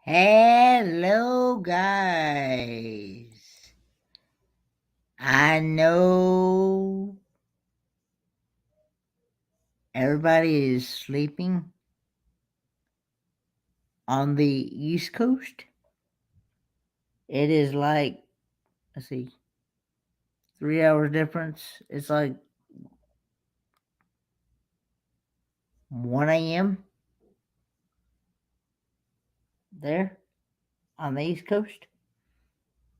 Hello, guys. I know everybody is sleeping on the East Coast. It is like, let's see, 3 hours difference. It's like 1 a.m. there on the East Coast,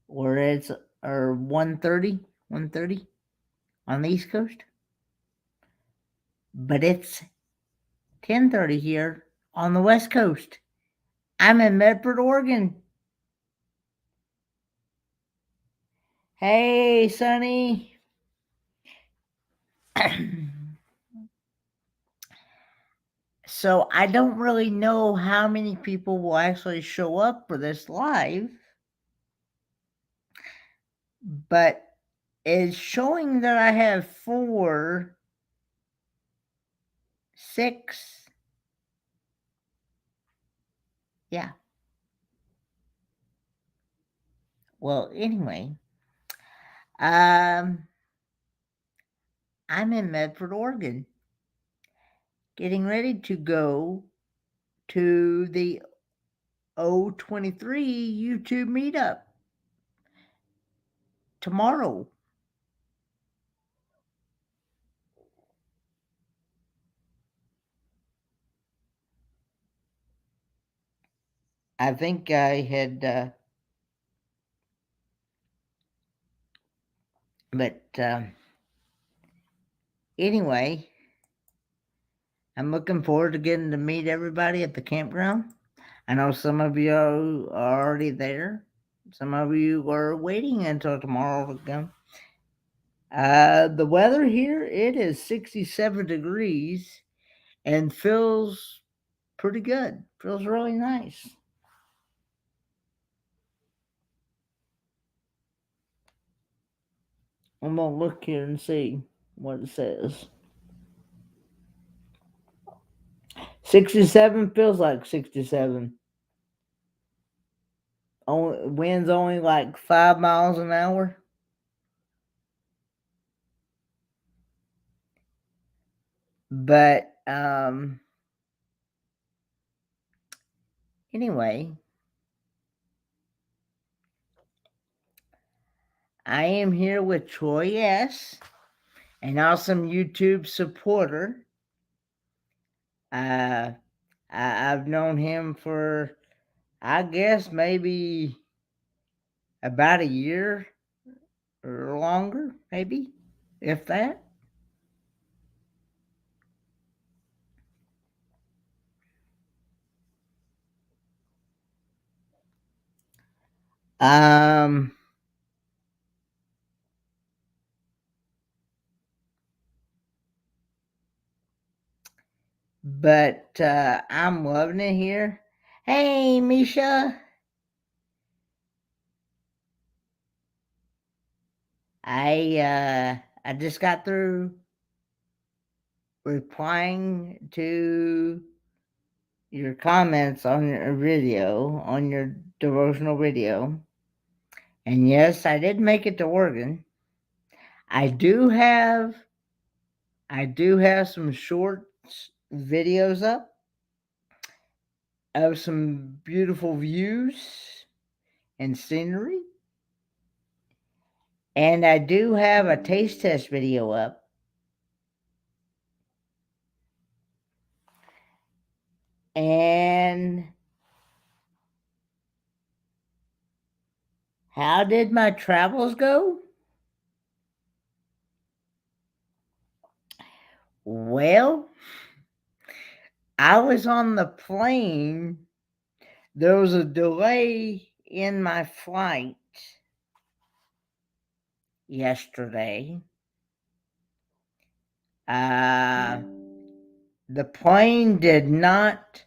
or it's or 1:30 on the East Coast. But it's 10:30 here on the West Coast. I'm in Medford, Oregon. Hey, Sonny. So I don't really know how many people will actually show up for this live, but it's showing that I have 4, 6. Yeah. Well, anyway, um, I'm in Medford, Oregon, getting ready to go to the O23 YouTube meetup tomorrow. I think I had, but anyway, I'm looking forward to getting to meet everybody at the campground. I know some of you are already there. Some of you are waiting until tomorrow to come. The weather here, it is 67 degrees and feels pretty good. Feels really nice. I'm going to look here and see what it says. 67 feels like 67. Wind's only like 5 miles an hour. But anyway, I am here with Troy S., an awesome YouTube supporter. I've known him for, I guess, maybe about a year or longer, maybe, if that. Um, but I'm loving it here. Hey, Misha. I just got through replying to your comments on your video, on your devotional video. And yes, I did make it to Oregon. I do have some short videos up of some beautiful views and scenery. And I do have a taste test video up. And how did my travels go? Well, I was on the plane. There was a delay in my flight yesterday. The plane did not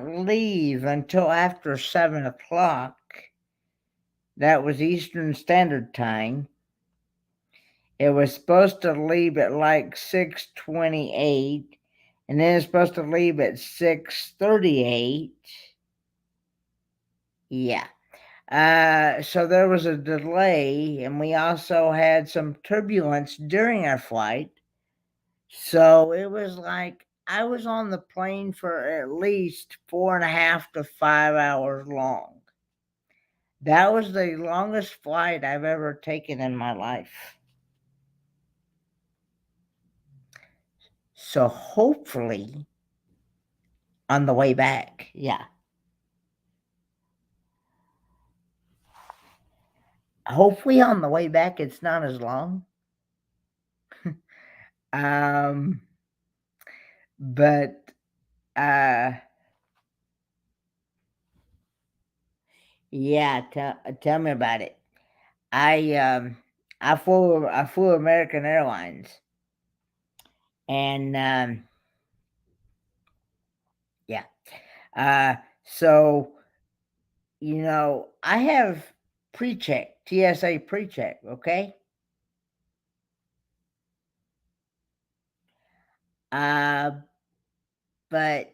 leave until after 7 o'clock. That was Eastern Standard Time. It was supposed to leave at like 6:28, and then it's supposed to leave at 6:38. Yeah. So there was a delay, and we also had some turbulence during our flight. So it was like I was on the plane for at least 4.5 to 5 hours long. That was the longest flight I've ever taken in my life. So hopefully on the way back, yeah. Hopefully on the way back it's not as long. Um, but uh, yeah, tell me about it. I um, I flew American Airlines, and yeah. So I have pre-check, TSA pre-check. Okay. Uh, but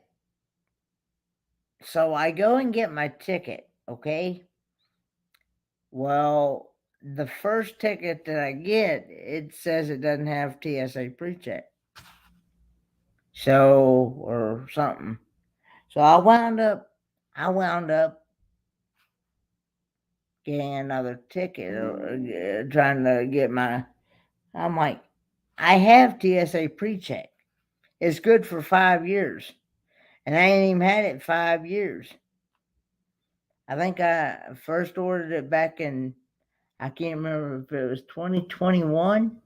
so I go and get my ticket. Okay. Well, the first ticket that I get, it says it doesn't have TSA pre-check. So, or something. So I wound up getting another ticket, or trying to get my. I'm like, I have TSA pre-check. It's good for 5 years, and I ain't even had it 5 years. I think I first ordered it back in. I can't remember if it was 2021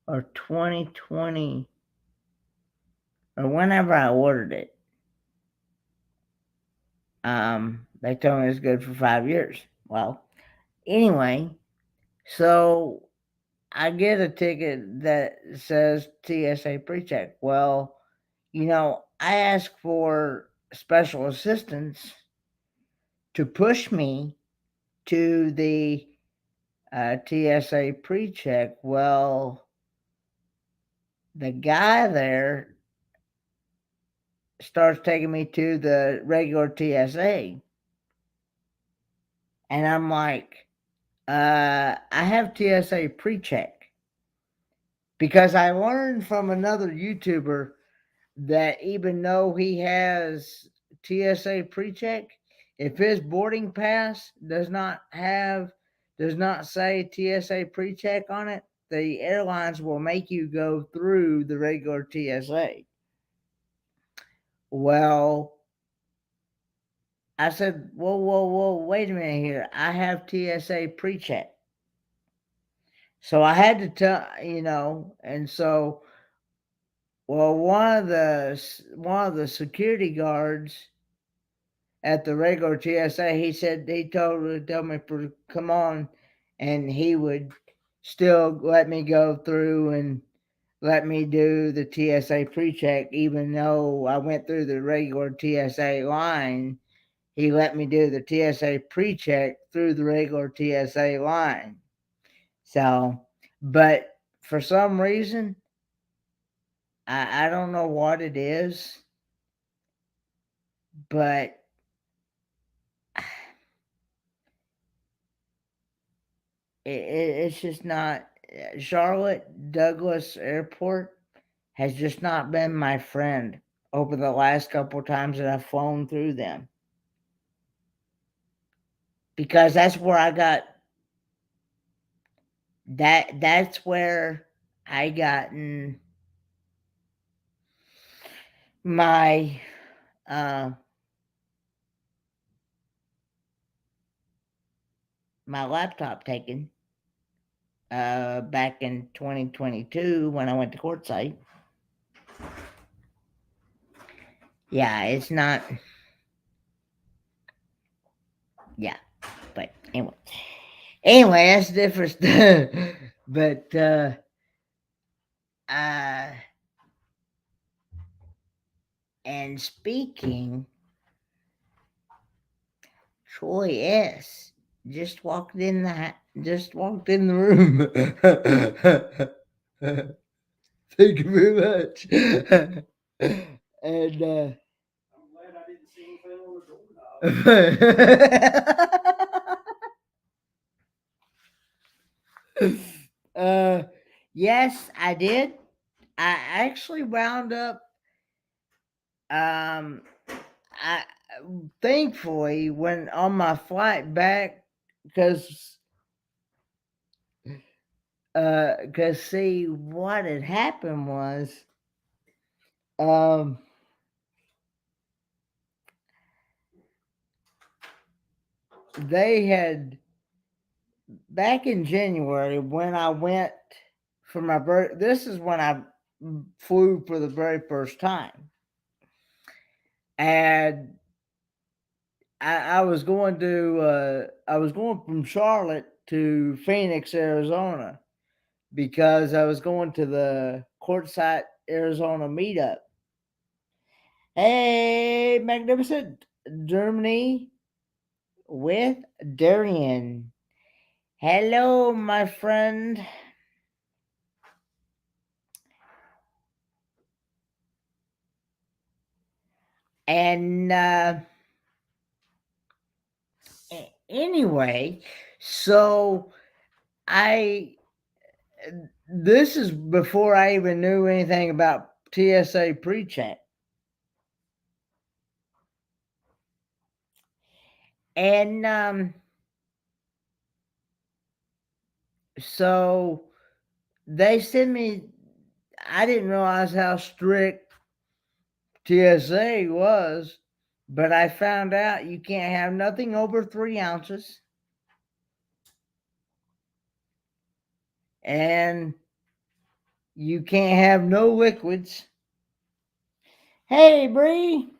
or 2020 or whenever I ordered it. They told me it's good for 5 years. Well, anyway, so I get a ticket that says TSA pre-check. Well, I asked for special assistance to push me to the TSA pre-check. Well, the guy there starts taking me to the regular TSA, and I'm like, I have TSA pre-check, because I learned from another YouTuber that even though he has TSA pre-check, if his boarding pass does not say TSA pre-check on it, the airlines will make you go through the regular TSA. Well, I said, whoa, whoa, whoa, wait a minute here. I have TSA pre-check. So I had to tell, and so, well, one of the security guards at the regular TSA, he told me to come on, and he would still let me go through and let me do the TSA pre-check, even though I went through the regular TSA line. He let me do the TSA pre-check through the regular TSA line. So, but for some reason, I don't know what it is, but it's just not. Charlotte Douglas Airport has just not been my friend over the last couple times that I've flown through them, because that's where I got that's where I gotten my uh my laptop taken back in 2022 when I went to Quartzsite. Yeah, it's not. Yeah, but anyway, that's different stuff. But uh and speaking, Troy S. just walked in the room. Thank you very much. And I'm glad I didn't see anything on the uh yes, I did. I actually wound up um I thankfully when on my flight back, because see what had happened was um they had, back in January when I went for my birth. This is when I flew for the very first time, and I was going to I was going from Charlotte to Phoenix, Arizona, because I was going to the Quartzsite, Arizona meetup. Hey, magnificent Germany with Darian. Hello, my friend. And anyway, so I this is before I even knew anything about TSA pre-check. And so they sent me, I didn't realize how strict TSA was, but I found out you can't have nothing over 3 ounces. And you can't have no liquids. Hey, Bree.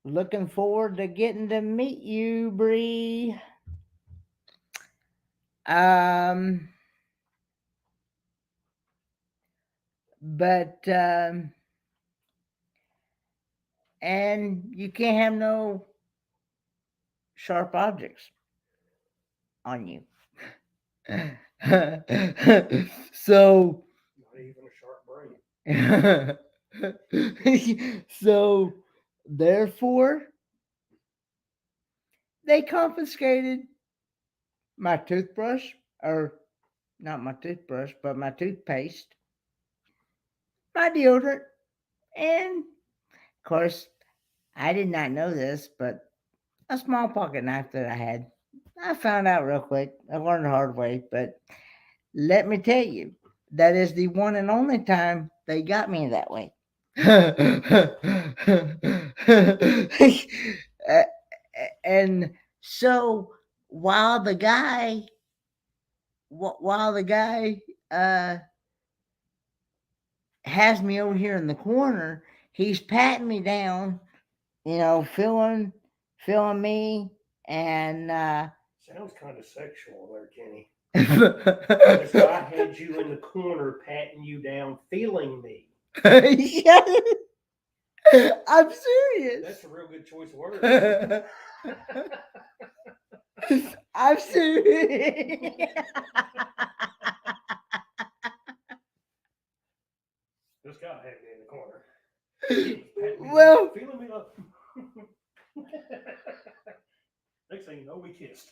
Looking forward to getting to meet you, Bree. Um, but and you can't have no sharp objects on you. So Not even a sharp brain. so therefore they confiscated my toothbrush, or not my toothbrush, but my toothpaste, my deodorant, and of course I did not know this, but a small pocket knife that I had. I found out real quick. I learned the hard way, but let me tell you, that is the one and only time they got me that way. And so while the guy, while the guy uh, has me over here in the corner, he's patting me down, feeling me, and Sounds kind of sexual there, Kenny. This guy had you in the corner, patting you down, feeling me. I'm serious. That's a real good choice of words. I'm serious. This guy had me in the corner. Well, feeling me up. Next thing you know, we kissed.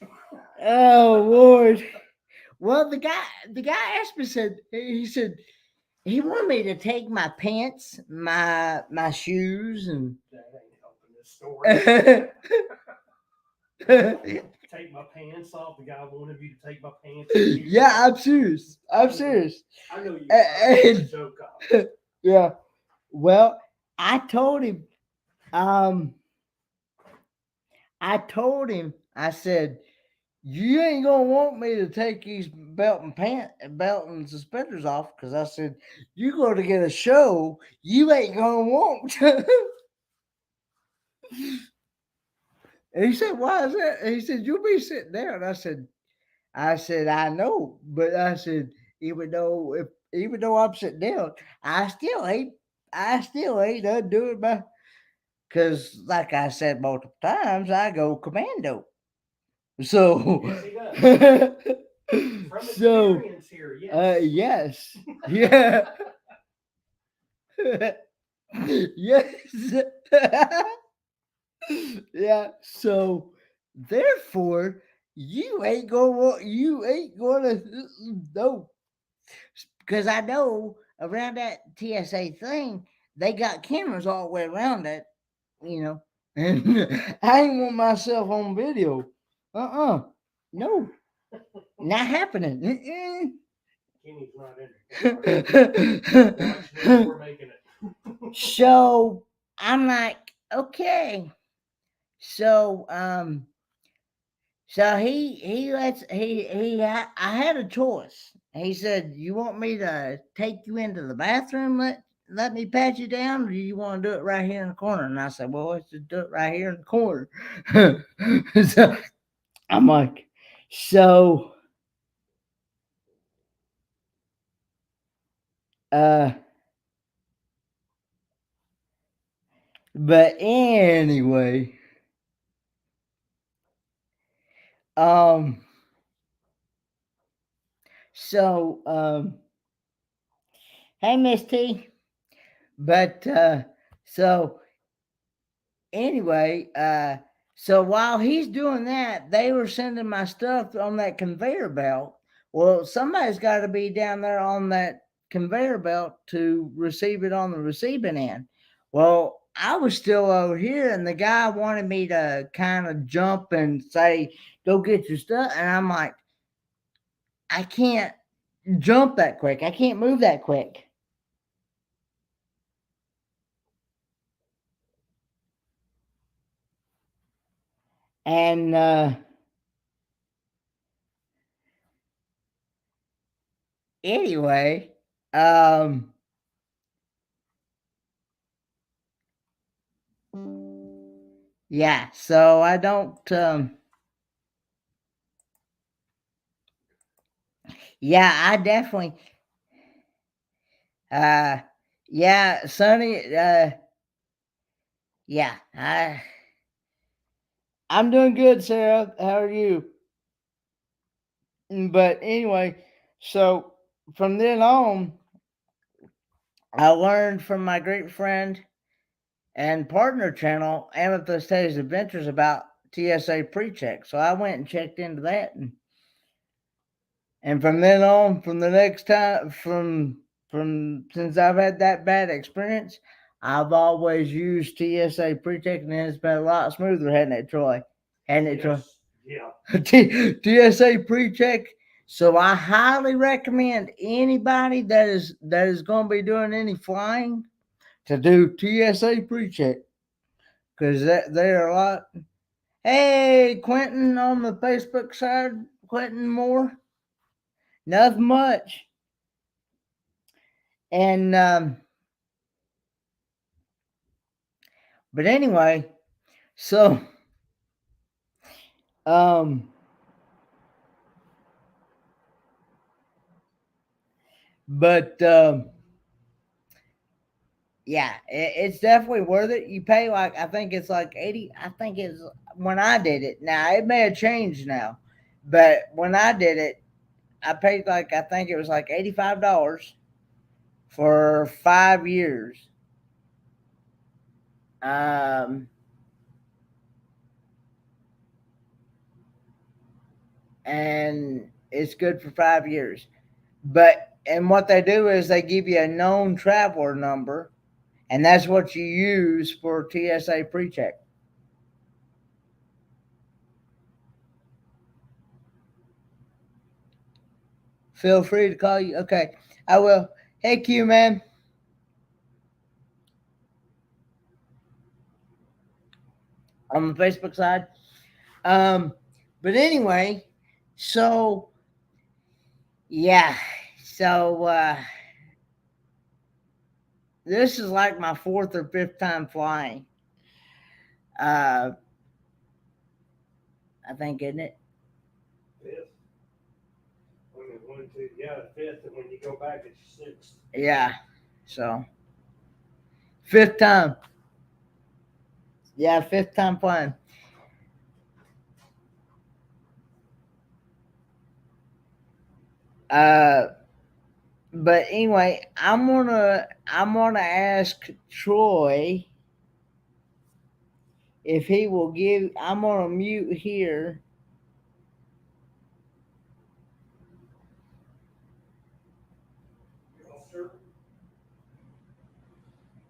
Oh Lord. Well, the guy asked me, he said he wanted me to take my pants, my shoes, and That ain't helping this story. Take my pants off. The guy wanted you to take my pants. Yeah, I'm serious. I'm serious. I know you And, joke off. Yeah. Well, I told him, um, I said, you ain't gonna want me to take these belt and suspenders off, because I said, you go to get a show, you ain't gonna want. And he said, why is that? And he said, you'll be sitting there. And I said, I know, but I said, even though I'm sitting down, I still ain't undoing my, because like I said multiple times, I go commando. So, Yes, he does. From so, experience here, yes. yes, yeah, yes, yeah. So, therefore, you ain't gonna no, because I know around that TSA thing, they got cameras all the way around it, and I ain't want myself on video. No, not happening. Kenny's not in it. Watching it before making it. So I'm like, okay. So so he lets I had a choice. He said, "You want me to take you into the bathroom, let me pat you down, or do you want to do it right here in the corner?" And I said, "Well, let's just do it right here in the corner." So I'm like, so uh but anyway, um so hey Miss T. But so anyway, so while he's doing that, they were sending my stuff on that conveyor belt. Well, somebody's got to be down there on that conveyor belt to receive it on the receiving end. Well, I was still over here, and the guy wanted me to kind of jump and say, "Go get your stuff," and I'm like, I can't jump that quick. I can't move that quick. And anyway, um, yeah, so I don't yeah, I definitely uh yeah, Sonny, yeah, I'm doing good, Sarah. How are you? But anyway, so from then on, I learned from my great friend and partner channel, Amethyst Teddy's Adventures, about TSA pre-check. So I went and checked into that, and from then on, from the next time, from since I've had that bad experience, I've always used TSA pre-check, and it's been a lot smoother, hadn't it, Troy? Hadn't it, Troy? Yes. Yeah. TSA pre-check. So I highly recommend anybody that is going to be doing any flying to do TSA pre-check, because they're a lot. Hey, Quentin on the Facebook side, Quentin Moore. Nothing much. And but anyway, so um but yeah, it's definitely worth it. You pay like, I think it's like 80, I think it's when I did it. Now it may have changed now, but when I did it, I paid like, I think it was like $85 for 5 years. Um and it's good for 5 years. But and what they do is they give you a known traveler number, and that's what you use for TSA pre-check. Feel free to call you. Okay, I will. Hey, Q man, on the Facebook side. Um, but anyway, so yeah, so this is like my fourth or fifth time flying. Uh, I think, isn't it? Fifth. I mean, one, two, yeah, fifth, and when you go back, it's sixth. Yeah. So fifth time. Yeah, fifth time flying. Uh, but anyway, I'm gonna ask Troy if he will give. I'm gonna mute here.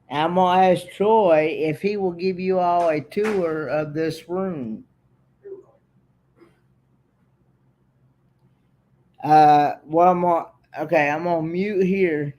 I'm gonna ask Troy if he will give you all a tour of this room. Well, okay. I'm gonna mute here.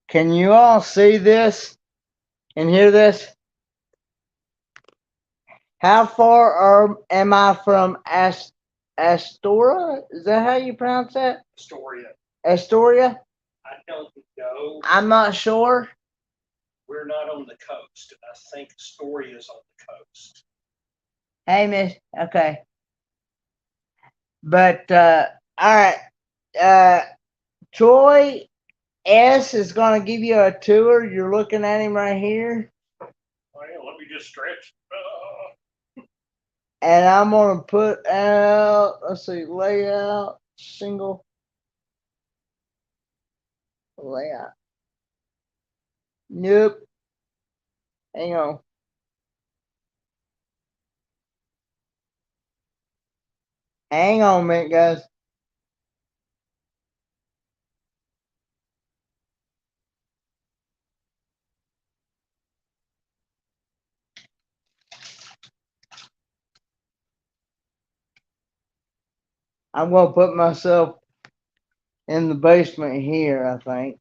Can you all see this and hear this? How far am I from Astoria? Is that how you pronounce that? Astoria. Astoria? I don't know. I'm not sure. We're not on the coast. I think Astoria is on the coast. Hey, Miss. Okay. But, all right. Troy S is going to give you a tour. You're looking at him right here. Oh, yeah, let me just stretch. And I'm going to put out, let's see, layout, single layout. Nope. Hang on. Hang on a minute, guys. I'm going to put myself in the basement here, I think.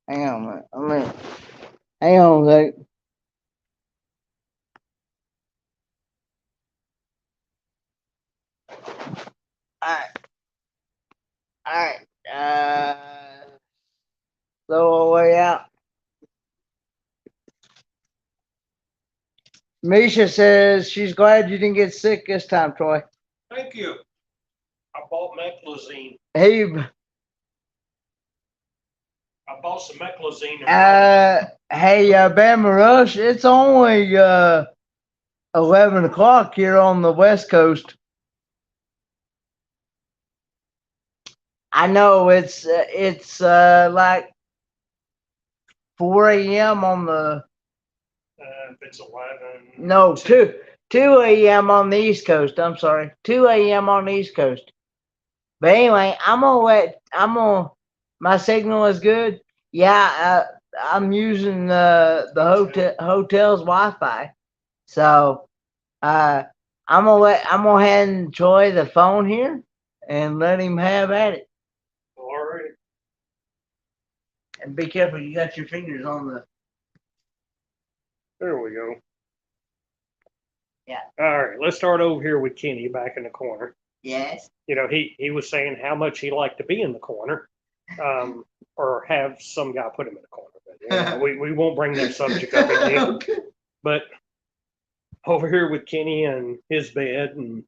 Hang on a minute. Hang on a sec. Alright. Alright. Throw away out. Misha says she's glad you didn't get sick this time, Troy. Thank you. I bought meclizine. Hey, I bought some meclizine. hey, Bama Rush, it's only 11 o'clock here on the West Coast. I know it's like 4 a.m. on the. If it's 11. No, 2 a.m. on the East Coast. I'm sorry, 2 a.m. on the East Coast. But anyway, my signal is good. Yeah, I'm using the hotel's Wi-Fi. So I'm gonna hand enjoy the phone here and let him have at it. All right. And be careful, you got your fingers on the. There we go. Yeah. All right. Let's start over here with Kenny back in the corner. Yes. You know, he was saying how much he liked to be in the corner, or have some guy put him in the corner. But, you know, we won't bring that subject up again. Okay. But over here with Kenny and his bed and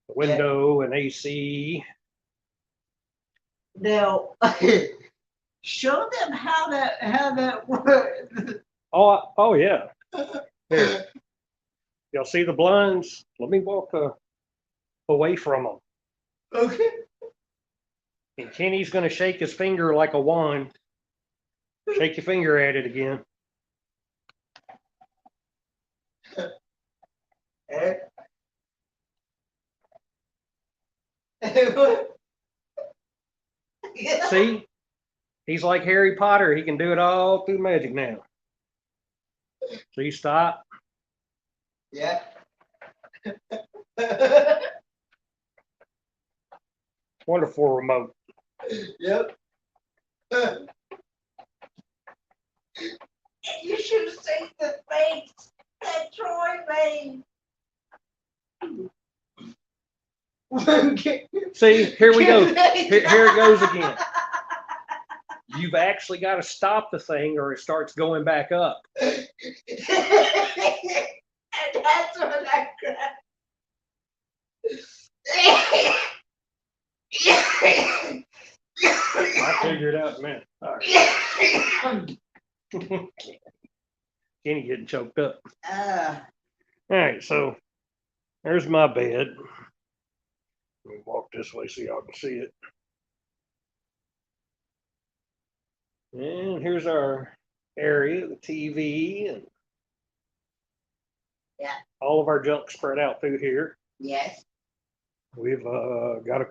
the window and AC. Now, show them how that works. Oh yeah. Here. Y'all see the blinds? Let me walk away from them. Okay. And Kenny's gonna shake his finger like a wand. Shake your finger at it again. See? He's like Harry Potter. He can do it all through magic now. See, stop. Yeah. Wonderful remote. Yep. You should have seen the face that Troy made. See, here we go. Here it goes again. You've actually got to stop the thing or it starts going back up. And that's when I cried. I'll figure it out in a minute. All right. Kenny getting choked up. All right, so there's my bed. Let me walk this way so y'all can see it. And here's our area, the TV, and yeah, all of our junk spread out through here. yes. We've got a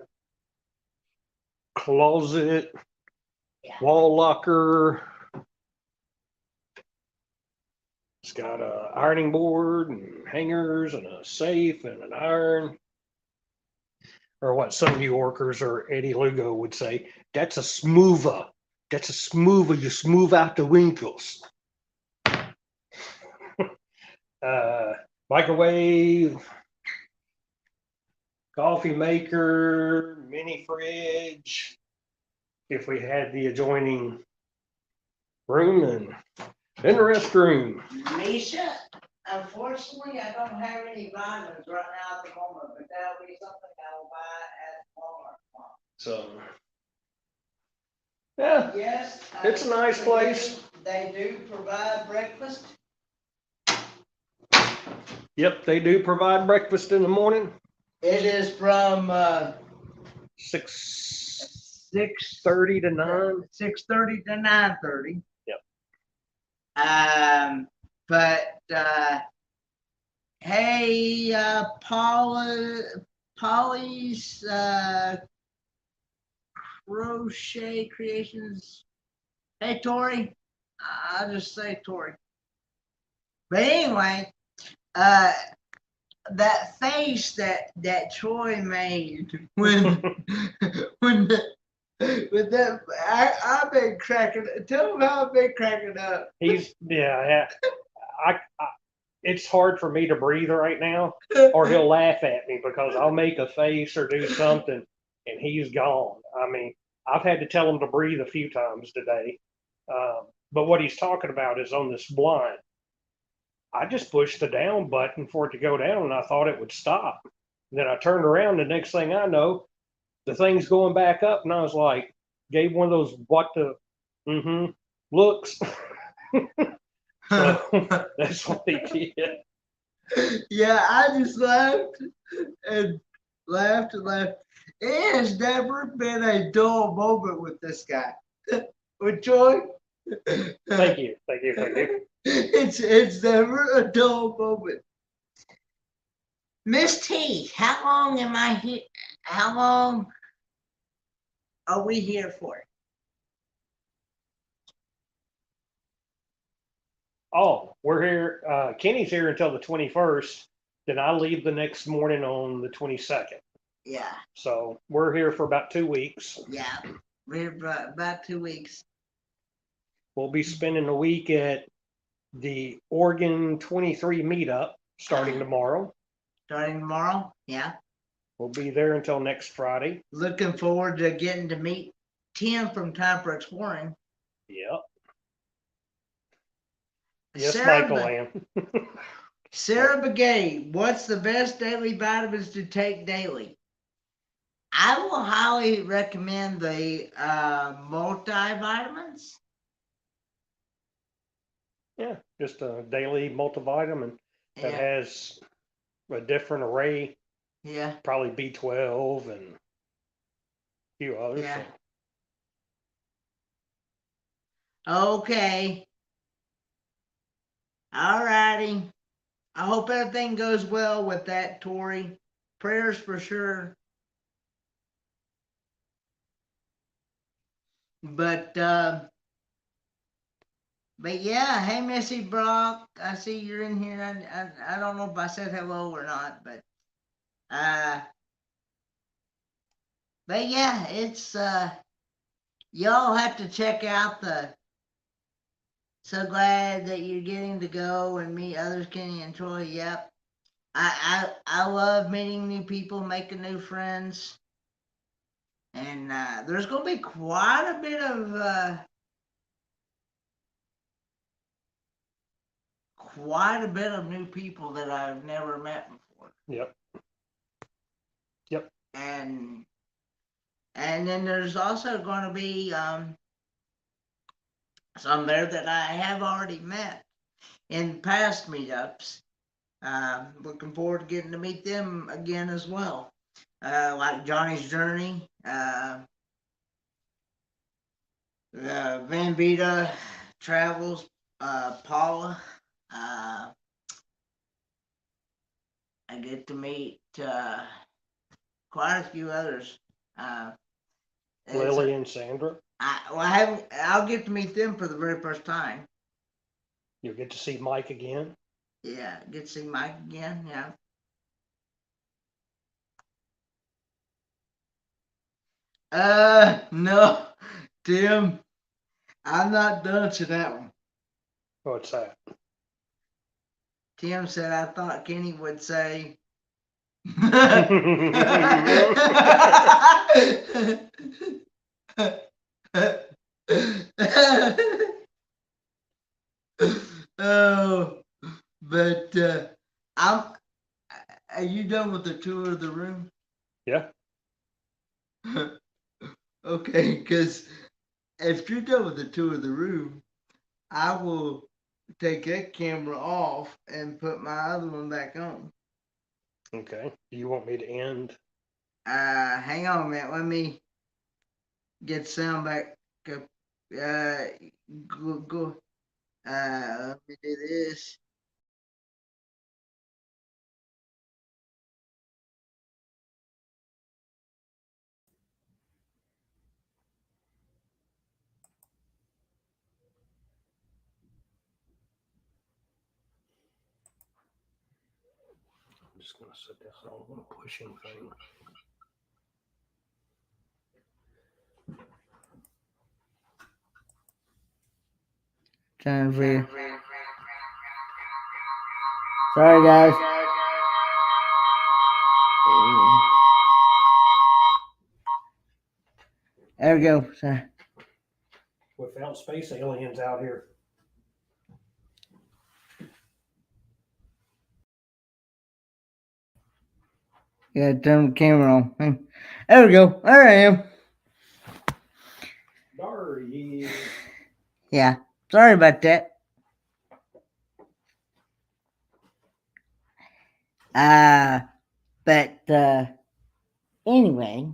closet, Yeah. wall locker. It's got a ironing board and hangers and a safe and an iron. Or what some New Yorkers or Eddie Lugo would say, that's a smoother. That's a smoother. You smooth out the wrinkles. Microwave, coffee maker, mini fridge. If we had the adjoining room and then the restroom. Misha, unfortunately, I don't have any vitamins right now at the moment, but that'll be something I'll buy at Walmart. So, yeah, Yes. it's a nice place. They do provide breakfast. Yep, they do provide breakfast in the morning. It is from 6:30 to 9. 6:30 to 9:30. Yep. But hey, Polly's Crochet Creations. Hey, Tori. I'll just say Tori. But anyway, that face that Troy made when with that, I've been cracking. Tell him how I've been cracking up. Yeah. It's hard for me to breathe right now, or he'll laugh at me because I'll make a face or do something, and he's gone. I mean, I've had to tell him to breathe a few times today. But what he's talking about is on this blind. I just pushed the down button for it to go down, and I thought it would stop. Then I turned around. The next thing I know, the thing's going back up, and I was like, gave one of those what the looks. So that's what he did. Yeah, I just laughed and laughed and laughed. It has never been a dull moment with this guy. With Joy. Thank you. It's never a dull moment. Miss T, how long am I here? How long are we here for? Oh, we're here. Kenny's here until the 21st. Then I leave the next morning on the 22nd. Yeah. So we're here for about 2 weeks. Yeah, we're about 2 weeks. We'll be spending a week at the Oregon 23 meetup starting tomorrow. Starting tomorrow? Yeah. We'll be there until next Friday. Looking forward to getting to meet Tim from Time for Exploring. Yep. Yes, Sarah, Michael Ann. Sarah Begay, what's the best daily vitamins to take daily? I will highly recommend the multivitamins. Yeah, just a daily multivitamin that has a different array. Yeah. Probably B12 and a few others. Yeah. So. Okay. All righty. I hope everything goes well with that, Tori. Prayers for sure. But yeah, hey Missy Brock, I see you're in here. I don't know if I said hello or not, uh, but yeah, it's y'all have to check out the. So glad that you're getting to go and meet others, Kenny and Troy. Yep, I love meeting new people, making new friends, and there's gonna be quite a bit of new people that I've never met before. Yep. And then there's also going to be some there that I have already met in past meetups. Looking forward to getting to meet them again as well. Like Johnny's Journey, Van Vita Travels, Paula. I get to meet quite a few others. Lily and Sandra. I'll get to meet them for the very first time. You'll get to see Mike again. Yeah, get to see Mike again. Yeah. No, Tim, I'm not done to that one. What's that? Tim said I thought Kenny would say. Oh, but I'm. Are you done with the tour of the room? Yeah. Okay, because if you're done with the tour of the room, I will take that camera off and put my other one back on. Okay. Do you want me to end? Hang on a minute. Let me get sound back up. Go. Let me do this. I'm just going to set this on a little pushing thing. Trying for you. Sorry, guys. There we go. Sorry. Without space aliens out here. Yeah, turn the camera on. There we go. There I am. There he is. Yeah. Sorry about that. But anyway.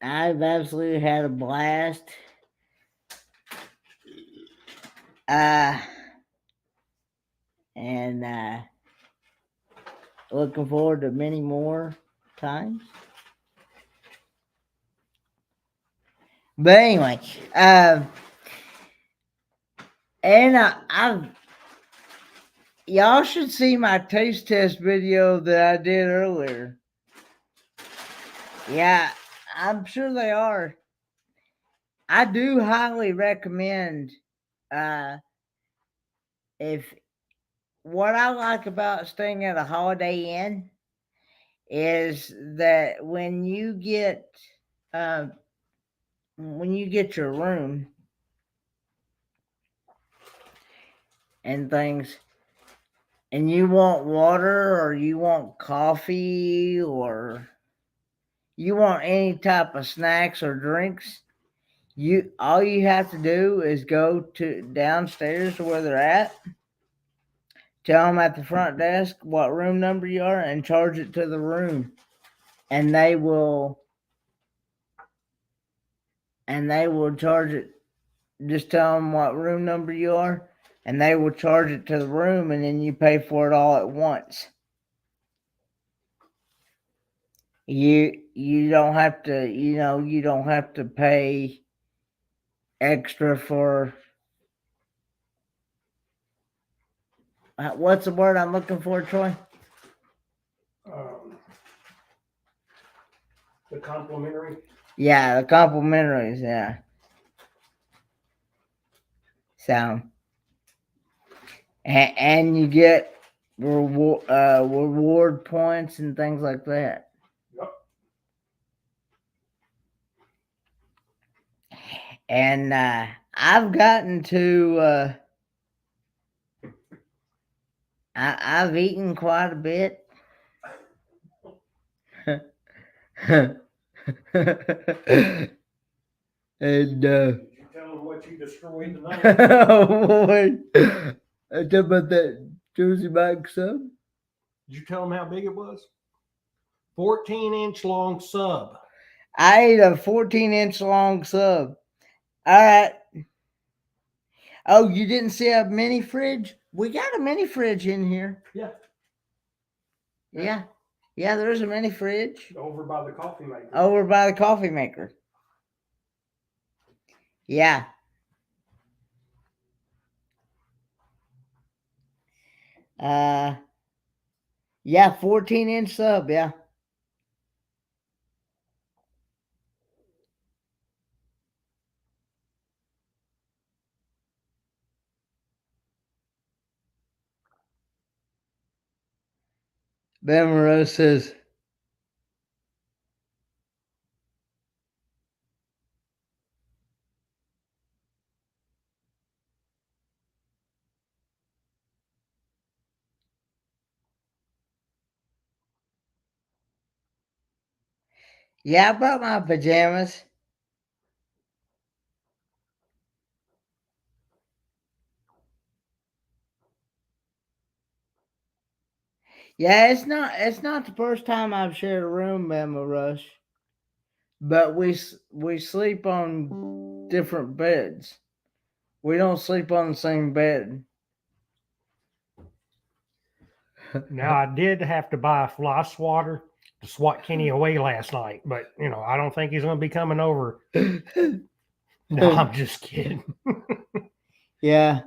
I've absolutely had a blast. And looking forward to many more times. But anyway, and I've y'all should see my taste test video that I did earlier. Yeah, I'm sure they are. I do highly recommend if what I like about staying at a Holiday Inn is that when you get your room and things, and you want water or you want coffee or you want any type of snacks or drinks, all you have to do is go to downstairs to where they're at, tell them at the front desk what room number you are, and charge it to the room, and they will charge it. Just tell them what room number you are, and they will charge it to the room, and then you pay for it all at once. You don't have to, you don't have to pay extra for what's the word I'm looking for, Troy? The complimentary. Yeah, the complimentaries. Yeah. So, and you get reward points and things like that. Yep. And I've gotten to. I've eaten quite a bit. And Did you tell them what you destroyed tonight? wait, I talk about that Jersey Mike sub. Did you tell them how big it was? 14-inch long sub. I ate a 14-inch long sub. All right. Oh, you didn't see a mini fridge? We got a mini fridge in here. Yeah. Yeah. Yeah, there's a mini fridge. Over by the coffee maker. Over by the coffee maker. Yeah. Yeah, 14-inch sub, yeah. Ben Moreau says, yeah, I brought my pajamas. Yeah, it's not the first time I've shared a room, Emma Rush. But we sleep on different beds. We don't sleep on the same bed. Now, I did have to buy a fly swatter to swat Kenny away last night, but I don't think he's going to be coming over. No, I'm just kidding. Yeah.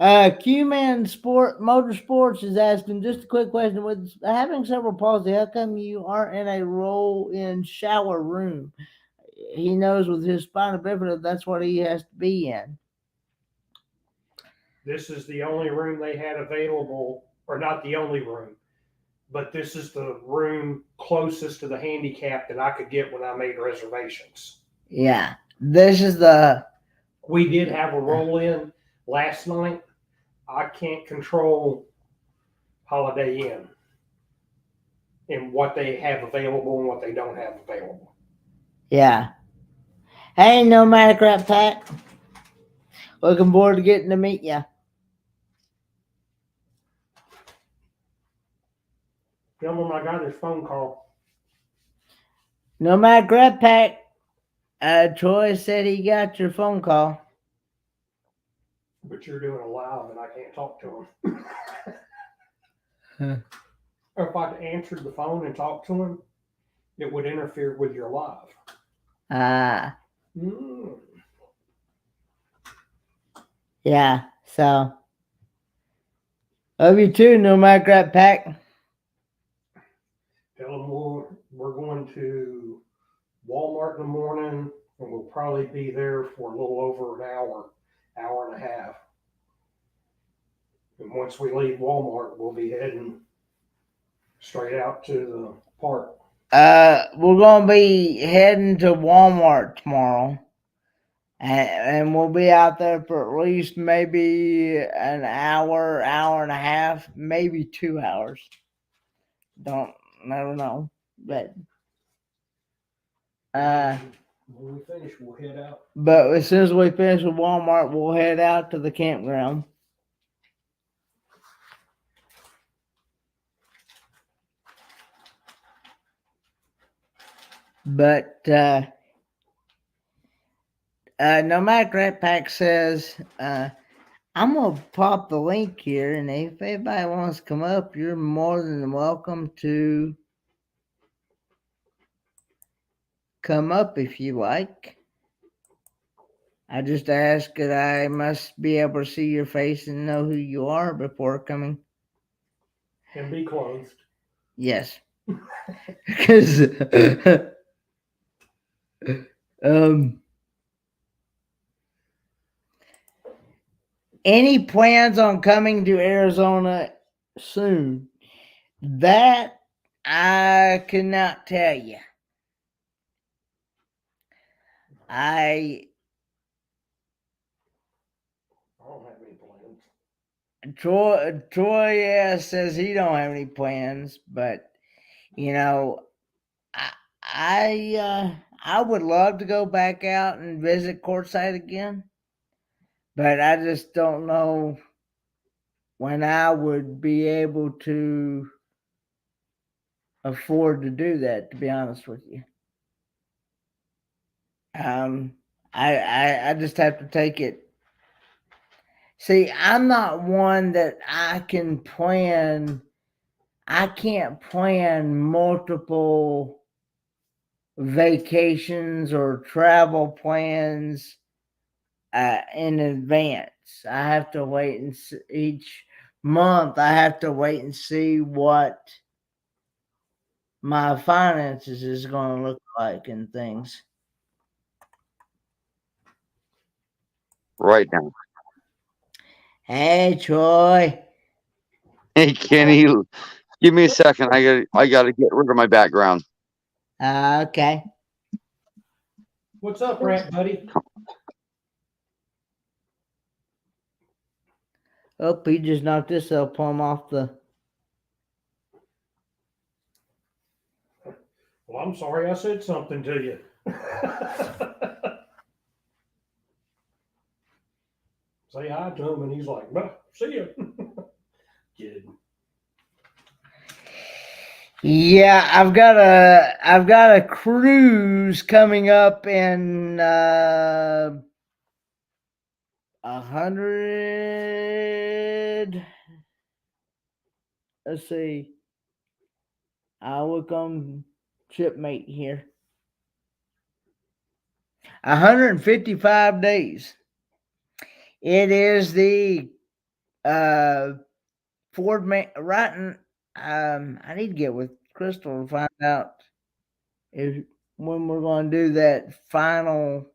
Q-Man Motorsports is asking just a quick question. With having cerebral palsy, how come you aren't in a roll-in shower room? He knows with his spina bifida, that's what he has to be in. This is the only room they had available, or not the only room, but this is the room closest to the handicap that I could get when I made reservations. Yeah. This is the... We did have a roll-in last night. I can't control Holiday Inn and what they have available and what they don't have available. Yeah. Hey, Nomadic Rat Pack. Looking forward to getting to meet you. Tell him I got his phone call. Nomadic Rat Pack. Troy said he got your phone call. But you're doing a live and I can't talk to him. Or if I answered the phone and talked to him, it would interfere with your live. Yeah, so. Love you too, Nomadic Rat Pack. Tell them we're going to Walmart in the morning and we'll probably be there for a little over an hour and a half. And once we leave Walmart, we'll be heading straight out to the park. We're going to be heading to Walmart tomorrow. And we'll be out there for at least maybe an hour, hour and a half, maybe 2 hours. Never know. But When we finish, we'll head out. But as soon as we finish with Walmart, we'll head out to the campground. But Nomadic Rat Pack says, I'm going to pop the link here, and if anybody wants to come up, you're more than welcome to come up if you like. I just ask that I must be able to see your face and know who you are before coming. And be clothed. Yes. Because any plans on coming to Arizona soon? That I cannot tell you. I don't have any plans. Troy says he don't have any plans, but you know, I would love to go back out and visit Quartzsite again, but I just don't know when I would be able to afford to do that, to be honest with you. I just have to take it. See, I'm not one that I can't plan multiple vacations or travel plans in advance. I have to wait and see, each month I have to wait and see what my finances is going to look like and things. Right now. Hey, Troy. Hey, Kenny, give me a second. I gotta get rid of my background. Okay. What's up, Rat Buddy? Oh, he just knocked this cell plumb off the. Well, I'm sorry I said something to you. Say hi to him, and he's like, "Bah, see you." Kidding. Yeah, I've got a cruise coming up in 100. Let's see. I'll look on Shipmate here. 155 days. It is the Ford right. I need to get with Crystal to find out if when we're going to do that final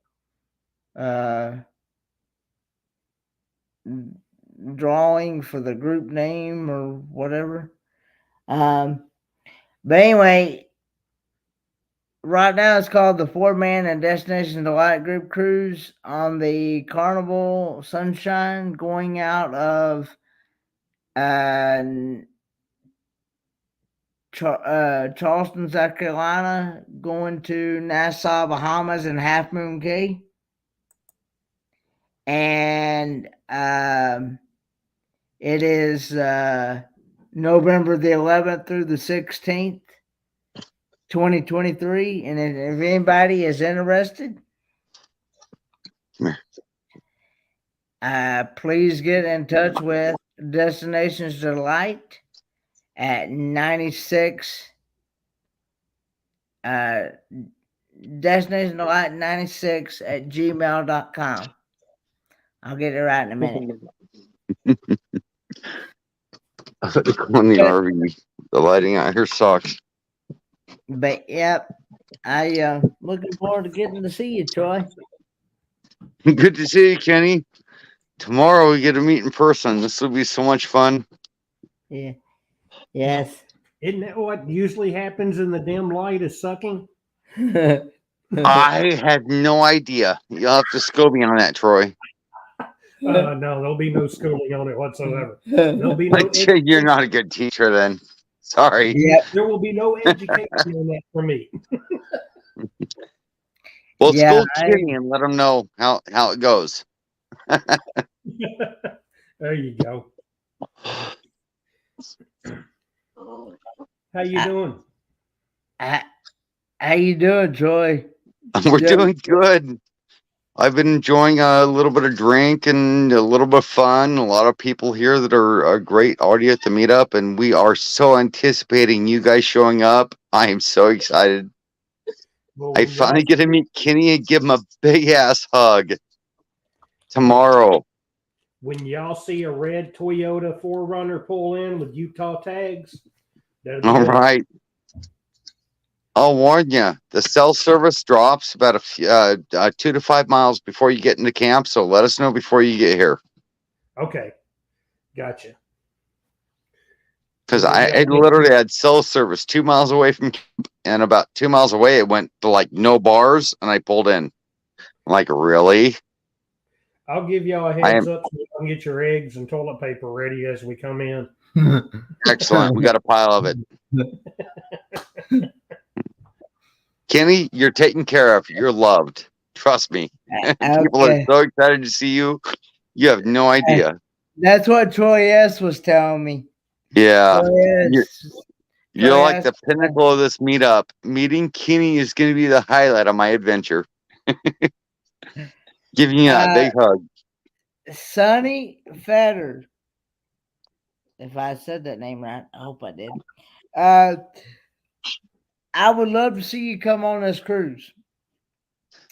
drawing for the group name or whatever. But anyway, right now it's called the 4-Man and Destination Delight Group Cruise on the Carnival Sunshine, going out of Charleston, South Carolina, going to Nassau, Bahamas, and Half Moon Cay. And it is November the 11th through the 16th, 2023. And if anybody is interested, please get in touch with Destinations Delight at 96 Destination Delight 96 at gmail.com. I'll get it right in a minute. On the RV, the lighting out here sucks. But yep, I looking forward to getting to see you, Troy. Good to see you, Kenny. Tomorrow we get to meet in person. This will be so much fun. Yeah. Yes. Isn't that what usually happens in the dim light is sucking? I had no idea. You'll have to school me on that, Troy. No, there'll be no schooling on it whatsoever. There'll be no. You're not a good teacher then. Sorry. Yep. There will be no education on that for me. Well, Yeah, school Kenny and let him know how it goes. There you go. How you I, doing? I, how you doing, Troy? We're Joe? doing good. I've been enjoying a little bit of drink and a little bit of fun. A lot of people here that are a great audience to meet up, and we are so anticipating you guys showing up. I am so excited. Well, I when y'all finally get to meet Kenny and give him a big ass hug tomorrow. when y'all see a red Toyota 4Runner pull in with Utah tags, that'll be All us. right. I'll warn you, the cell service drops about 2 to 5 miles before you get into camp. So let us know before you get here, Okay, gotcha. because When I y'all literally had cell service 2 miles away from camp, and about 2 miles away it went to like no bars, and I pulled in. I'm like, really? I'll give y'all a I heads am up so you can get your eggs and toilet paper ready as we come in. excellent. We got a pile of it. Kenny, you're taken care of. You're loved. Trust me. People are Okay. so excited to see you. You have no idea. That's what Troy S was telling me. Yeah. Troy You're, S. you're Troy like S. the pinnacle of this meetup. Meeting Kenny is going to be the highlight of my adventure. Giving you that big hug. Sonny Fetter. If I said that name right, I hope I did. I would love to see you come on this cruise.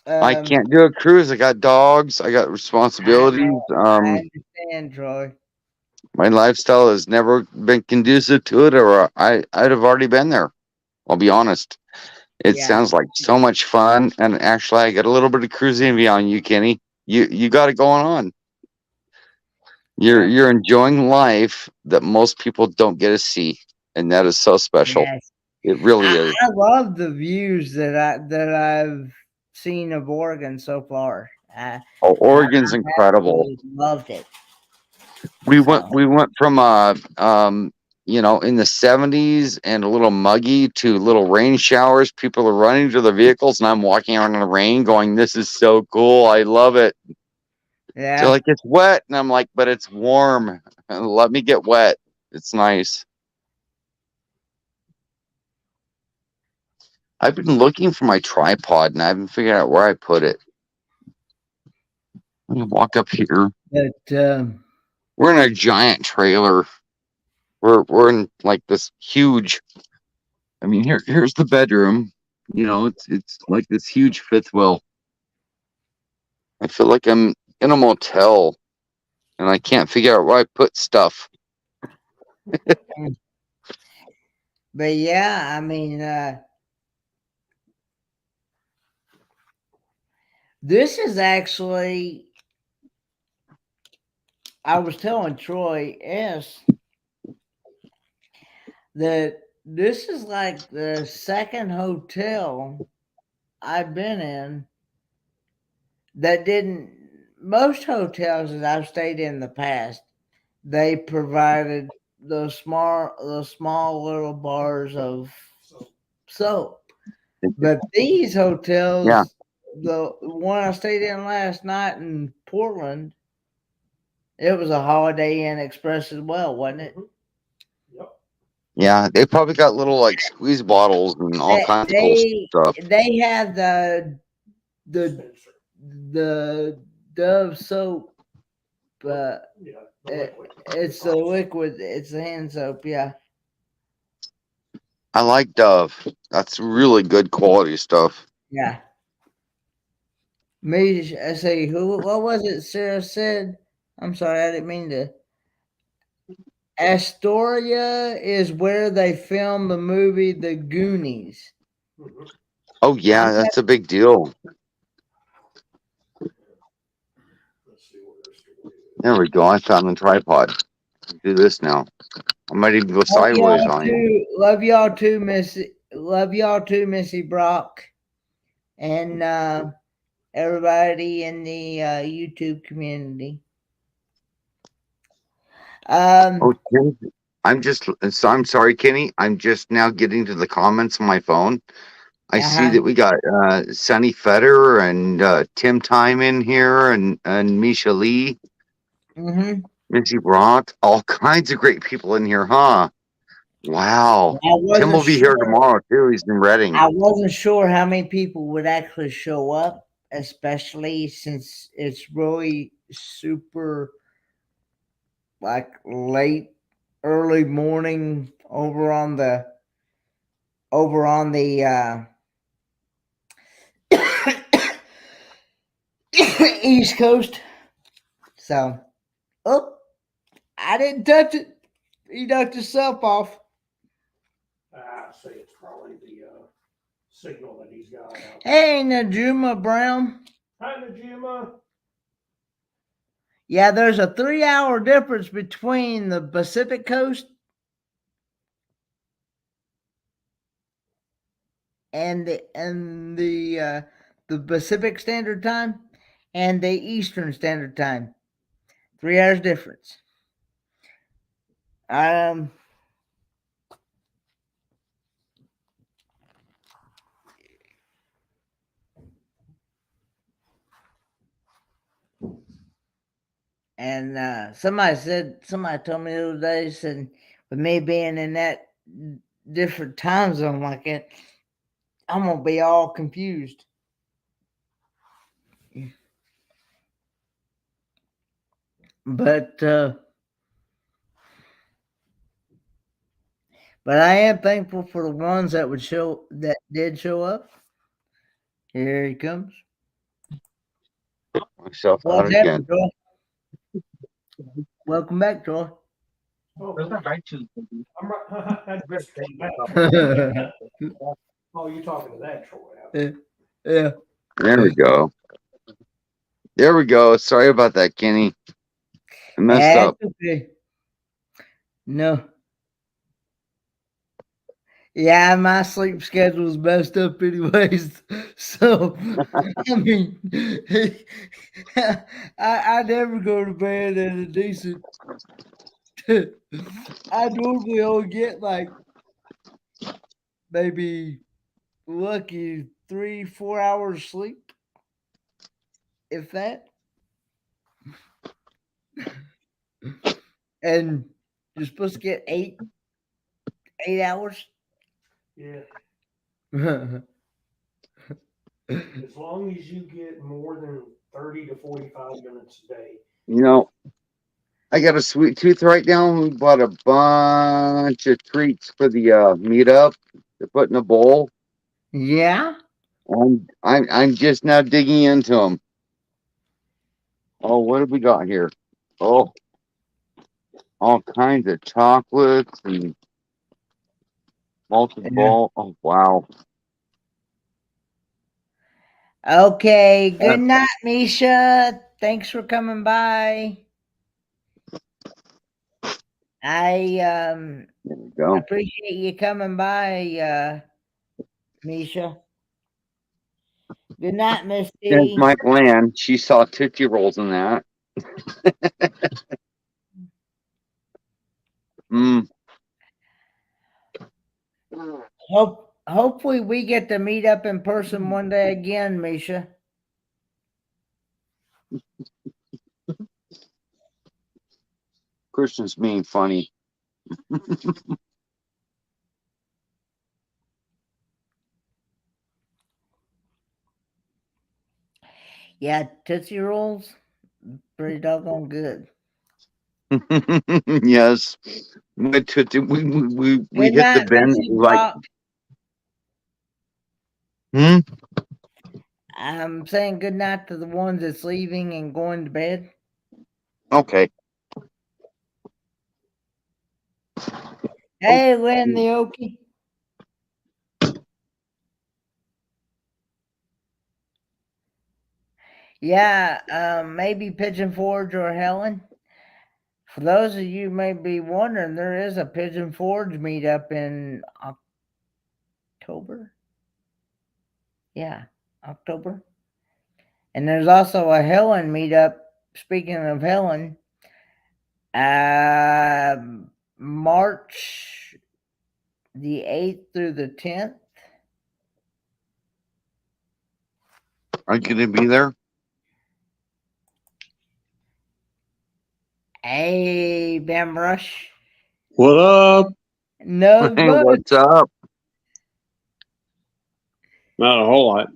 I can't do a cruise. I got dogs. I got I responsibilities. know. I understand, Troy. My lifestyle has never been conducive to it, or I'd have already been there. I'll be honest. It Yeah. sounds like so much fun, and actually, I got a little bit of cruising envy on you, Kenny. You got it going on. Yeah. You're enjoying life that most people don't get to see, and that is so special. Yes. It really is. I love the views that I've seen of Oregon so far. Oh, I Oregon's incredible. absolutely loved it. We went So we went from in the 70s and a little muggy to little rain showers. People are running to their vehicles, and I'm walking around in the rain, going, "This is so cool! I love it." They're yeah. like, "It's wet," and I'm like, "But it's warm. Let me get wet. It's nice." I've been looking for my tripod, and I haven't figured out where I put it. Let me walk up here. But We're in a giant trailer. We're in like this huge. I mean, here's the bedroom. It's like this huge fifth wheel. I feel like I'm in a motel, and I can't figure out where I put stuff. but yeah, I mean this is actually I was telling Troy S that this is like the second hotel I've been in that didn't. Most hotels that I've stayed in the past, they provided the small little bars of soap. But these Yeah. hotels, the one I stayed in last night in Portland, it was a Holiday Inn Express as well, wasn't it? Yep. Yeah, they probably got little like squeeze bottles and all kinds of cool stuff. They have the Dispenser. the Dove soap. Yeah, the liquid. It's the liquid. It's the hand soap. Yeah. I like Dove. That's really good quality stuff. Yeah. Me, I say, who? What was it? Sarah said. I'm sorry, I didn't mean to. Astoria is where they filmed the movie The Goonies. Mhm. Oh yeah, I'm that's a big deal. Let's see where this story is. There we go. I found the tripod. Do this now. I might even go love sideways y'all on you. too. Love y'all too, Missy. Love y'all too, Missy Brock, and everybody in the YouTube community. Oh, I'm sorry, Kenny. I'm just now getting to the comments on my phone. I see that we got Sonny Fetter and Tim Time in here and Misha Lee, Mm-hmm. Missy Roth, all kinds of great people in here, huh? Wow. I Tim wasn't will be here sure. tomorrow too. He's in Reading. I wasn't sure how many people would actually show up, especially since it's really super like late, early morning over on the East Coast. So, oh, I didn't touch it. He knocked himself off. I say it's probably the signal that he's got out. Hey, Najuma Brown. Hi, Najima. Yeah, there's a 3-hour difference between the Pacific Coast and the Pacific Standard Time and the Eastern Standard Time. 3 hours difference. And somebody told me the other day, said, with me being in that different time zone like that, I'm gonna be all confused. But I am thankful for the ones that did show up. Here he comes. Myself out What's again. happening, Troy? Welcome back, Troy. Oh, I'm right. I just came back. Oh, you're talking to that Troy. Yeah. There we go. There we go. Sorry about that, Kenny. I messed up. Okay. No. Yeah, my sleep schedule's messed up anyways. So I mean I never go to bed at a decent I normally only get like maybe lucky 3-4 hours sleep. If that. And you're supposed to get 8 hours. Yeah. As long as you get more than 30 to 45 minutes a day. You know, I got a sweet tooth right now. We bought a bunch of treats for the meetup to put in a bowl. Yeah. I'm just now digging into them. Oh, what have we got here? Oh, all kinds of chocolates and malted ball. Oh, wow. Okay. Good night, Misha. Thanks for coming by. I There we go. appreciate you coming by, Misha. Good night, There's Misty. Mike Land. She saw Tootsie Rolls in that. Mm. Hopefully we get to meet up in person one day again, Misha. Christian's being funny. Yeah, Tootsie Rolls, pretty doggone good. Yes. We hit the Good night, bin Missy like Pop. I'm saying good night to the ones that's leaving and going to bed. Okay. Hey, Lynn the Okie. Yeah, maybe Pigeon Forge or Helen. For those of you may be wondering, there is a Pigeon Forge meetup in October. Yeah, October. And there's also a Helen meetup. Speaking of Helen, March the 8th through the 10th. Are you gonna be there? Hey, Bam Rush. What up? No Hey, much. what's up? Not a whole lot.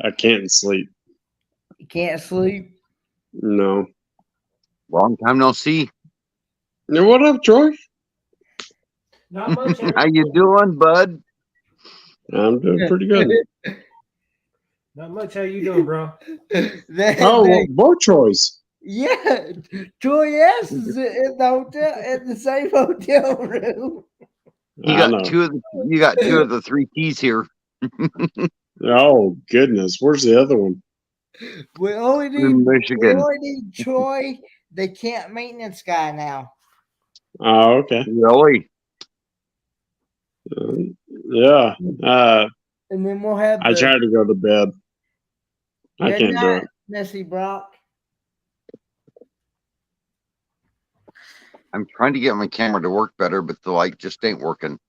I can't sleep. You can't sleep. No. Long time no see. What up, Troy? Not much. How you doing, bud? I'm doing pretty good. Not much. How you doing, bro? Oh, well, both Troys. Yeah, Troy S is in the hotel in the same hotel room. You I got know. you got two of the three keys here. Oh, goodness. Where's the other one? We only In need Michigan. Troy, the camp maintenance guy now. Oh, okay. Really? Yeah. And then we'll have I the tried to go to bed. I good can't do night, it. Missy Brock. I'm trying to get my camera to work better, but the light just ain't working.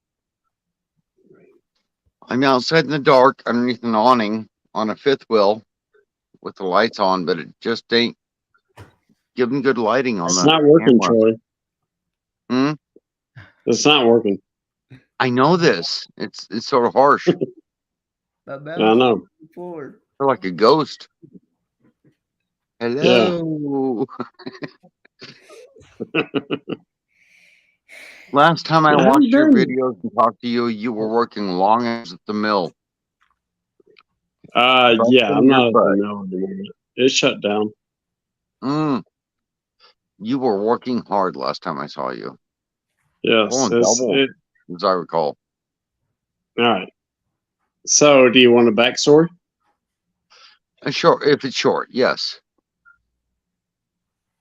I'm outside in the dark underneath an awning on a fifth wheel with the lights on, but it just ain't giving good lighting on It's the not working, camera. Troy. Hmm? It's not working. I know this. It's sort of harsh. But I know. forward. Feel like a ghost. Yeah. Hello. Last time I How you watched your doing? videos and talked to you, you were working long hours at the mill. Yeah, Busting I'm your not at the butt. mill anymore. It's shut down. You were working hard last time I saw you. Yes. Pulling double, as I recall. All right. So, do you want a backstory? Sure, if it's short, yes.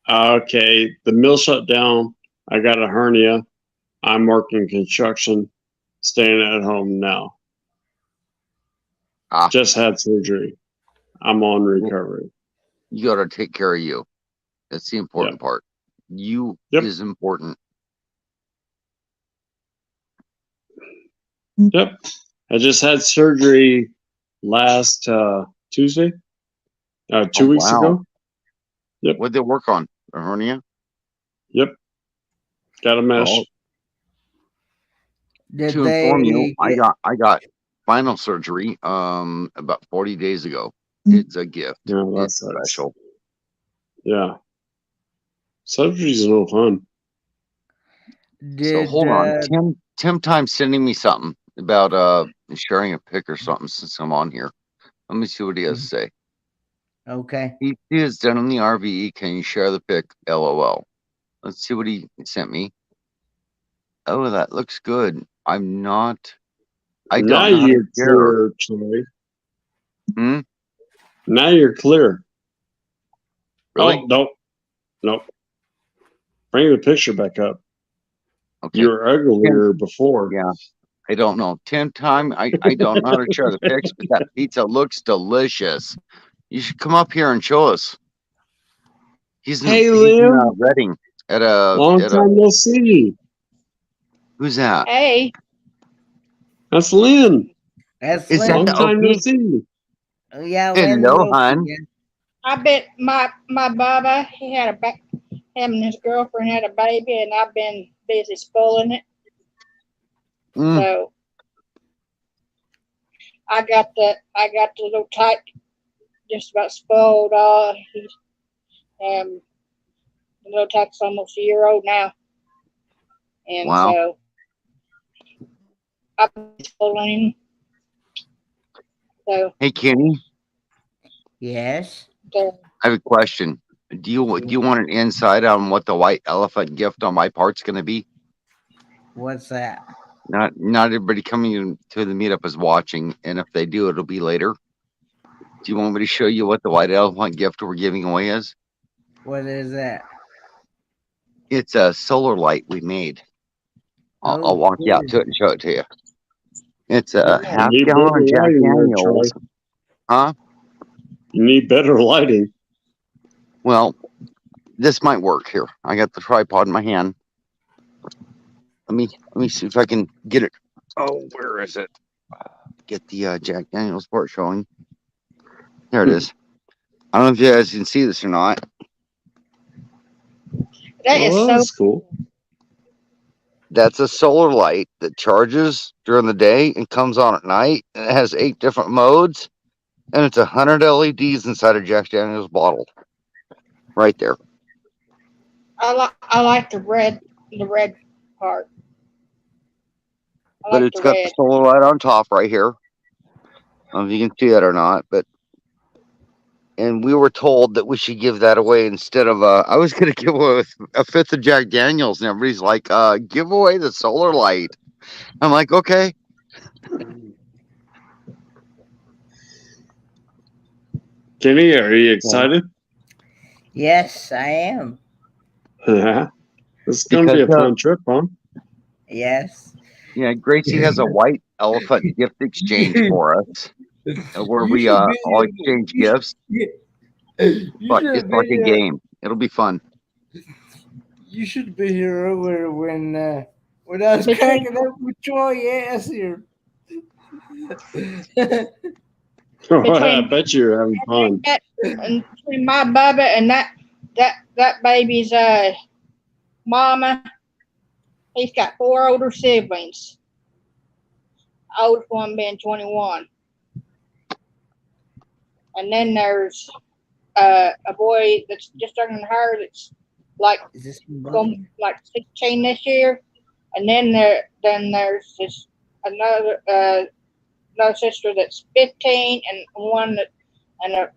Okay. The mill shut down. I got a hernia. I'm working construction, staying at home now. Ah, Just had surgery. I'm on recovery. you got to take care of you. That's the important Yep. part. You Yep. is important. Yep. I just had surgery last Tuesday, 2 weeks wow. ago. Yep. What'd they work on? A hernia? Yep. Got a mesh. Well, Did to they inform you, get, I got spinal surgery about 40 days ago. It's a gift. Yeah, that It's sucks. special. Yeah. Surgery's no fun. So hold on. Tim Time's sending me something about sharing a pic or something since I'm on here. Let me see what he has to say. okay. He is done in the RVE. Can you share the pic? LOL. Let's see what he sent me. Oh, that looks good. I don't Now know how to you're share. clear, Troy. Hmm? Now you're clear. Really? Oh, nope. Bring the picture back up. Okay. You were uglier before. Yeah. I don't know. Tim Time, I don't know how to share the pics, but that pizza looks delicious. You should come up here and show us. He's in Liam. Reading at a Long time no see. who's that? Hey, That's Lynn. That's Is that Lynn. Long the time no Okie? see. Oh, yeah, Lynn Hello, Wilson, hon. yeah. I bet my Baba, he had him and his girlfriend had a baby, and I've been busy spoiling it. Mm, So I got the little tyke just about spoiled. The little tyke's almost a year old now, and wow. so I've been spoiling him. So, Hey, Kenny, Yes. I have a question. Do you want an insight on what the white elephant gift on my part's going to be? What's that? Not everybody coming to the meetup is watching, and if they do, it'll be later. Do you want me to show you what the white elephant gift we're giving away is? What is that? It's a solar light we made. I'll walk you out to it and show it to you. It's a You half need gallon better of Jack lighting there, Daniels. Troy. Huh? You need better lighting. Well, this might work here. I got the tripod in my hand. Let me see if I can get it. Oh, where is it? Get the Jack Daniels part showing. Here it is. I don't know if you guys can see this or not. That is Oh, so that's cool. That's a solar light that charges during the day and comes on at night. And it has 8 different modes. And it's 100 LEDs inside a Jack Daniels bottle. Right there. I like the red part. I But like it's the got red. the solar light on top right here. I don't know if you can see that or not, but and we were told that we should give that away instead of I was gonna give away a 5th of Jack Daniels, and everybody's like, give away the solar light. I'm like, okay. Kenny, are you excited? Yes, I am. Yeah. This is going to be a Because fun trip, huh? Yes. yeah, Gracie has a white elephant gift exchange for us, where You we should all exchange gifts. you But should it's have like been a here. game. It'll be fun. You should be here earlier when I was Between- cracking up with Troy ass here. I bet you're having fun. And between my Bubba and that baby's mama, he's got 4 older siblings. Oldest one being 21. And then there's a boy that's just younger than her that's like Is this going like 16 this year. And then there's this another sister that's 15 and one that and a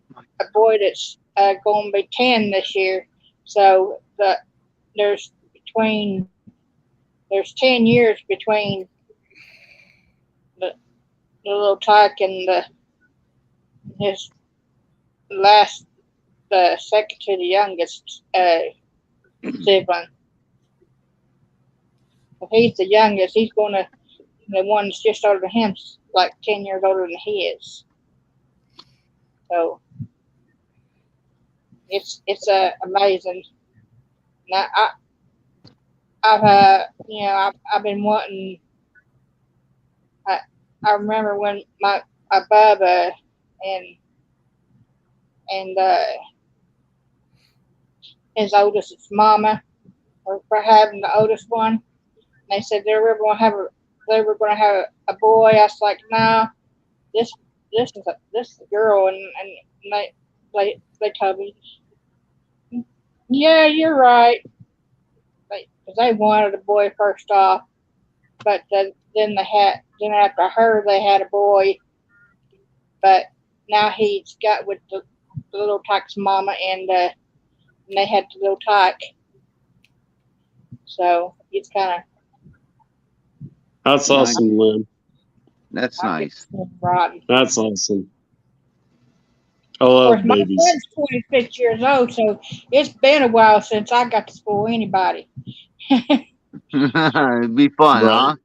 boy that's going to be 10 this year. So there's 10 years between the little Tyke and his last second to the youngest sibling. If he's the youngest, he's gonna the one that's just older than him's like 10 years older than he is. So it's amazing. Now I've been wanting. I remember when my Bubba and his oldest mama were for having the oldest one. And they said they were going to have a boy. I was like, no, this is a girl, and they told me, yeah, you're right. Because they wanted a boy first off, but then after her they had a boy, but now he's got with the little Tyke's mama, and they had the little Tyke. So it's kind of That's Nice. awesome, Lynn. That's nice. rotten. That's awesome. I Of love course, my babies. son's 26 years old, so it's been a while since I got to spoil anybody. It'd be fun, Right. huh?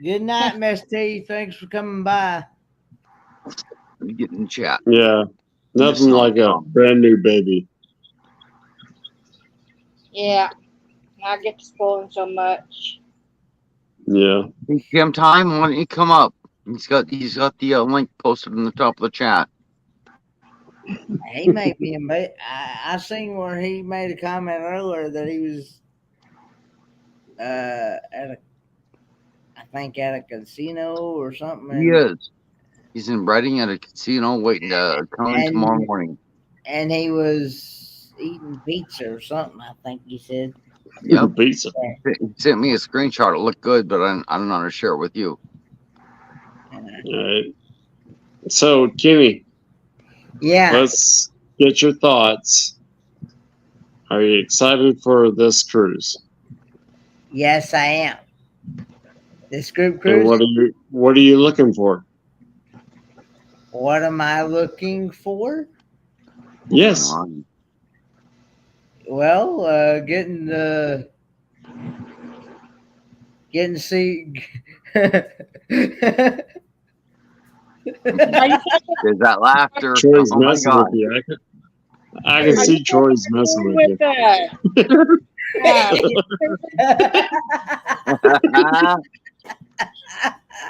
Good night, Miss T. Thanks for coming by. Let me get in chat. Yeah. Nothing like a brand new baby. Yeah, I get to spoil him so much. Yeah. Hey, Kim Time, why don't you come up? He's got the link posted in the top of the chat. He made me I seen where he made a comment earlier that he was at a casino or something. He is. He's in Reading at a casino waiting to come in tomorrow morning. And he was eating pizza or something, I think he said. Yep. Pizza. He sent me a screenshot. It looked good, but I don't know how to share it with you. All right. So, Kenny, Yeah. let's get your thoughts. Are you excited for this cruise? Yes, I am. This group And cruise. what are you looking for? What am I looking for? Yes. Well, getting to see. There's that laughter. Troy's Oh my messing God. with you. I can see Troy's messing with you.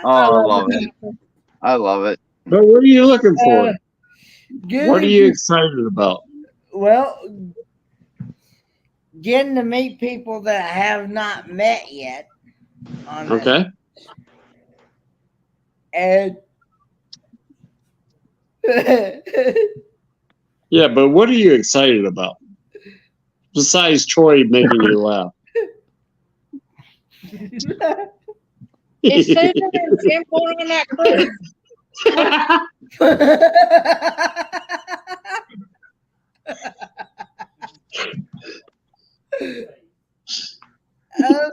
Oh, I love it. I love it. But what are you looking for? What are you excited about? Well, getting to meet people that I have not met yet on this. Okay. And Yeah, but what are you excited about? Besides Troy making you laugh. Is Susan and Jim going on that cruise? uh,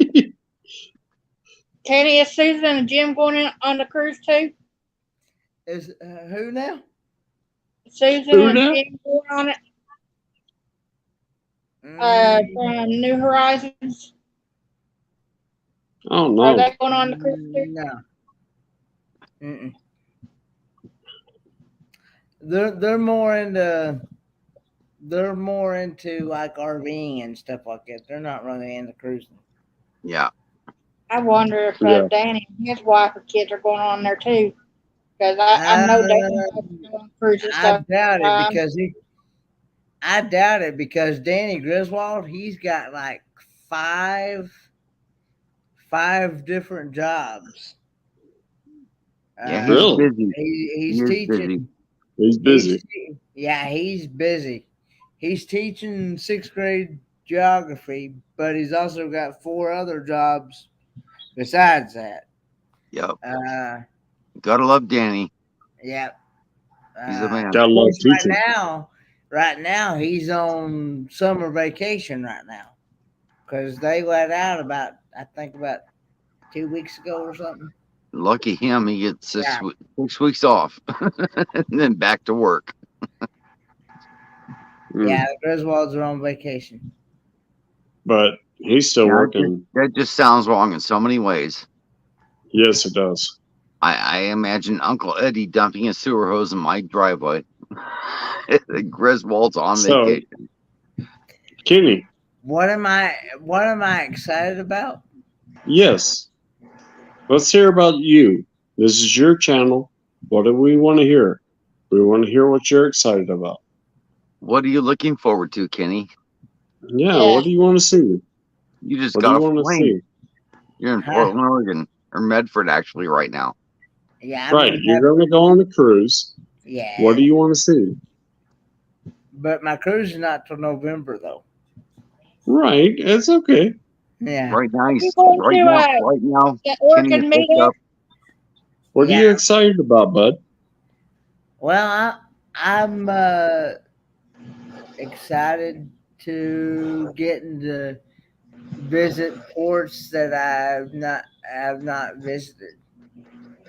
Kenny, is Susan and Jim going in on the cruise too? is who now? Susan Who and now? Jim going on it Mm, from New Horizons? Oh Are no. they going on the cruise too? no. Mm-mm. They're more into like RVing and stuff like that. They're not really into cruising. Yeah. I wonder if Yeah. Danny and his wife or kids are going on there too. Because I know Danny likes to go on cruises. I doubt it Um, because I doubt it because Danny Griswold, he's got like five different jobs. Yeah, he's Really? busy. He He's is teaching. busy. He's busy. He's busy. He's teaching 6th grade geography, but he's also got 4 other jobs besides that. Yep. Uh, Gotta love Danny. yeah. He's a man. Of Gotta love course, teaching. right now he's on summer vacation right now because they let out about 2 weeks ago or something. Lucky him, he gets Yeah. 6 weeks off and then back to work. Yeah, the Griswolds are on vacation. But he's still Yeah, working. that just sounds wrong in so many ways. Yes, it does. I imagine Uncle Eddie dumping a sewer hose in my driveway. Griswold's on So- vacation. Kenny, What am I excited about? yes. Let's hear about you. This is your channel. What do we want to hear? We want to hear what you're excited about. What are you looking forward to, Kenny? Yeah, Yeah. what do you want to see? You just What do got you a want to plane. see? You're in Portland, Oregon, or Medford, actually, right now. Yeah, I'm Right, in you're going to go on a cruise. yeah. What do you want to see? But my cruise is not till November though. Right, it's okay. Yeah. Right now, you going to right now, that Kenny is Oregon hooked meeting? up. What are Yeah. you excited about, bud? Well, I'm excited to getting to visit ports that I have not visited.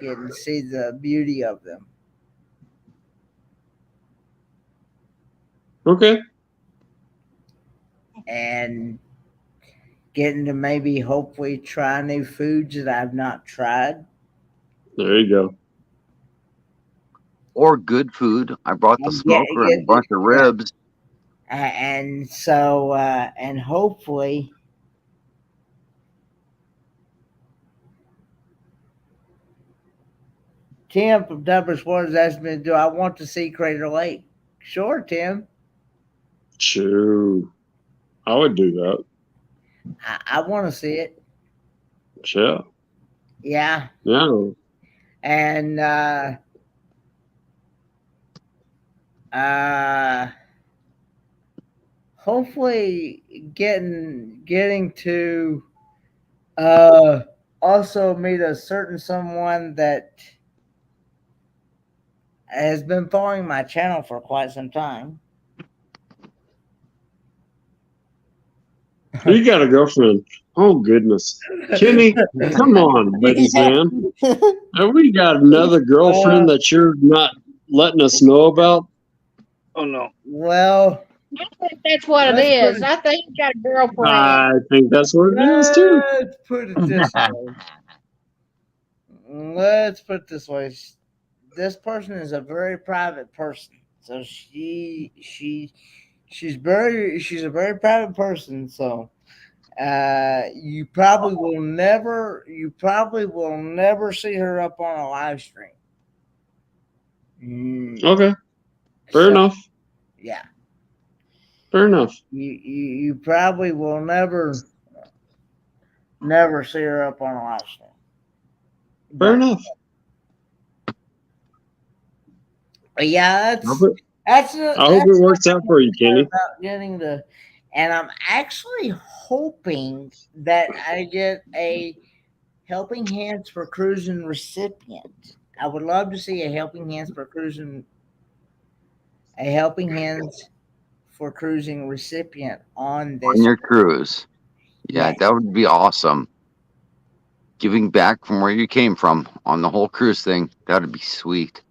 Getting to see the beauty of them. Okay. And getting to maybe hopefully try new foods that I've not tried. There you go. Or good food. I brought the And smoker and a bunch of ribs. And so and hopefully Tim from Dublin Waters asked me, do I want to see Crater Lake? Sure, Tim. True. I would do that. I want to see it. Yeah. Yeah. Yeah. And hopefully getting to also meet a certain someone that has been following my channel for quite some time. You got a girlfriend. Oh, goodness. Kenny, come on, ladies man. Have we got another girlfriend that you're not letting us know about? Oh no. Well, I think that's what it Let's put is. it- I think you got a girlfriend. I think that's what it is, too. let's put it this way. Let's put it this way. This person is a very private person. So she's a very private person. So you probably will never see her up on a live stream. Okay. Fair So, enough. yeah, Fair enough. you probably will never see her up on a live stream. Fair But, enough. but yeah, I hope that's it works out for you, Kenny. about getting the, and I'm actually hoping that I get a Helping Hands for Cruising recipient. I would love to see a Helping Hands for Cruising recipient on On this. your cruise. Yeah, Yes. that would be awesome. Giving back from where you came from on the whole cruise thing. That would be sweet.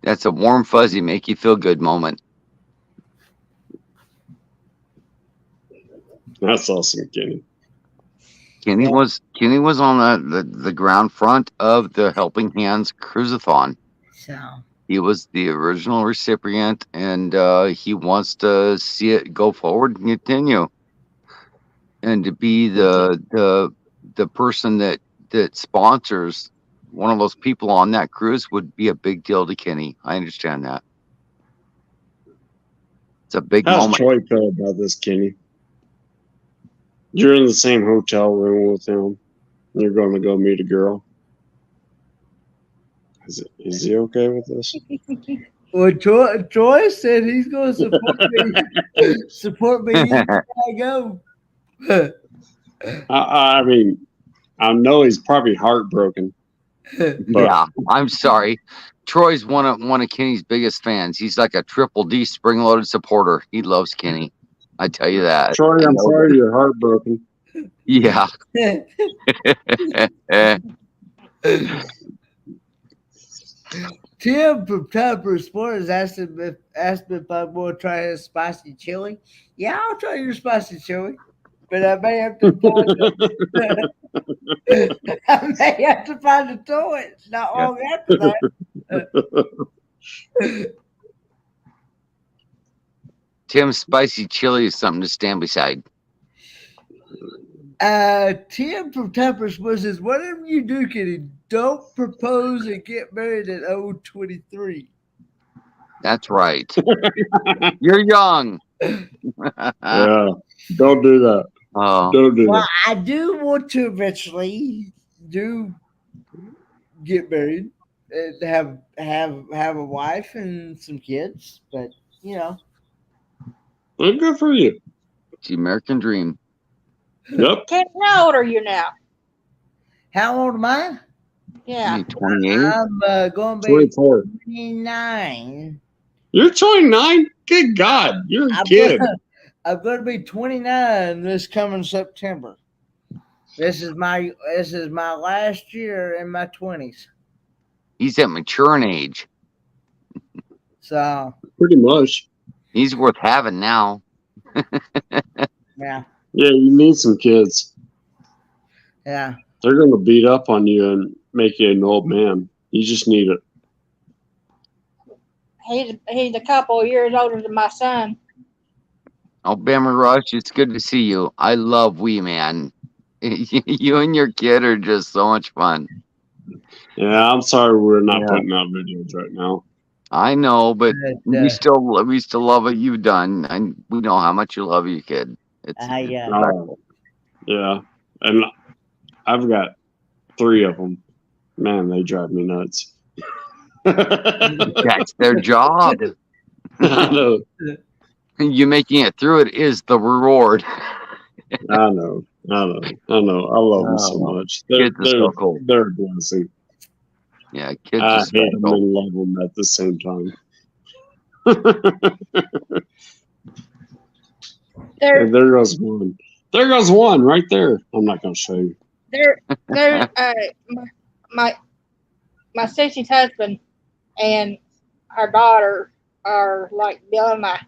That's a warm, fuzzy, make you feel good moment. That's awesome, Kenny. Kenny Yeah. was on the ground front of the Helping Hands Cruiseathon. So He was the original recipient, and he wants to see it go forward and continue, and to be the person that sponsors one of those people on that cruise would be a big deal to Kenny. I understand that. It's a big How's moment. Troy feel about this, Kenny? You're in the same hotel room with him. You're going to go meet a girl. Is he okay with this? well, Troy said he's going to support me. Support me anywhere I go. I mean, I know he's probably heartbroken. But Yeah, I'm sorry. Troy's one of Kenny's biggest fans. He's like a triple D spring-loaded supporter. He loves Kenny. I tell you that. Troy, I I'm know sorry that. you're heartbroken. Yeah. Tim from Tupper Sports asked me if I want to try a spicy chili. Yeah, I'll try your spicy chili, but I may have to find I may have to find a toilet not Yeah. long after that. Tim's spicy chili is something to stand beside. Tim from Tupper Sports says, whatever you do, Kenny, don't propose and get married at 23. That's right. You're young. Yeah, don't do that. Oh, Don't do Well, that. I do want to eventually get married and have a wife and some kids, but you know. Well, good for you. it's the American dream. Yep. Ken, how old are you now? How old am I? Yeah. You 28? I'm going to be 24. 29. You're 29? Good God, you're a kid. I'm going to be 29 this coming September. This is my last year in my 20s. He's at maturing age. So Pretty much. He's worth having now. yeah, Yeah, you need some kids. yeah. They're going to beat up on you and make you an old man. You just need it. He's a couple of years older than my son. Oh, Bammer Rush, it's good to see you. I love Wee Man. You and your kid are just so much fun. Yeah, I'm sorry we're not Yeah. putting out videos right now. I know, but But, we still love what you've done, and we know how much you love your kid. It's Oh, yeah, and I've got 3 of them. Man, they drive me nuts. that's their job. I know. You making it through it is the reward. I know. I love them so much. Kids are so cool. They're a blessing. Yeah, kids I are hate them special. and love them at the same time. They're And there goes one. There goes one right there. I'm not going to show you. they're my sister's husband and her daughter are like building a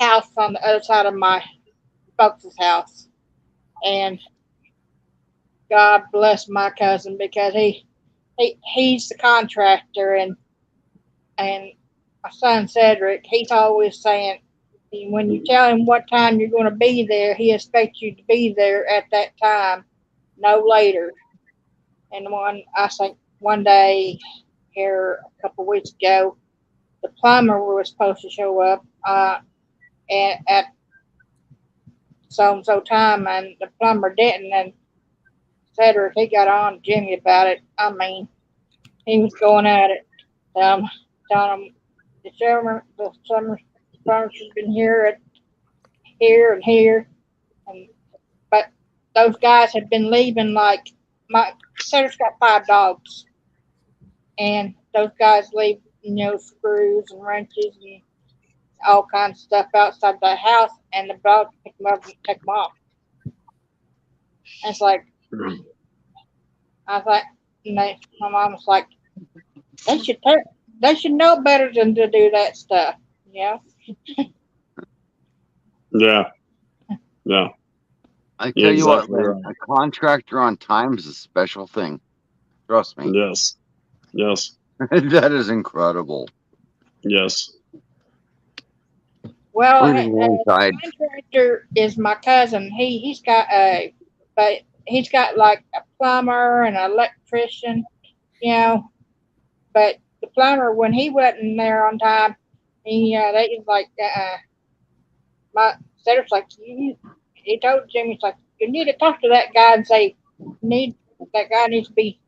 house on the other side of my folks' house, and God bless my cousin because he's the contractor, and my son Cedric, he's always saying when you tell him what time you're going to be there, he expects you to be there at that time, no later. And I think one day here a couple weeks ago. The plumber was supposed to show up at so and so time, and the plumber didn't. And Cedric, he got on Jimmy about it. I mean, he was going at it, telling him the summer furniture's been here and here, and but those guys had been leaving. Like my Cedric's got 5 dogs, and those guys leave, screws and wrenches and all kinds of stuff outside the house, and the dogs pick them up and take them off. And it's like, I was like, my mom was like, they should know better than to do that stuff, Yeah. Yeah. I tell you what, Exactly man, right. a contractor on time is a special thing. Trust me. Yes. Yes. That is incredible. Yes. Well, On the one the side, contractor is my cousin. He's got but he's got like a plumber and an electrician, But the plumber, when he wasn't there on time, they was like, my Cedric's like, he told Jimmy, it's like, you need to talk to that guy and say, that guy needs to be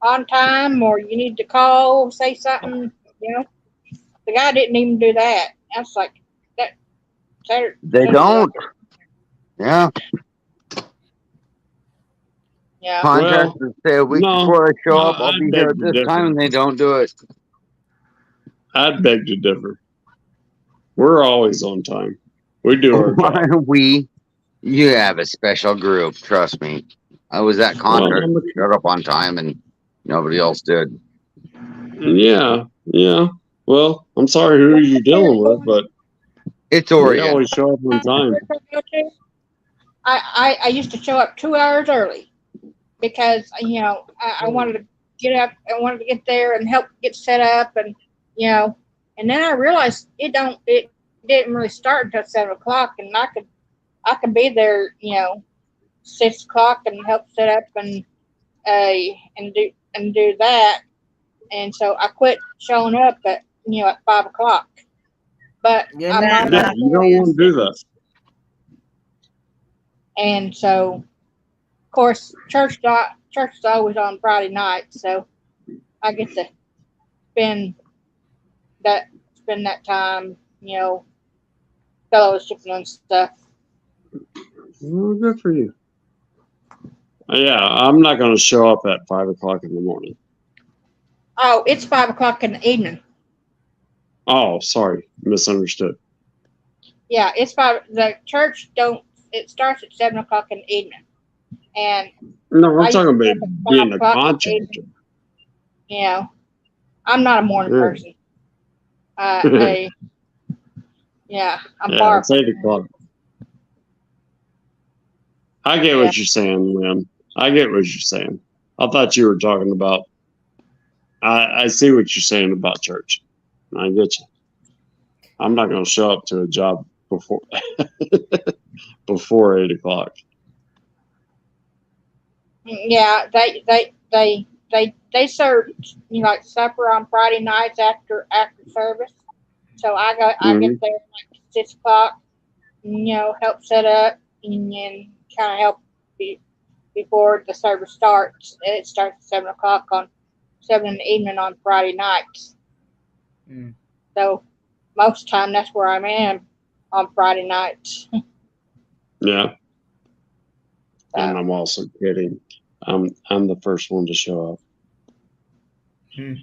on time, or you need to call, say something, The guy didn't even do that. I was like, that. they don't. Yeah. Yeah. Contractors say a week No, before I show up, I'll I'd be beg here at to this differ. time, and they don't do it. I'd beg to differ. We're always on time. We do our job. You have a special group. Trust me. I was that contractor, showed up on time, and nobody else did. Yeah. Well, I'm sorry who you're dealing with, but It's they Oregon. always show up on time. I used to show up 2 hours early because I wanted to get up. I wanted to get there and help get set up, and and then I realized it didn't really start until 7 o'clock, and I could be there 6 o'clock and help set up and do that, and so I quit showing up at 5 o'clock. But You're I'm not- Yeah, you don't want to do that. And so, of course, church is always on Friday night, so I get to spend that time, fellowshipping and stuff. Well, good for you. Yeah, I'm not going to show up at 5 o'clock in the morning. Oh, it's 5 o'clock in the evening. Oh, sorry, misunderstood. Yeah, it's 5. The church it starts at 7 o'clock in the evening, and No, I'm I talking used to about work at being 5 a o'clock in the contractor. evening. I'm not a morning Yeah. person. I'm Yeah, far. it's 8 o'clock. I get what you're saying, Lynn. I get what you're saying. I thought you were talking about. I see what you're saying about church. I get you. I'm not going to show up to a job before 8 o'clock. Yeah, they serve like supper on Friday nights after service. So I get there like 6 o'clock, help set up and then kind of help before the service starts. It starts at 7 o'clock on 7 in the evening on Friday nights. Mm. So most of the time that's where I'm in on Friday nights. Yeah. So, And I'm also kidding. I'm the first one to show up. Hmm.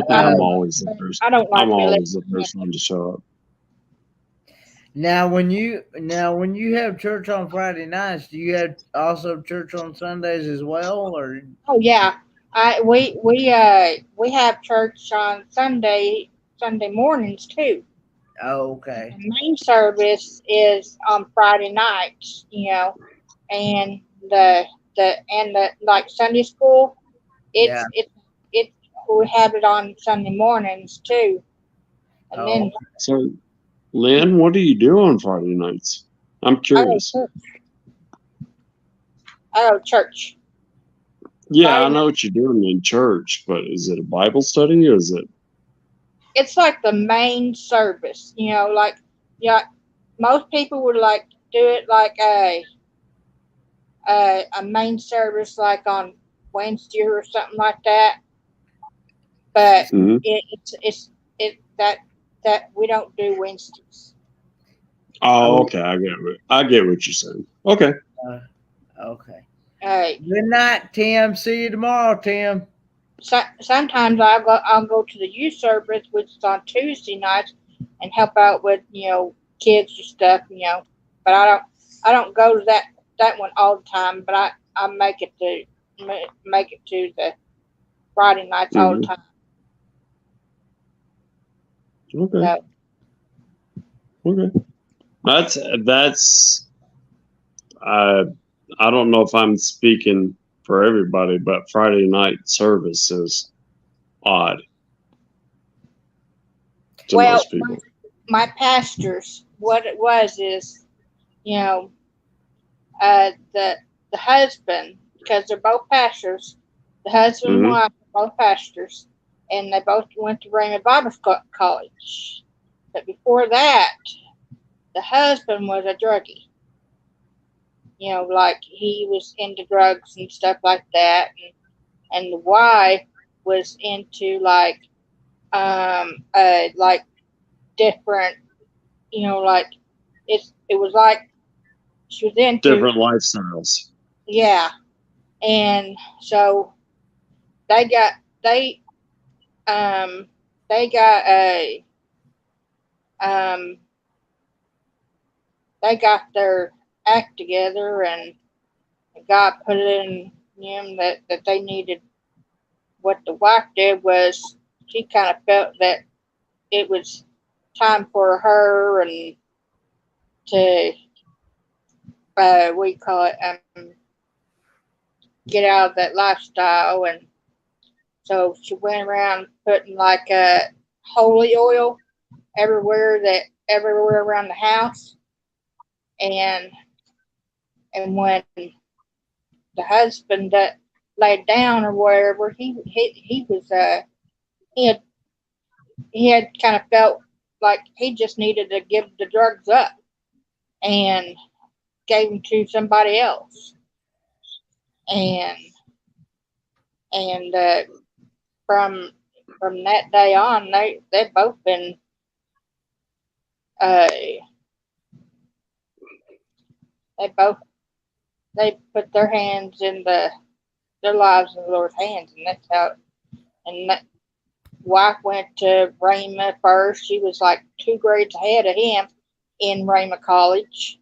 I'm always the first. I don't like I'm to be always late. the first one to show up. Now, when you have church on Friday nights, do you have also church on Sundays as well, or? Oh yeah, we have church on Sunday mornings too. Oh, okay. The main service is on Friday nights, and the like Sunday school, it's we have it on Sunday mornings too, and then So, Lynn, what do you do on Friday nights? I'm curious. church. Yeah, I Friday know night. what you're doing in church, but is it a Bible study? Or is it? It's like the main service, like yeah, most people would like do it like a main service like on Wednesday or something like that. But Mhm. it's that we don't do Wednesdays. Oh, Oh, okay. I get what you're saying. Okay. okay. Uh, Good night, Tim. See you tomorrow, Tim. Sometimes I'll go to the youth service, which is on Tuesday nights, and help out with kids and stuff. But I don't go to that one all the time. But I make it to the Friday nights all the Hmm. time. Okay. So Okay. That's. I I don't know if I'm speaking for everybody, but Friday night service is odd to well, most people. my pastors, what it was is you know the husband, because they're both pastors, the husband and Hmm. wife are both pastors, and they both went to Raymond Bible College. But before that, the husband was a druggie. Like he was into drugs and stuff like that, and the wife was into like different, like it was like she was into, Different lifestyles. yeah, and so they got they um they got a um they got their act together, and God put it in them that they needed. What the wife did was she kind of felt that it was time for her and to we call it get out of that lifestyle, and so she went around putting like holy oil everywhere around the house, and when the husband that laid down or wherever he was he had he had kind of felt like he just needed to give the drugs up and gave them to somebody else, and and from that day on they've both been uh they both they put their hands in their lives in the Lord's hands, and that's how. And that wife went to Rhema first. She was like 2 grades ahead of him in Rhema College,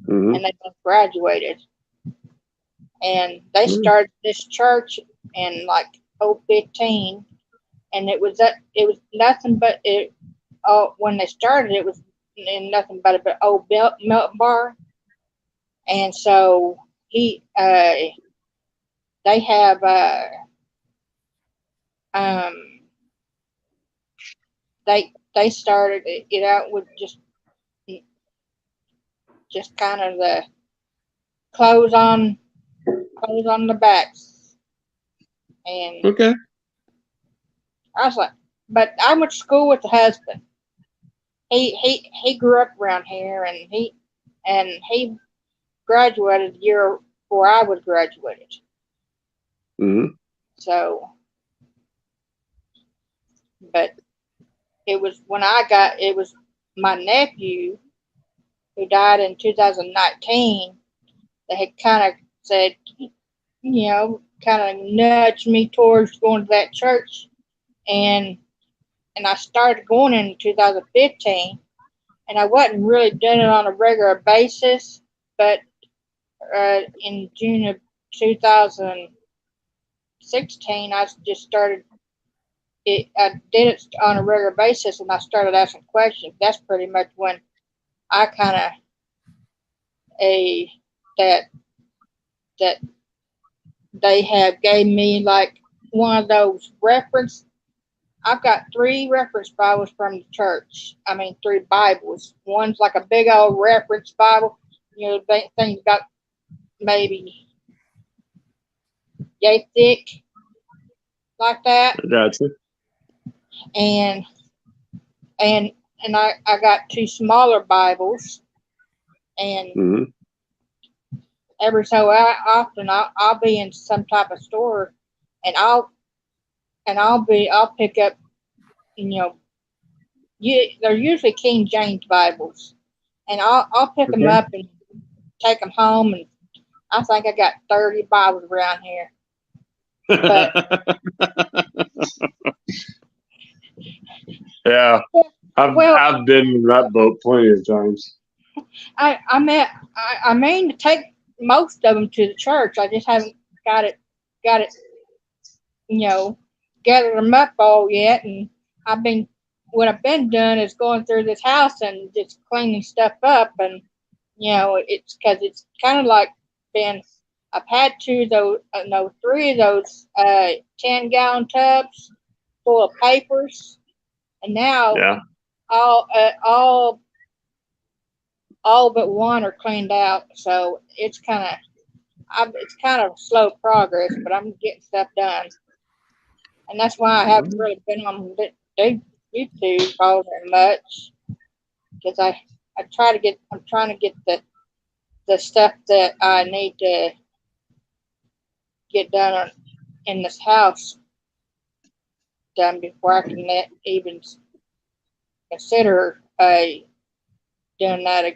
Hmm. and they both graduated. And they started this church in like 2015, and it was nothing but it. Oh, when they started, it was in nothing but an old milk bar, and so they have um they started it out with just kind of the clothes on clothes on the backs, and Okay. I was like, but I went to school with the husband. He grew up around here, and he graduated the year before I was graduated. Hmm. So, but it was my nephew who died in 2019 that had kind of said, kind of nudged me towards going to that church, and I started going in 2015, and I wasn't really doing it on a regular basis, but in June of 2016, I just started it. I did it on a regular basis, and I started asking questions. That's pretty much when I kind of a that that they have gave me like one of those reference. I've got 3 reference Bibles from the church. I mean, 3 Bibles. One's like a big old reference Bible. Things got maybe yay thick, like that. I got you. And and I got two smaller Bibles, and Hmm. every so often I'll be in some type of store, and I'll pick up, you know, they're usually King James Bibles, and I'll pick them Okay. up and take them home, and I think I got 30 Bibles around here. Yeah, Well, I've been in that boat plenty of times. I mean to take most of them to the church. I just haven't got it, you know, gathered them up all yet. And what I've been doing is going through this house and just cleaning stuff up. And it's because it's kind of like been. I've had three of those 10-gallon tubs full of papers, and now Yeah. all all all but one are cleaned out. So it's kind of slow progress, but I'm getting stuff done, and that's why I haven't really been on YouTube all that much, because I'm trying to get the stuff that I need to get done in this house done before I can even consider doing that,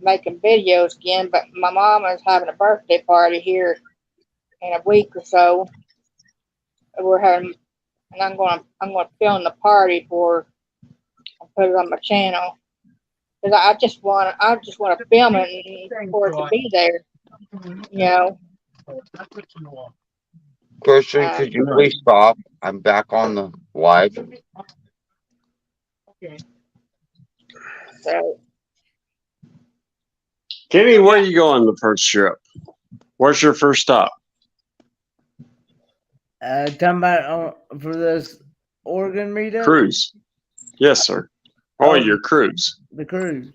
making videos again. But my mom is having a birthday party here in a week or so. We're having, and I'm going to film the party and put it on my channel, because I just want to film it and for it to be there, you know. Christian, Uh, could you please stop? I'm back on the live. so Kenny, where are you going the first trip? Where's your first stop? Talking about for this Oregon meetup? Cruise. Yes, sir. Oh, your cruise. The cruise.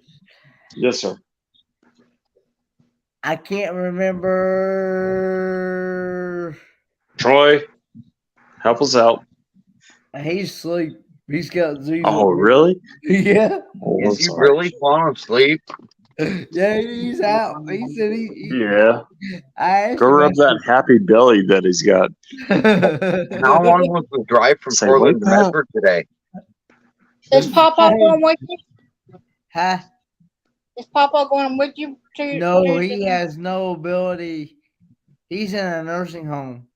Yes, sir. I can't remember. Troy, help us out. He's asleep. He's got Z's. Oh, really? Yeah. Oh, I'm Is he sorry. really falling asleep? Yeah, he's out. He said Yeah. I asked Go him, rub that happy belly that he's got. And how long was the drive from Say, Portland to wake up. Medford today? is Papa going with you? Huh? Is Papa going with you to? No, he has no ability. He's in a nursing home.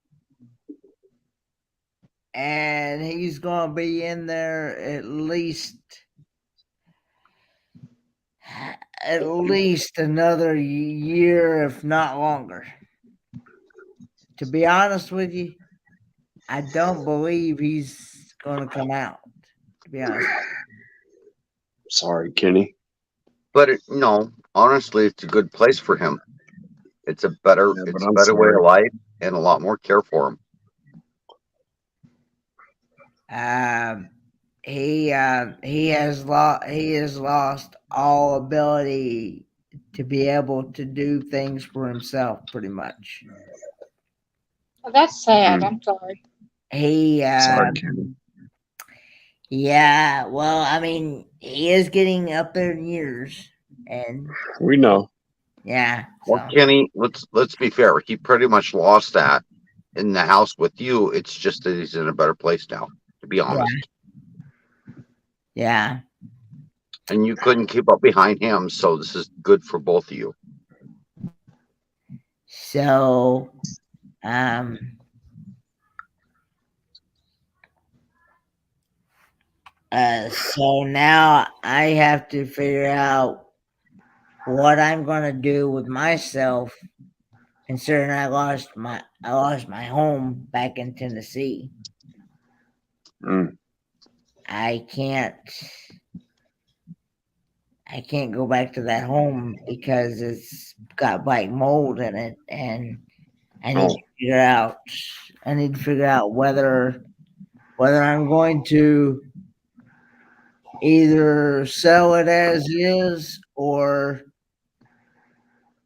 And he's going to be in there at least another year, if not longer. To be honest with you, I don't believe he's going to come out, to be honest. Sorry, Kenny. But no, honestly, it's a good place for him. It's a better, Yeah, but it's a I'm better way sorry. of life and a lot more care for him. He has lost all ability to be able to do things for himself, pretty much. Oh, that's sad. I'm sorry. Sorry, Kenny. Yeah, well, I mean, he is getting up there in years, and We know. yeah. Well, So. Kenny, let's be fair. He pretty much lost that in the house with you. It's just that he's in a better place now, to be honest. Yeah. And you couldn't keep up behind him, so this is good for both of you. So, so now I have to figure out what I'm gonna do with myself, considering I lost my home back in Tennessee. Mm. I can't go back to that home because it's got black mold in it, and I need to figure out whether I'm going to either sell it as is or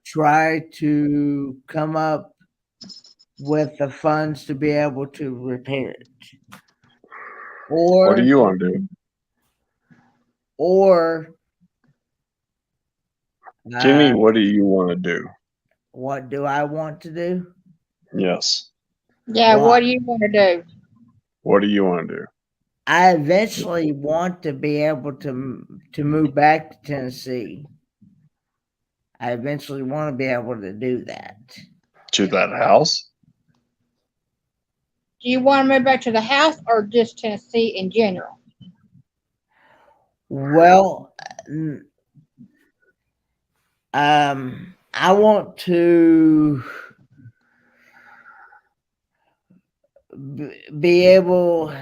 try to come up with the funds to be able to repair it. What Or do you want to do? or Kenny, uh, what do you want to do? what do I want to do? Yes. Yeah, Well, what do you want to do? What do you want to do? I eventually want to be able to move back to Tennessee. I eventually want to be able to do that. To that house? Do you want to move back to the house or just Tennessee in general? Well, I want to be able.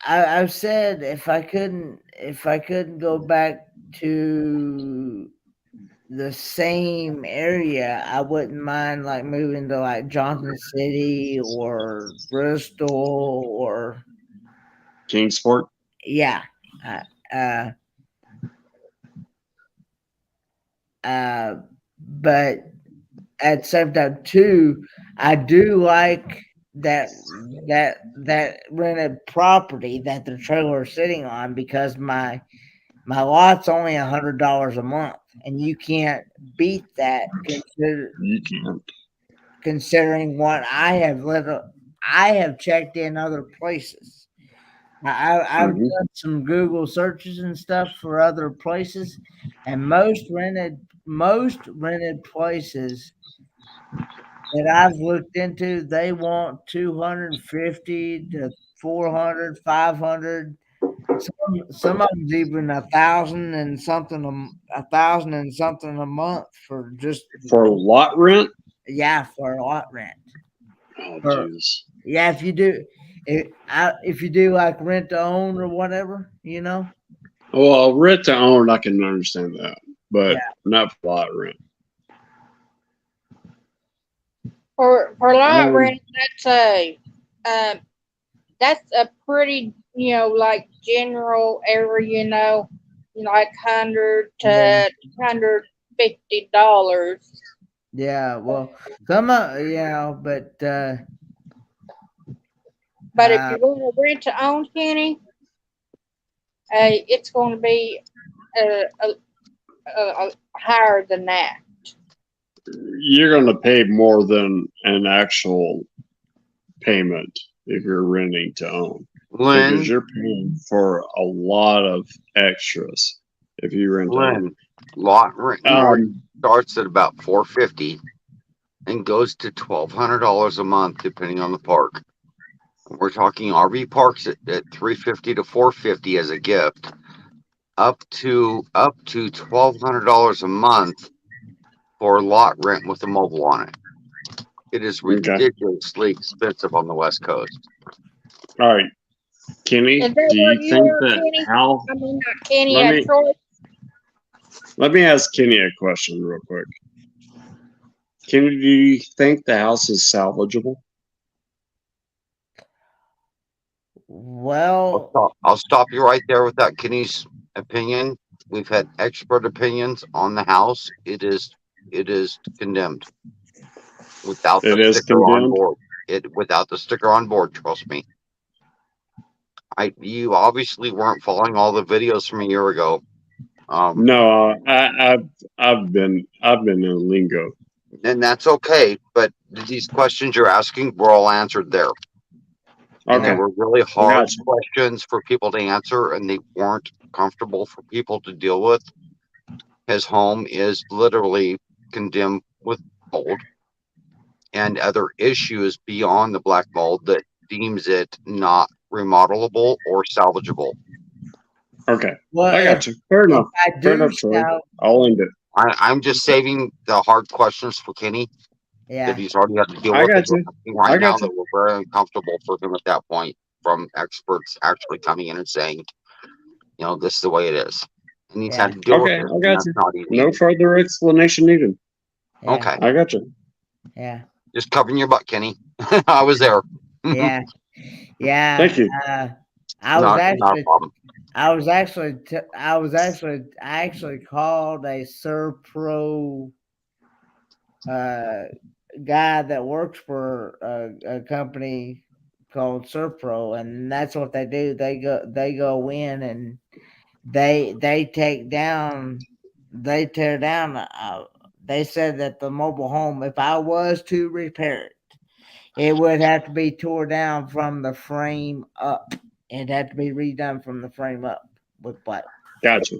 I've said if I couldn't go back to the same area, I wouldn't mind like moving to like Johnson City or Bristol or Kingsport? yeah. Uh, but at the same time too, I do like that rented property that the trailer is sitting on because my lot's only $100 a month, and you can't beat that You can't. considering what I have checked in other places. I've Mhm. done some Google searches and stuff for other places, and most rented places that I've looked into, they want 250 to 400, 500. Some of them's even 1,000 and something a month for just For lot rent? yeah, for a lot rent. Oh, For Jesus. yeah, if you do like rent to own or whatever, Well, rent to own, I can understand that, but yeah, not for lot rent. For lot Um, rent, um, that's a pretty, like general area, like yeah, $100 to $150. yeah. Well, but But if uh, you're going to rent to own, Kenny, it's going to be uh, a, higher than that. you're going to pay more than an actual payment if you're renting to own because Lynn, you're paying for a lot of extras if you rent to own. Lynn, lot rent Um, starts at about 450 and goes to $1,200 a month depending on the park. We're talking RV parks at 350 to 450 as a gift, up to $1,200 a month for lot rent with a mobile on it. It is okay. ridiculously expensive on the West Coast. All right. Kenny, Is that do where you you think are, that Kenny? how I mean, not Kenny, let me Troy. let me ask Kenny a question real quick. Kenny, do you think the house is salvageable? well, I'll stop you right there with that Kenny's opinion. We've had expert opinions on the house. It is condemned without the It is sticker on condemned? board. Without the sticker on board, trust me. You obviously weren't following all the videos from a year ago. No, I've been in lingo. And that's okay. But these questions you're asking were all answered there. And they Okay, were really I hard got you. questions for people to answer, and they weren't comfortable for people to deal with. His home is literally condemned with mold and other issues beyond the black mold that deems it not remodelable or salvageable. Okay, well, I got you. Fair if enough. I Fair do enough, Troy. sell, I'll end it. I'm just saving the hard questions for Kenny that yeah, he's already had to deal I with. got you. Right I now got that you. were very uncomfortable for him at that point from experts actually coming in and saying, this is the way it is. And he's yeah, had to deal with Okay, it, I and got that's you. not easy. No further explanation needed. yeah, Okay, I got you. yeah, just covering your butt, Kenny. I was there. yeah, Thank yeah. you. I was Not a actually, problem. I actually called a Serpro guy that works for a company called Serpro, and that's what they do. They go in and they take down, they tear down. They said that the mobile home, if I was to repair it, it would have to be tore down from the frame up. It'd have to be redone from the frame up with black. Gotcha.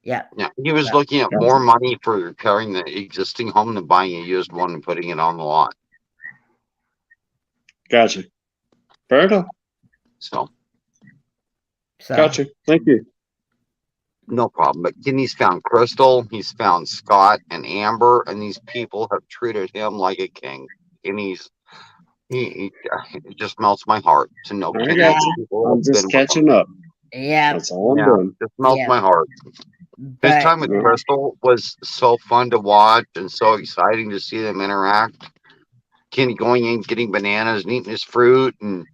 Yeah. Yeah, he was Yeah. looking at more money for repairing the existing home than buying a used one and putting it on the lot. Gotcha. Fair enough. So Gotcha. Thank you. no problem. But Kenny's found Crystal, he's found Scott and Amber, and these people have treated him like a king. And it just melts my heart to know I Kenny. got Yeah. you. People I'm have just been with him. catching up. Yeah. That's all I'm Yeah, doing. just melts Yeah. my heart. His But time with Yeah. Crystal was so fun to watch and so exciting to see them interact. Kenny going in, getting bananas, and eating his fruit, and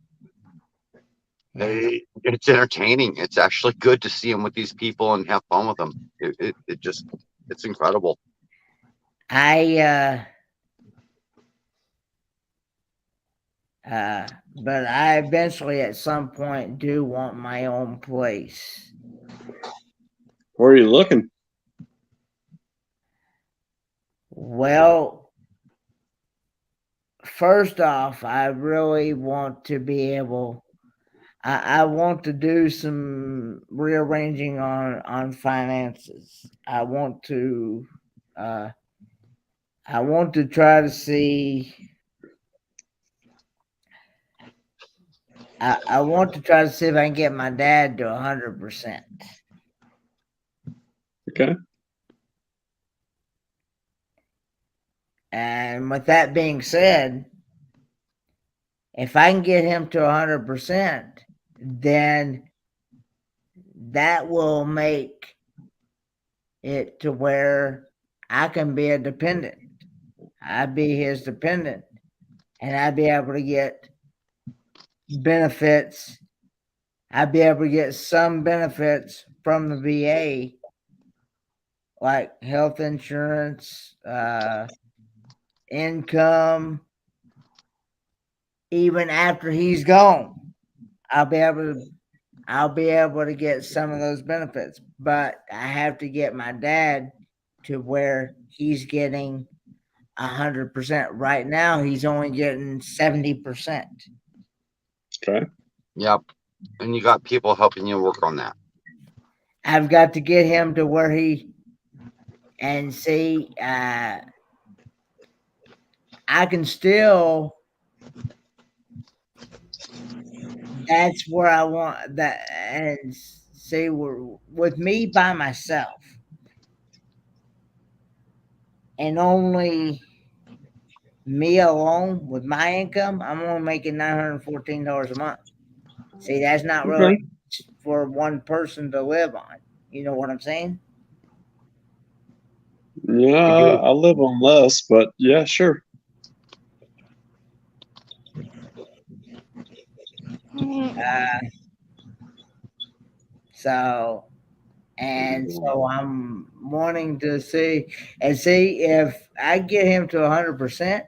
it's entertaining. It's actually good to see him with these people and have fun with them. It's incredible. But I eventually at some point do want my own place. Where are you looking? Well, first off, I really want to be able, I want to do some rearranging on finances. I want to try to see, I want to try to see if I can get my dad to 100%. Okay. And with that being said, if I can get him to 100%, then that will make it to where I can be a dependent. I'd be his dependent, and I'd be able to get benefits. I'd be able to get some benefits from the VA, like health insurance, income. Even after he's gone, I'll be able to get some of those benefits, but I have to get my dad to where he's getting 100%. Right now, he's only getting 70%. Okay. Yep. And you got people helping you work on that. I've got to get him to where he, and see, I can still, that's where I want that, and see, with me by myself and only me alone with my income, I'm only making $914 a month. See, that's not really Okay. for one person to live on. You know what I'm saying? Yeah, I live on less, but yeah, sure. So I'm wanting to see if I get him to 100%,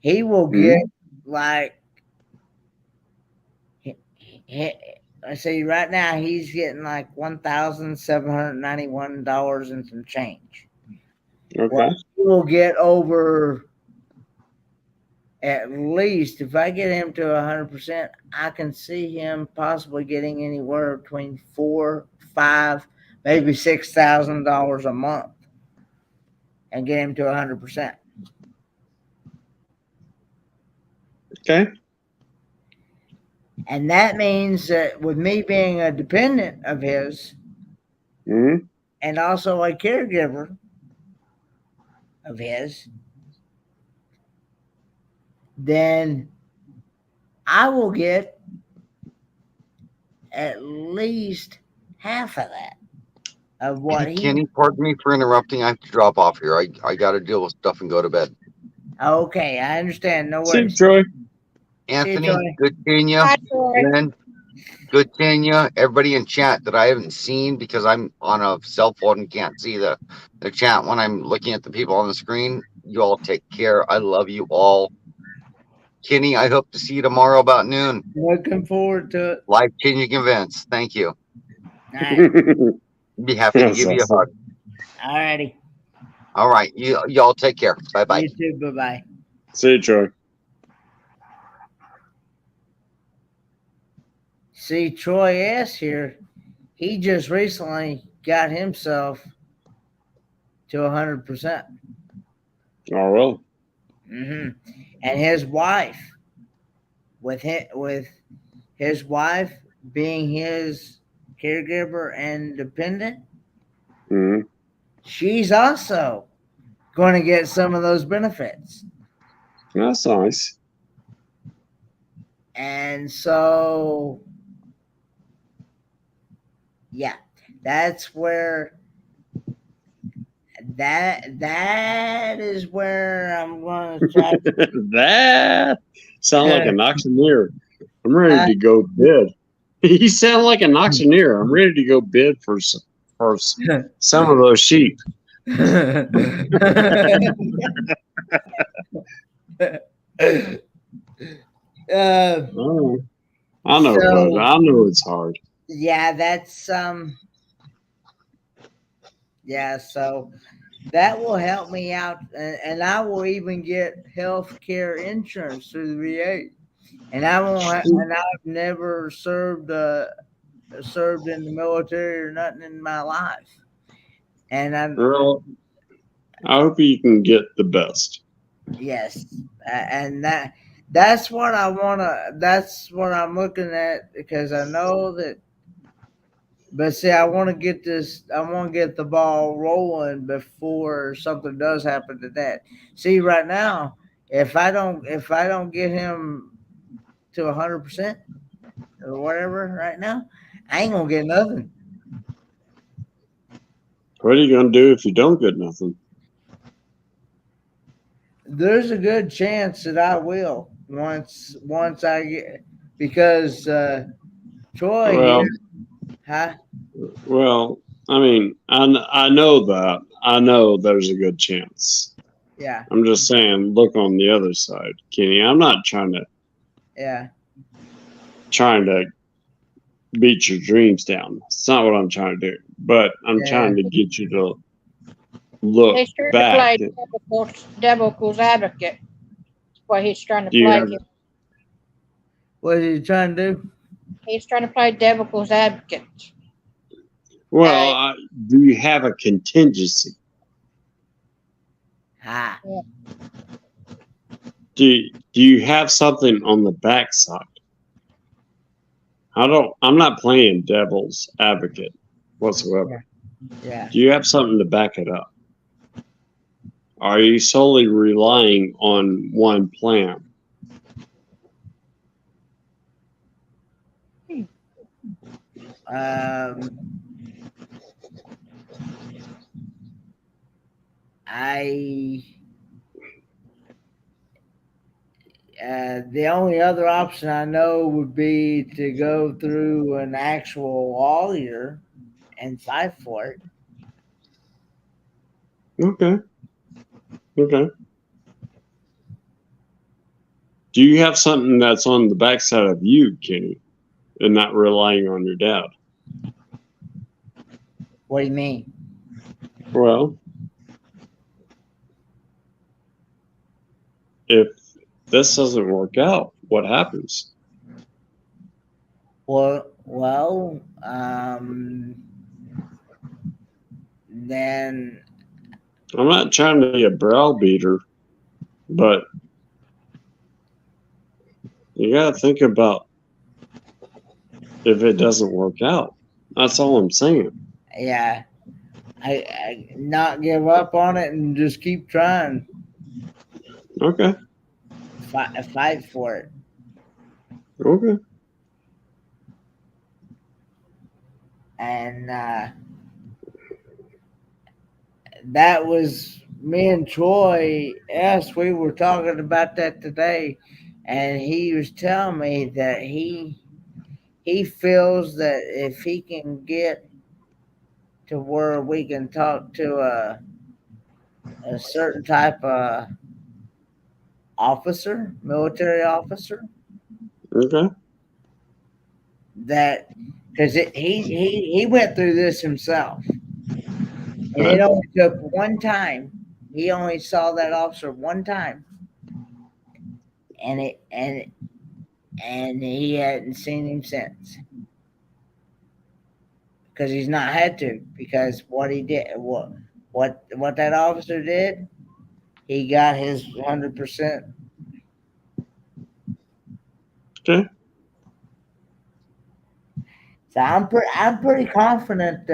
he will get like, I see right now he's getting like $1,791 and some change. Okay. Well, he will get over, at least if I get him to 100%, I can see him possibly getting anywhere between $4,000, $5,000, maybe $6,000 a month, and get him to 100%. Okay. And that means that with me being a dependent of his, and also a caregiver of his, then I will get at least half of that of what Hey, he. Kenny, pardon me for interrupting. I have to drop off here. I got to deal with stuff and go to bed. Okay, I understand. No See you, worries. Troy. Anthony, Troy. good seeing you. Hi, Troy. Lynn, good seeing you. Everybody in chat that I haven't seen because I'm on a cell phone and can't see the chat when I'm looking at the people on the screen. You all take care. I love you all. Kenny, I hope to see you tomorrow about noon. Looking forward to it. Life changing events. Thank you. All right. Be happy to That's give you a awesome. hug. All righty. All right. Y'all take care. Bye bye. You too. Bye bye. See you, Troy. See, Troy S. here, he just recently got himself to 100%. Oh, well. And his wife, with his wife being his caregiver and dependent, Hmm. she's also going to get some of those benefits. That's nice. And so, yeah, that's where that is where I'm going to try. That sound like an auctioneer. I'm ready to go bid. You sound like an auctioneer. I'm ready to go bid for some of those sheep. Oh, I know, So- bud. I know it's hard. Yeah, that's yeah, so that will help me out, and I will even get health care insurance through the VA. And I won't and I've never served in the military or nothing in my life. And I'm Well, I hope you can get the best. yes, and that's what I wanna. That's what I'm looking at, because I know that. But see, I want to get this. I want to get the ball rolling before something does happen to that. See, right now, if I don't get him to 100% or whatever right now, I ain't gonna get nothing. What are you gonna do if you don't get nothing? There's a good chance that I will once I get, because Troy Well, here, huh? well, I mean, I know that. I know there's a good chance. Yeah, I'm just saying, look on the other side, Kenny. I'm not trying yeah, to beat your dreams down. It's not what I'm trying to do. But I'm Yeah. trying to get you to look He's trying back. to play devil's advocate. That's what he's trying to Do you play. have, what are you trying to do? He's trying to play devil's advocate. well, do you have a contingency? Ha. Do you have something on the backside? I'm not playing devil's advocate whatsoever. Yeah. Do you have something to back it up? Are you solely relying on one plan? Um, I the only other option I know would be to go through an actual lawyer and fight for it. Okay. Okay. Do you have something that's on the backside of you, Kenny, and not relying on your dad? What do you mean? Well, if this doesn't work out, what happens? Well, then I'm not trying to be a browbeater, but you got to think about if it doesn't work out. That's all I'm saying. yeah, I not give up on it and just keep trying, Okay. fight for it. Okay. And that was me and Troy S. We were talking about that today, and he was telling me that he feels that if he can get to where we can talk to a certain type of officer, military officer, Okay. that because he went through this himself, and it Okay. only took one time. He only saw that officer one time, and he hadn't seen him since, because he's not had to, because what he did, what that officer did, he got his 100%. Okay. So I'm pretty confident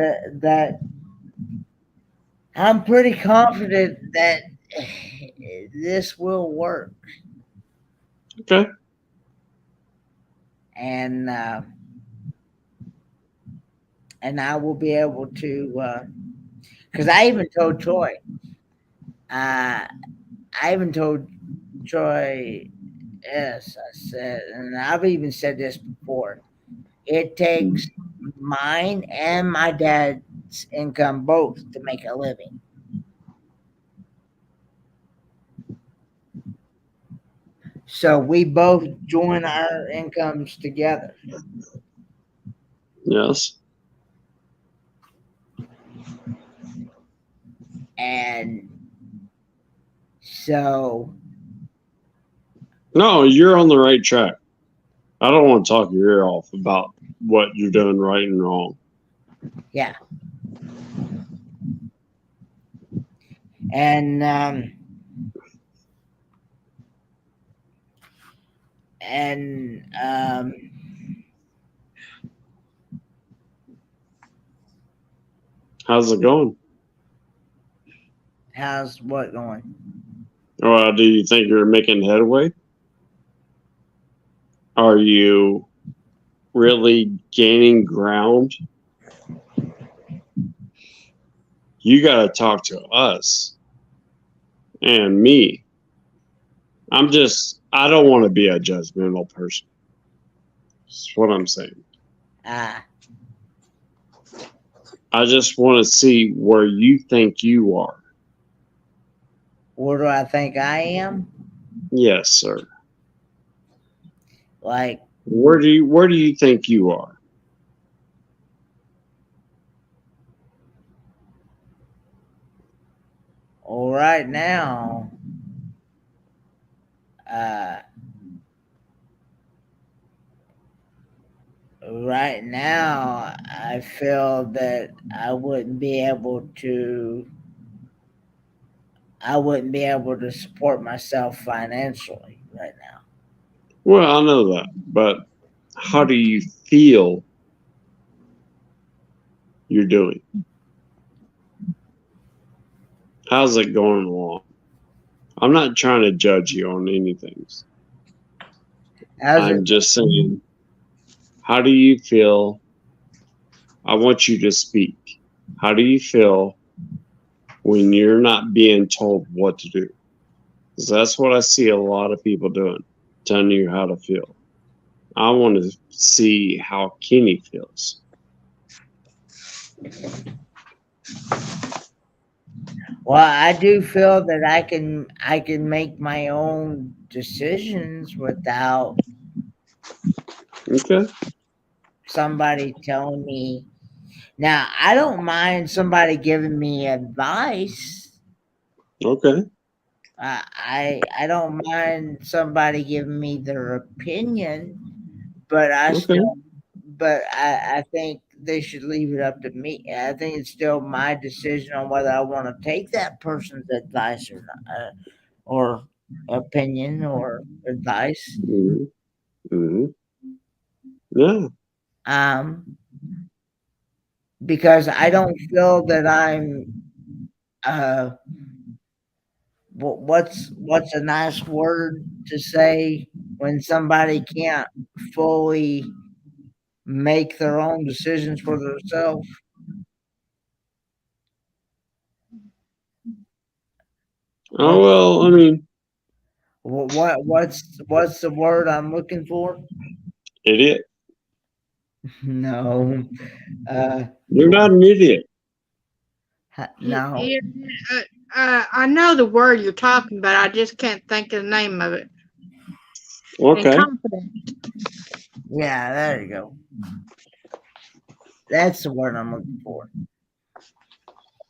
I'm pretty confident that this will work, Okay. and I will be able to, because I even told Troy, I even told Troy, yes, I said, and I've even said this before. It takes mine and my dad's income both to make a living. So we both join our incomes together. Yes. And so, No, you're on the right track. I don't want to talk your ear off about what you're doing right and wrong. yeah. And and How's it going? how's what going? Well, do you think you're making headway? Are you really gaining ground? You got to talk to us and me. I don't want to be a judgmental person. That's what I'm saying. Ah, I just want to see where you think you are. where do I think I am? Yes, sir. Like, Where do you think you are? well, right now, uh, I feel that I wouldn't be able to support myself financially right now. Well, I know that, but how do you feel you're doing? How's it going along? I'm not trying to judge you on anything. How's it? I'm just saying, how do you feel? I want you to speak. How do you feel when you're not being told what to do? Because that's what I see a lot of people doing, telling you how to feel. I want to see how Kenny feels. Well, I do feel that I can make my own decisions without Okay. somebody telling me. Now, I don't mind somebody giving me advice. Okay. I don't mind somebody giving me their opinion, but Okay. I think they should leave it up to me. I think it's still my decision on whether I want to take that person's advice or not, or opinion or advice. Hmm. Hmm. Yeah. Um, because I don't feel that I'm uh what's a nice word to say when somebody can't fully make their own decisions for themselves. Oh, What well, I mean, what's the word I'm looking for? idiot. No, uh, You're not an idiot. no. Yeah, I know the word you're talking about. I just can't think of the name of it. Okay. And confident. Yeah, there you go. That's the word I'm looking for.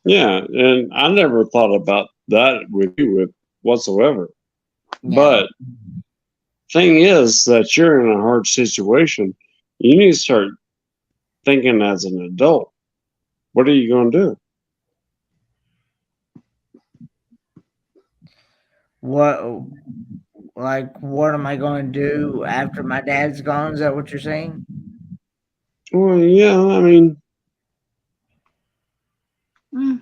Yeah, and I never thought about that with you with whatsoever. Yeah. But thing is that you're in a hard situation. You need to start thinking as an adult. What are you going to do? What, like, what am I going to do after my dad's gone? Is that what you're saying? Well, yeah, I mean, Mm.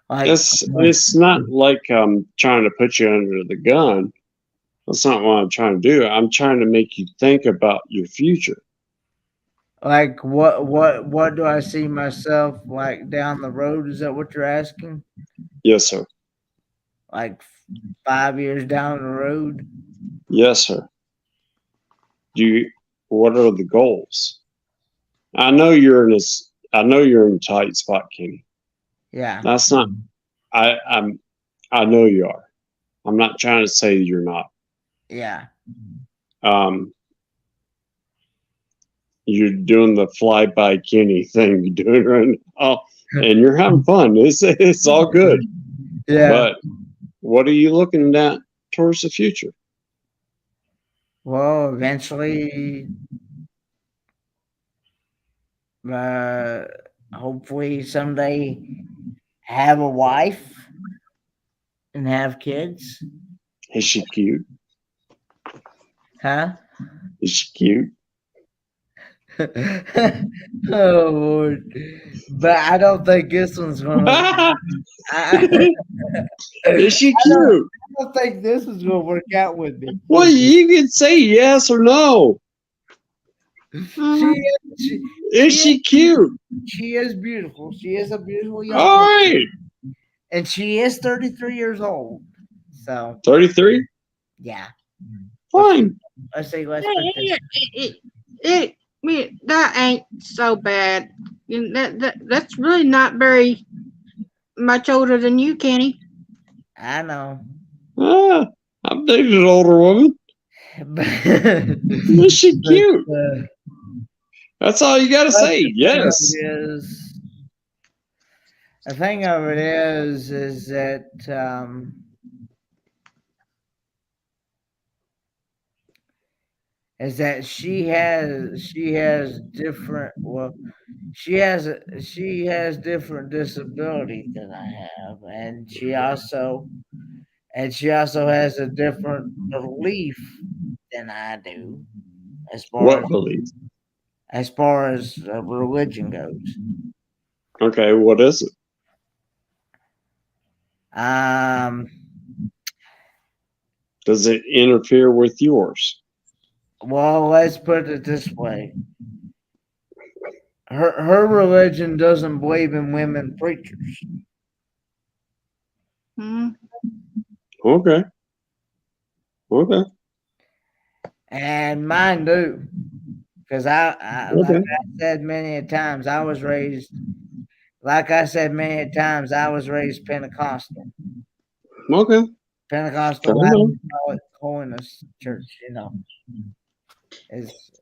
Like, it's not like I'm trying to put you under the gun. That's not what I'm trying to do. I'm trying to make you think about your future. like what do I see myself like down the road? Is that what you're asking? Yes, sir. Like 5 years down the road? Yes, sir. What are the goals? I know you're in this. I know you're in a tight spot, Kenny. Yeah. That's not. I know you are. I'm not trying to say you're not. Yeah. Um, you're doing the fly by Kenny thing you're doing right now, and you're having fun. It's all good. Yeah. But what are you looking at towards the future? Well, eventually, hopefully someday have a wife and have kids. Is she cute? Huh? Is she cute? Oh Lord. But I don't think this one's gonna Is she I cute? don't think this is gonna work out with me. Well, you can say yes or no. Is she cute? She is beautiful. She is a beautiful young All woman. right. And she is 33 years old. So 33? yeah. Fine. Let's see, let's put this. That ain't so bad. That's really not very much older than you, Kenny. I know. I've dated an older woman. Is she cute? That's all you got to say. Yes. The thing of it is that she has different she has different disabilities than I have, and she also has a different belief than I do as far What belief? as religion goes. Okay, what is it? Does it interfere with yours? Well, let's put it this way. Her religion doesn't believe in women preachers. Mm. Okay. Okay. And mine do. Because like I said many times, I was raised Pentecostal. Okay. Pentecostal Apostolic Holiness Church,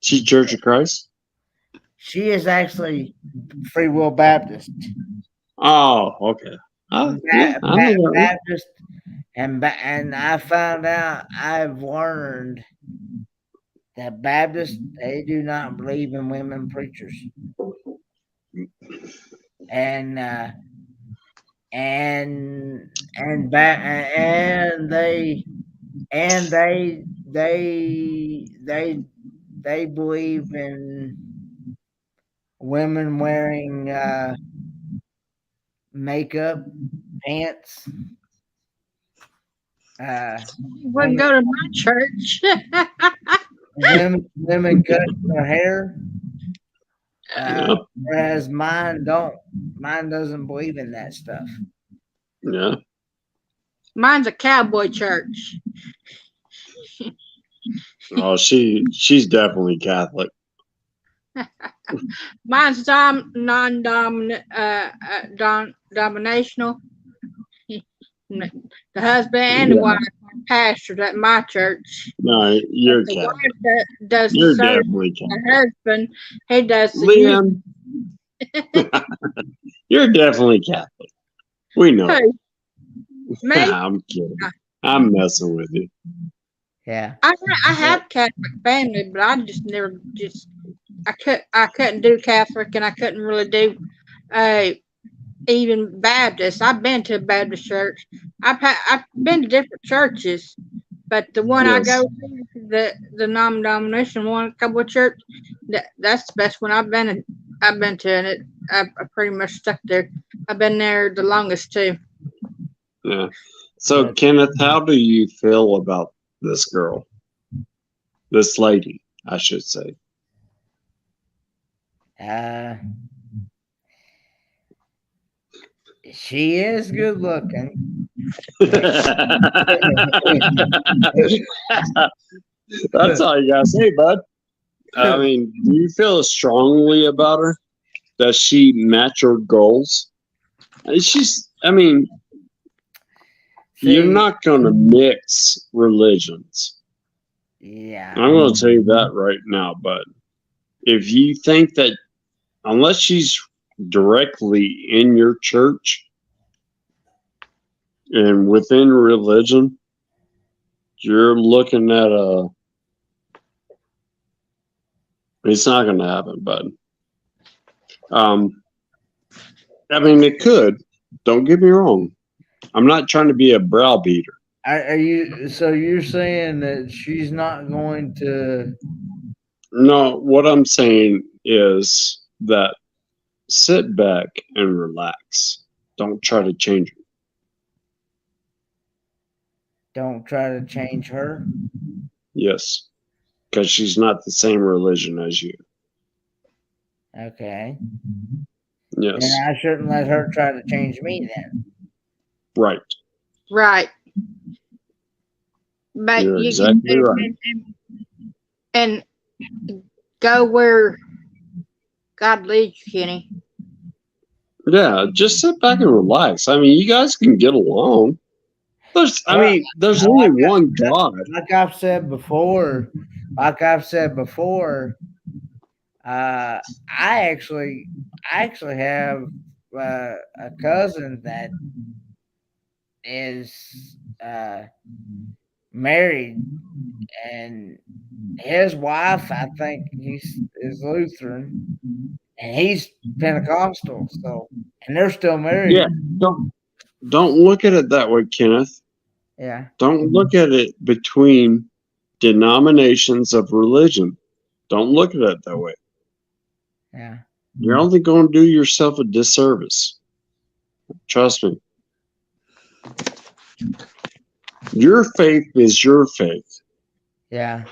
She Church of Christ? She is actually Free Will Baptist. Oh, okay. Baptist, and I found out, I've learned that Baptists, they do not believe in women preachers, and they believe in women wearing makeup, pants. Wouldn't go to my church. women cutting their hair. Yeah. Whereas mine don't. Mine doesn't believe in that stuff. Yeah. Mine's a cowboy church. Oh, she's definitely Catholic. Mine's non-dominational. The husband and the wife are pastors at my church. No, you're The Catholic. wife does the You're service. definitely Catholic. The husband, he does the youth. Liam, you're definitely Catholic. We know. Who? Me? I'm kidding. I'm messing with you. Yeah. I have Catholic family, but I just never I couldn't do Catholic, and I couldn't really do even Baptist. I've been to a Baptist church. I've been to different churches, but the one I Yes. go to, the non-denomination one, couple of church, that's the best one I've been in. I've been to, and I pretty much stuck there. I've been there the longest too. Yeah. So, But- Kenneth, how do you feel about this girl? This lady, I should say. She is good looking. That's all you gotta say, bud. I mean, do you feel strongly about her? Does she match your goals? I mean, you're See, not gonna mix religions. Yeah. I'm gonna tell you that right now, bud. If you think that, unless she's directly in your church and within religion, you're looking at it's not going to happen, bud. I mean, it could. Don't get me wrong. I'm not trying to be a browbeater. Are you? So you're saying that she's not going to? No, what I'm saying is that sit back and relax. Don't try to change her. Don't try to change her. Yes, because she's not the same religion as you. Okay. Yes, Then I shouldn't let her try to change me then. right. Right. But You're you exactly can right. and go where God leads you, Kenny. Yeah, just sit back and relax. I mean, you guys can get along. There's only one God. Like I've said before, I actually have a cousin that is married, and his wife, I think is Lutheran, and he's Pentecostal. So, and they're still married. Yeah, don't look at it that way, Kenneth. Yeah. Don't look at it between denominations of religion. Don't look at it that way. Yeah. You're only going to do yourself a disservice. Trust me. Your faith is your faith. Yeah.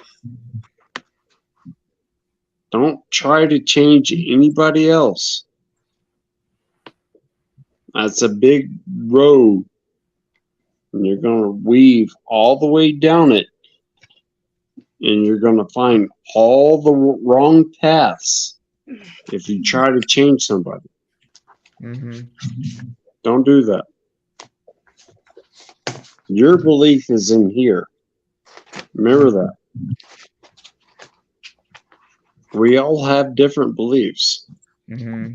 Don't try to change anybody else. That's a big road. And you're going to weave all the way down it. And you're going to find all the wrong paths if you try to change somebody. Mm-hmm. Don't do that. Your belief is in here. Remember that. We all have different beliefs. Mm-hmm.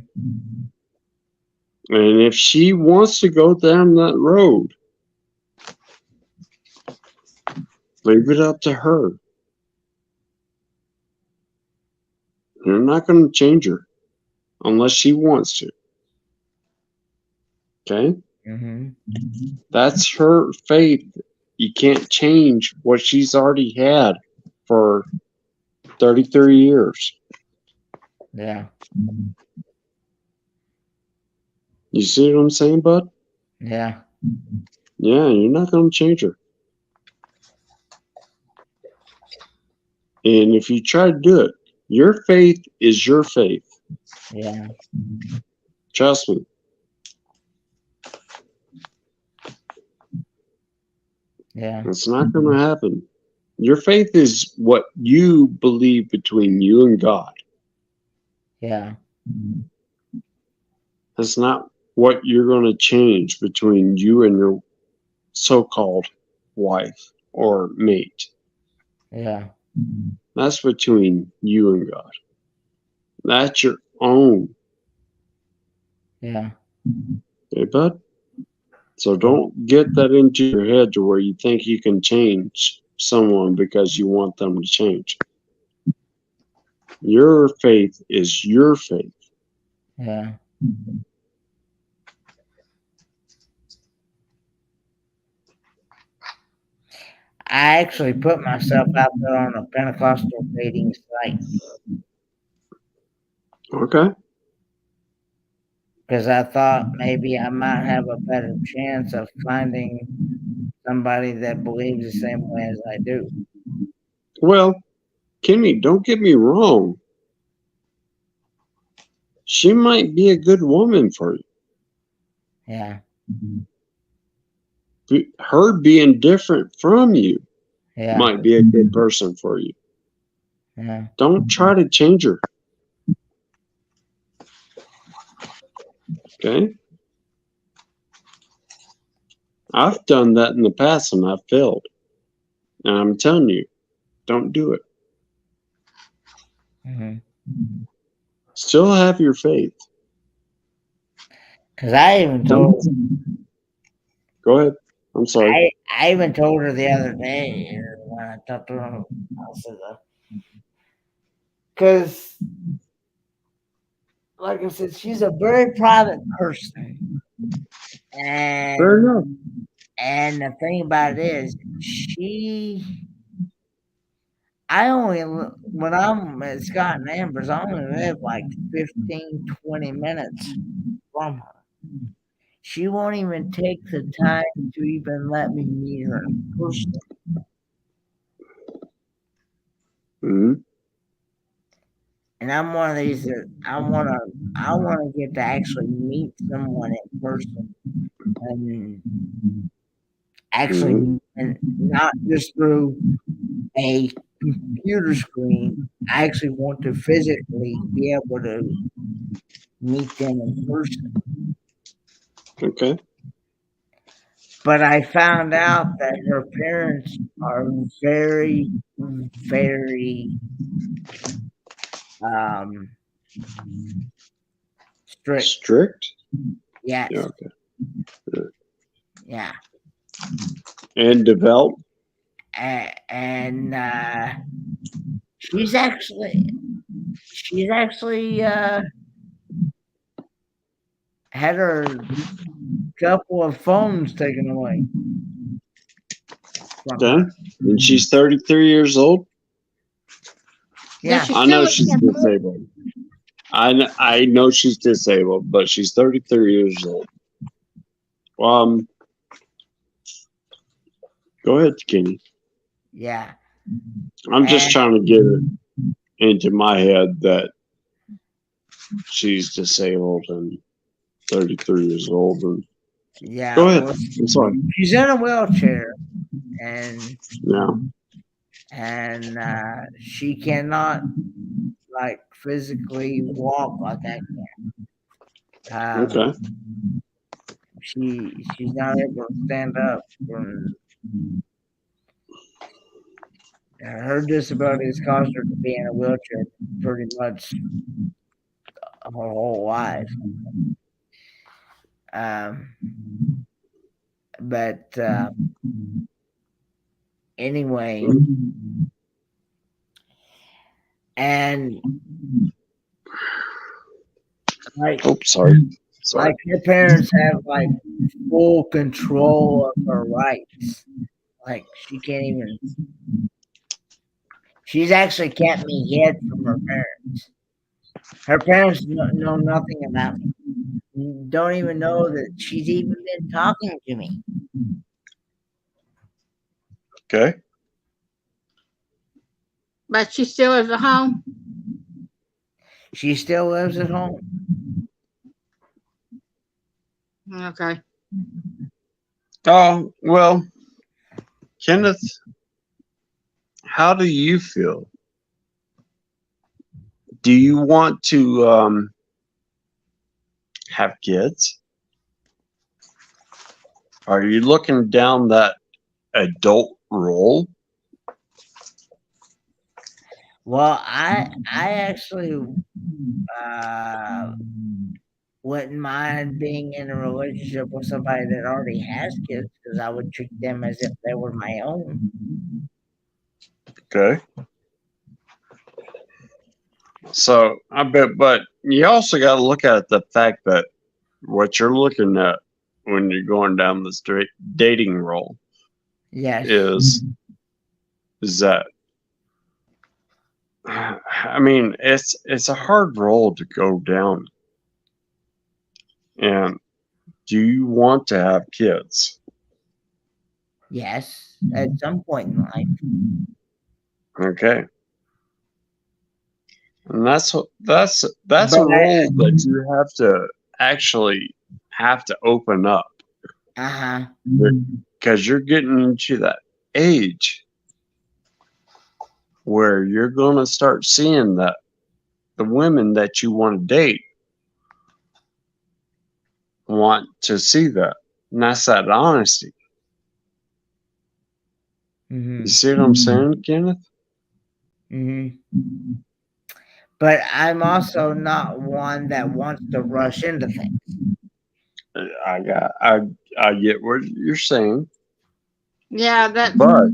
And if she wants to go down that road, leave it up to her. You're not going to change her unless she wants to. Okay? Mm-hmm. That's her faith. You can't change what she's already had for 33 years. Yeah. You see what I'm saying, bud? Yeah. Yeah, you're not going to change her. And if you try to do it, your faith is your faith. Yeah. Trust me. Yeah. It's not going to happen. Your faith is what you believe between you and God. Yeah. That's not what you're going to change between you and your so-called wife or mate. Yeah. That's between you and God. That's your own. Yeah. Okay, bud? So don't get that into your head to where you think you can change someone because you want them to change. Your faith is your faith. Yeah. I actually put myself out there on a Pentecostal dating site Okay? because I thought maybe I might have a better chance of finding somebody that believes the same way as I do. Well, Kenny, don't get me wrong. She might be a good woman for you. Yeah. Her being different from you Yeah. might be a good person for you. Yeah. Don't try to change her. Okay? I've done that in the past and I've failed. And I'm telling you, don't do it. Mhm. Still have your faith. Because I even told Go ahead. I'm sorry. I even told her the other day when I talked to her, I said, because like I said, she's a very private person, Fair enough. and the thing about it is, I only when I'm at Scott and Amber's, I only live like 15, 20 minutes from her. She won't even take the time to even let me meet her in person. hmm And I'm one of these that I wanna get to actually meet someone in person and actually and not just through a computer screen. I actually want to physically be able to meet them in person. Okay. But I found out that her parents are very, very um, strict. Strict? Yes. Yeah, okay. Yeah. And develop? And she's actually had her couple of phones taken away from Okay. her. And she's 33 years old? Yeah. Does she I still know live she's in Medford? disabled. I know she's disabled, but she's 33 years old. Um, Go ahead, Kenny. Yeah. I'm just And trying to get it into my head that she's disabled and 33 years old. And yeah, go ahead. well, I'm sorry. she's in a wheelchair and Yeah. she cannot like physically walk like I can. Okay. She's not able to stand up from her disability has caused her to be in a wheelchair pretty much her whole life. Um, but anyway, and like Oh, sorry. Sorry. her parents have like full control of her rights. Like she can't even. She's actually kept me hid from her parents. Her parents know nothing about me. Don't even know that she's even been talking to me. Okay. But she still lives at home? She still lives at home. Okay. Oh, well, Kenneth, how do you feel? Do you want to have kids? Are you looking down that adult role? Well, I actually wouldn't mind being in a relationship with somebody that already has kids because I would treat them as if they were my own. Okay. So I bet, but you also got to look at the fact that what you're looking at when you're going down this dating role Yes. is that I mean it's a hard role to go down. And do you want to have kids? Yes. At some point in life. Okay. And that's a But role that you have to actually have to open up because you're getting into that age where you're going to start seeing that the women that you want to date want to see that. And that's that honesty. You see what I'm saying, Kenneth? But I'm also not one that wants to rush into things. I get what you're saying, Yeah, that. but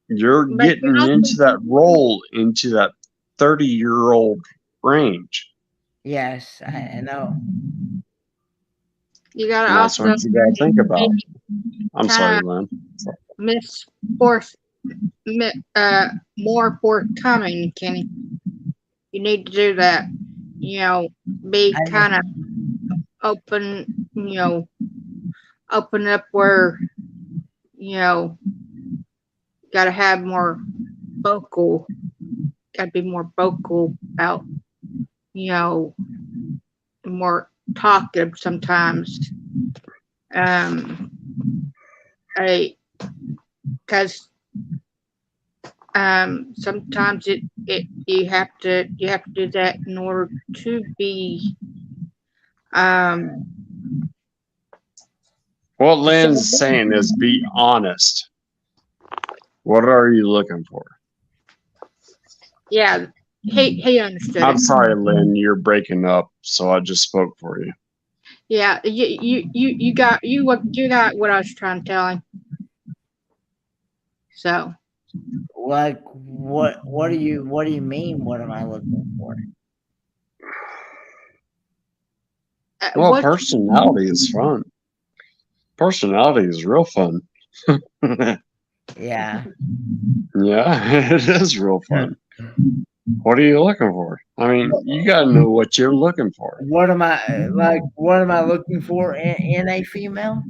you're But getting into that role into that 30-year-old range. Yes, I know. You gotta And that's also what you gotta think about. I'm sorry, kinda Lynn. miss more forthcoming, Kenny. You need to do that. You know, be I know. kind of open. You know, open up where got to have more vocal. Got to be more vocal about. More talkative sometimes. Because sometimes you have to do that in order to be What Lynn's saying is be honest. What are you looking for? yeah, he understood I'm it. sorry, Lynn, you're breaking up, so I just spoke for you. Yeah, you got what I was trying to tell him. So Like what do you mean? What am I looking for? Well, personality is fun. Personality is real fun. Yeah. Yeah, it is real fun. What are you looking for? I mean, you gotta know what you're looking for. What am I looking for in a female?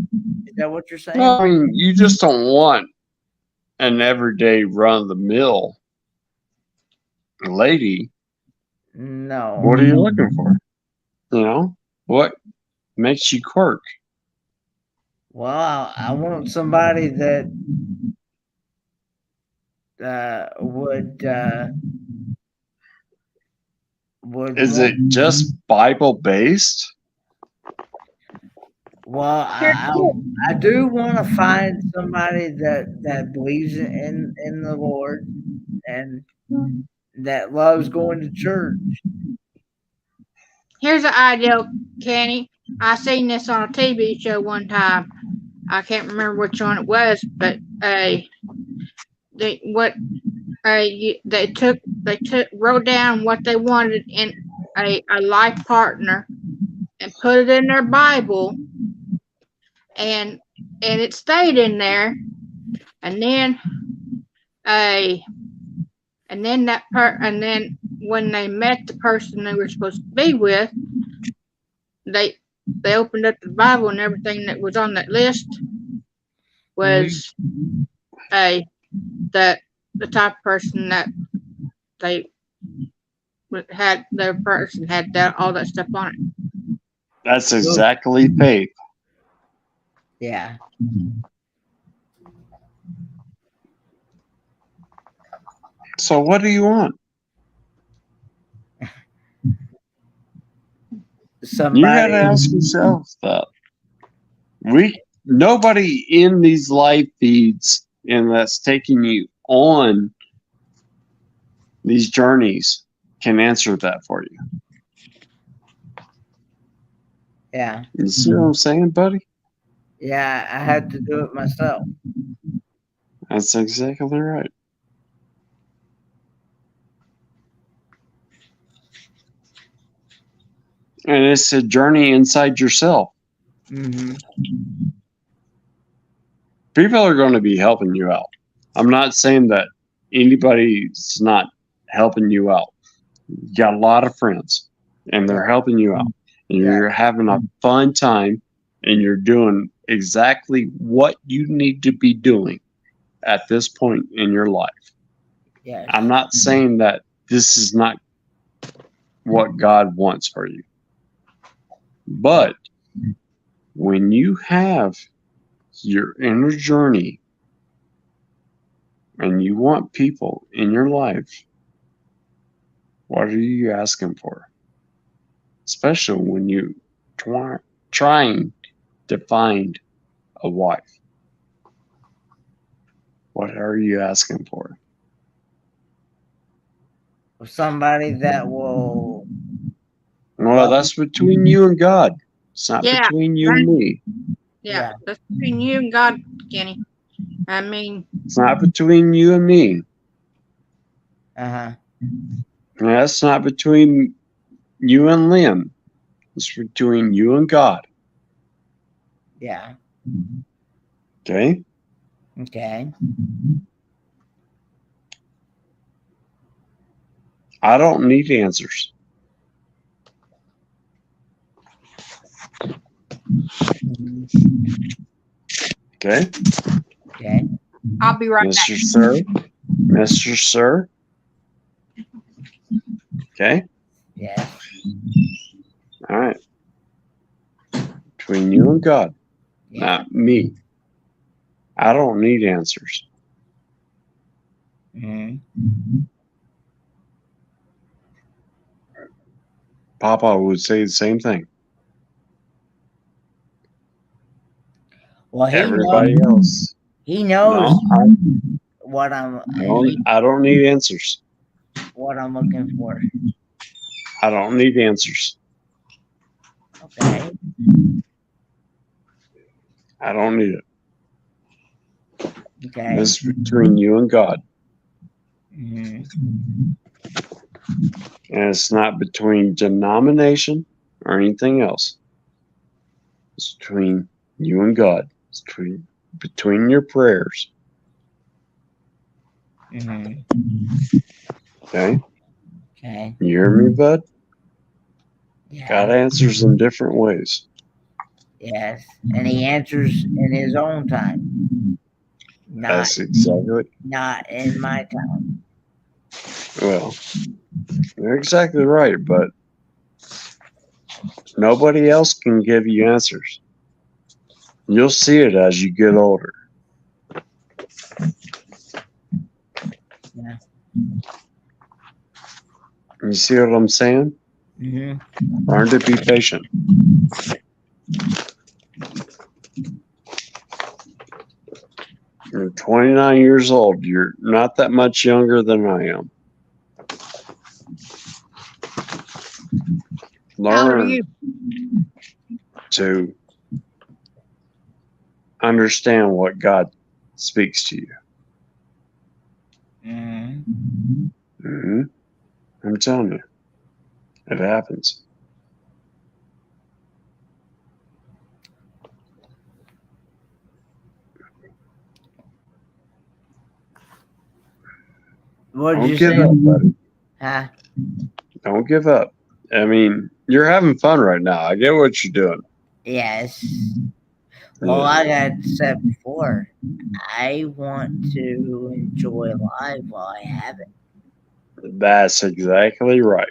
Is that what you're saying? No, I mean, you just don't want an everyday run of the mill lady. No. What are you looking for? You know, what makes you quirk? Well, I want somebody that would Is it just Bible based? Well, I do want to find somebody that believes in the Lord and that loves going to church. here's an idea, Kenny. I seen this on a TV show one time. I can't remember which one it was, but they wrote down what they wanted in a life partner and put it in their Bible, and it stayed in there, and then and then when they met the person they were supposed to be with, they opened up the Bible, and everything that was on that list was the type of person that they had. Their person had all that stuff on it. That's exactly faith. Yeah. So what do you want? Somebody. You gotta ask yourself that. Nobody in these live feeds and that's taking you on these journeys can answer that for you. Yeah. You see what I'm saying, buddy? Yeah, I had to do it myself. That's exactly right. And it's a journey inside yourself. Mm-hmm. People are going to be helping you out. I'm not saying that anybody's not helping you out. You got a lot of friends, and they're helping you out. And you're having a fun time, and you're doing exactly what you need to be doing at this point in your life. Yes. I'm not saying that this is not what God wants for you. But when you have your inner journey and you want people in your life, what are you asking for? Especially when you trying to find a wife. What are you asking for? Somebody that will. Well, that's between you and God. It's not Yeah, between you and me. Yeah, that's between you and God, Kenny. I mean, It's not between you and me. Uh-huh. That's not between you and Lynn. It's between you and God. Yeah. Okay? Okay. I don't need answers. Okay? Okay. I'll be right Mr. Sir. Mr. Sir. Okay? Yes. All right. Between you and God, Yeah. not me. I don't need answers. Mm-hmm. Papa would say the same thing. Well, Everybody else. he knows No, what I'm I don't need answers. what I'm looking for. I don't need answers. Okay. I don't need it. Okay. This is between you and God. Mm-hmm. And it's not between denomination or anything else. It's between you and God. It's between your prayers. Mm-hmm. Okay? Okay. You hear me, bud? Yeah. God answers in different ways. Yes. And he answers in his own time. That's exactly. Not in my time. Well, you're exactly right, but nobody else can give you answers. You'll see it as you get older. Yeah. You see what I'm saying? Mm-hmm. Learn to be patient. You're 29 years old. You're not that much younger than I am. How old are Learn you? to understand what God speaks to you. Mm-hmm. Mm-hmm. I'm telling you, it happens. What did Don't you give say? up, buddy. Huh? Don't give up. I mean, you're having fun right now. I get what you're doing. Yes. Well, like I said before, I want to enjoy life while I have it. That's exactly right.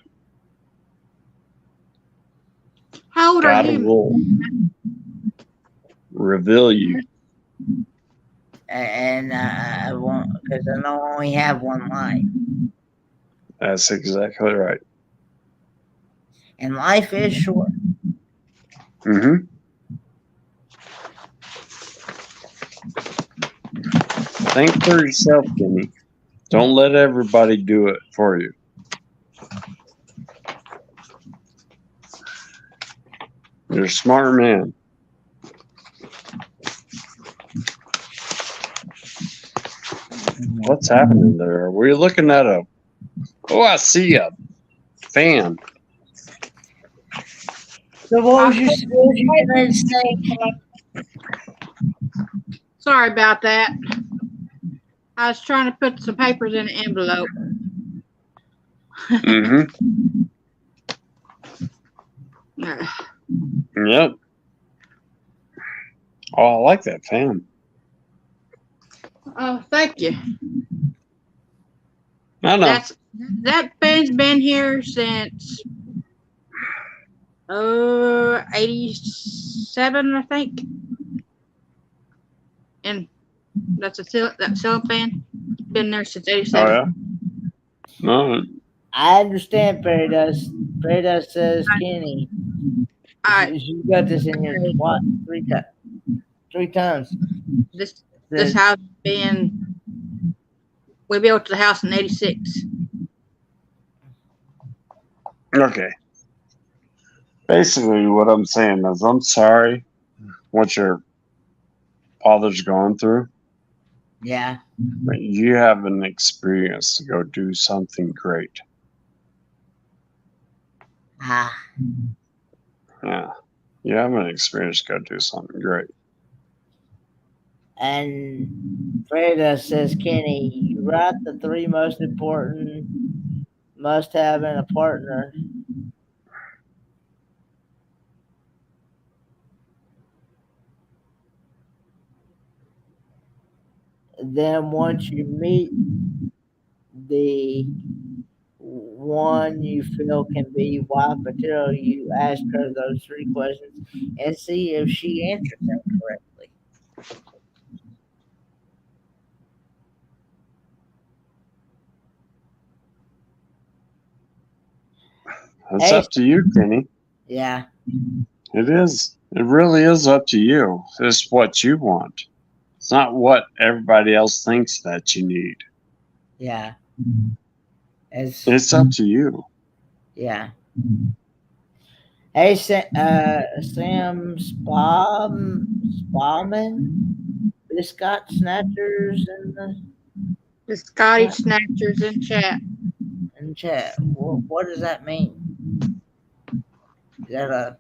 How old are God you? will reveal you. And I want, because I know I only have one life. That's exactly right. And life is short. Mm-hmm. Think for yourself, Kenny. Don't let everybody do it for you. You're a smart man. What's happening there? Are we looking at a... Oh, I see a fan. So what was you gonna say? Sorry about that. I was trying to put some papers in an envelope. Mm-hmm. Yep. Oh, I like that fan. Oh, thank you. I know. That fan's been here since 87, I think. And that ceiling fan been there since 87. Oh, yeah? No. I understand Paradise. Paradise says, Kenny, you got this in your what? Three times. This house we built the house in 86. Okay. Basically, what I'm saying is I'm sorry what your father's going through. Yeah. But you have an experience to go do something great. Ah. Yeah. You have an experience to go do something great. And Freda says, Kenny, you write the 3 most important must have in a partner. Then once you meet the one you feel can be wife material, you ask her those 3 questions and see if she answers them correctly. It's up to you, Kenny. Yeah. It is. It really is up to you. It's what you want. It's not what everybody else thinks that you need. Yeah. It's up to you. Yeah. Hey, Sam Spaulding, the Scott Snatchers The Scotty Snatchers in chat. in chat. What does that mean? Is that a?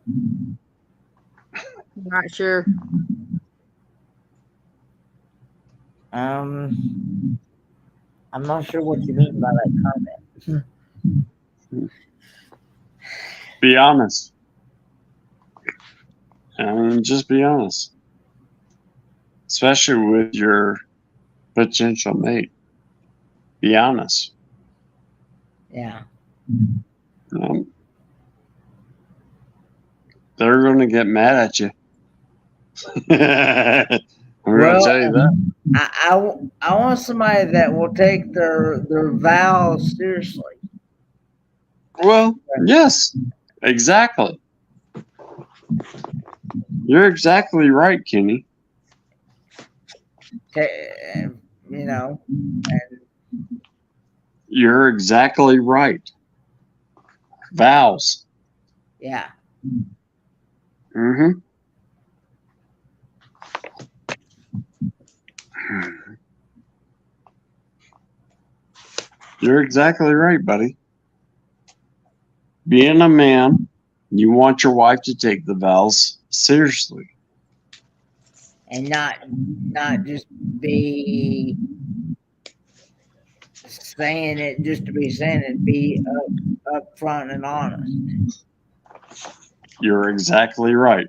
I'm not sure. I'm not sure what you mean by that comment. Be honest. I mean, just be honest. Especially with your potential mate. Be honest. Yeah. They're going to get mad at you. I'm going to tell you that. I want somebody that will take their vows seriously. Well, yes, exactly. You're exactly right, Kenny. You know, and you're exactly right. Vows. Yeah. Mm-hmm. You're exactly right, buddy. Being a man, you want your wife to take the vows seriously. And not just be saying it just to be saying it, be upfront and honest. You're exactly right.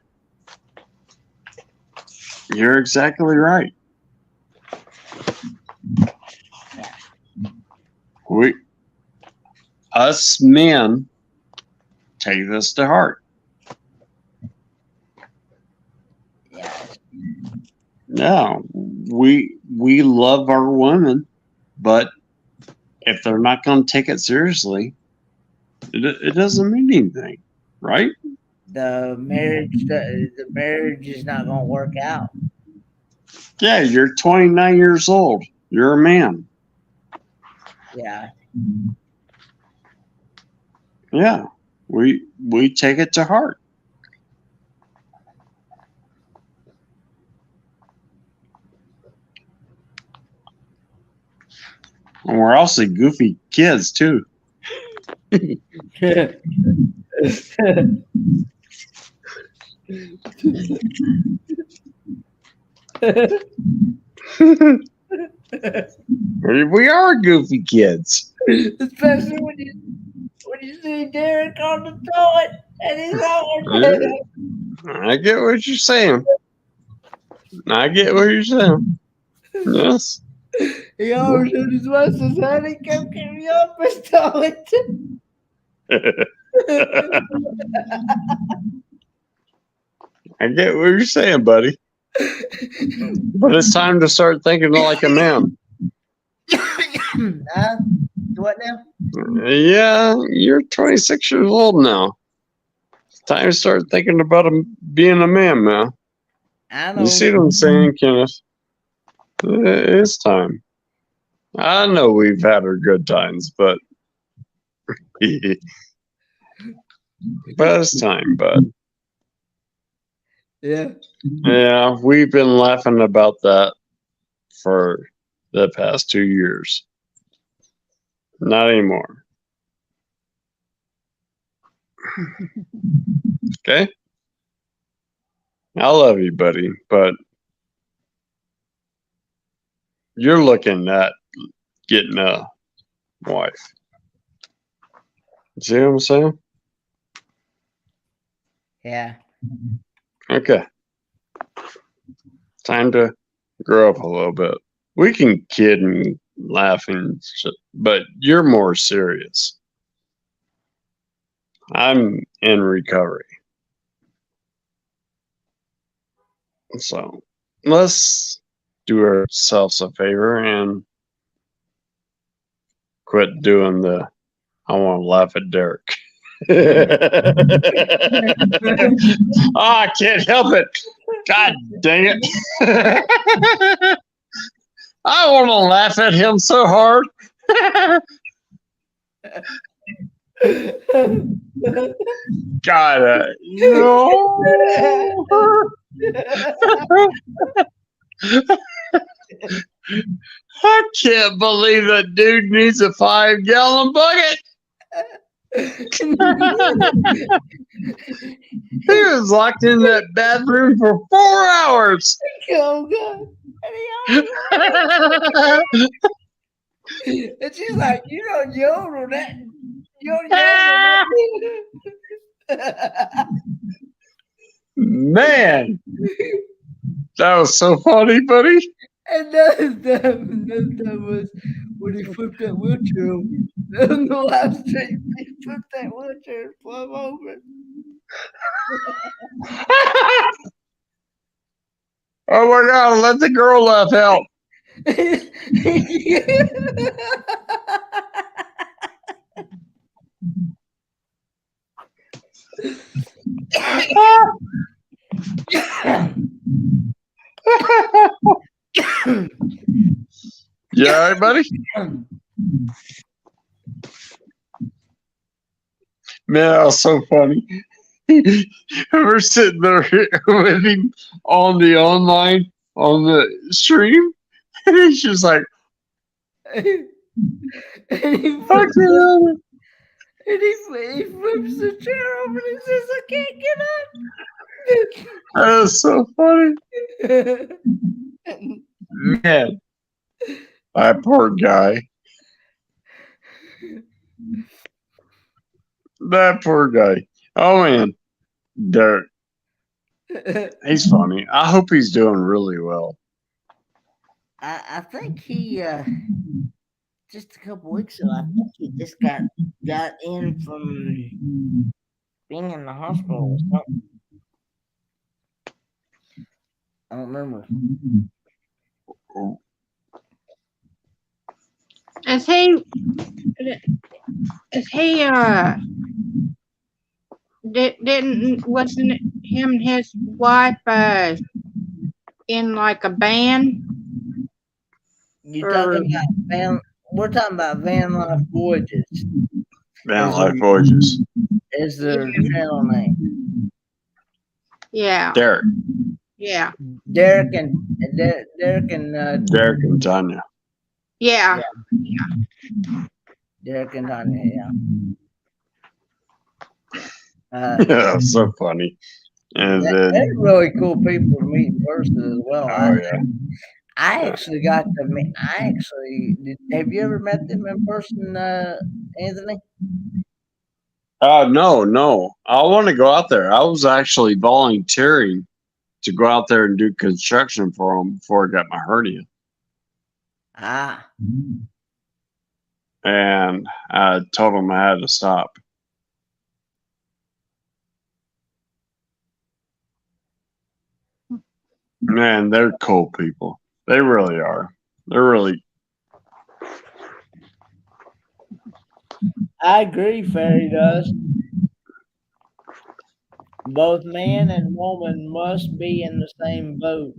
You're exactly right. Us men take this to heart. Yeah, we love our women, but if they're not going to take it seriously, it doesn't mean anything, right? The marriage is not going to work out. Yeah, you're 29 years old. You're a man. Yeah. Yeah, we take it to heart. And we're also goofy kids too. We are goofy kids. Especially when you see Derek on the toilet and he's on. I get what you're saying. I get what you're saying. Yes. He always had his muscles, honey. Come get me off his toilet. I get what you're saying, buddy. But it's time to start thinking like a man. What now? Yeah, you're 26 years old now. It's time to start thinking about being a man, man. I know. You see what I'm saying, Kenneth? It's time. I know we've had our good times, but it's time, bud. Yeah. Yeah, we've been laughing about that for the past 2 years. Not anymore. Okay? I love you, buddy, but you're looking at getting a wife. See what I'm saying? Yeah. Okay. Time to grow up a little bit. We can kid and laugh and shit, but you're more serious. I'm in recovery. So let's do ourselves a favor and quit doing the I want to laugh at Derek. I can't help it. God dang it. I want to laugh at him so hard. God, no. I can't believe that dude needs a 5-gallon bucket. He was locked in that bathroom for 4 hours. Oh God. And she's like, you don't yodel that. You don't yodel that. Man, that was so funny, buddy. And that was when he flipped that wheelchair over. On the last street, he flipped that wheelchair and flung over. Oh my God, let the girl laugh out. You all right, buddy? Man, that was so funny. We're sitting there with him on the online, on the stream, and he's just like, And he fuck flips it. he flips the chair over and he says, I can't That was so funny. get up. Man, that poor guy. That poor guy. Oh man, Derek. He's funny. I hope he's doing really well. I think he just a couple weeks ago, I think he just got in from being in the hospital or something. I don't remember. Is he wasn't him and his wife in like a band? You Or talking about van? We're talking about van life voyages. Van Is Life there- Voyages. Is their channel name? yeah, Derek. yeah, Derek and Derek and Derek and Tanya. yeah. Derek and Tanya. Yeah. Yeah, so funny. And They're then, really cool people to meet in person as well. oh yeah. I actually got to meet. Have you ever met them in person, Anthony? No. I want to go out there. I was actually volunteering to go out there and do construction for them before I got my hernia. Ah, And I told them I had to stop. Man, they're cool people. They really are. They're really. I agree. Fairy does. Both man and woman must be in the same boat.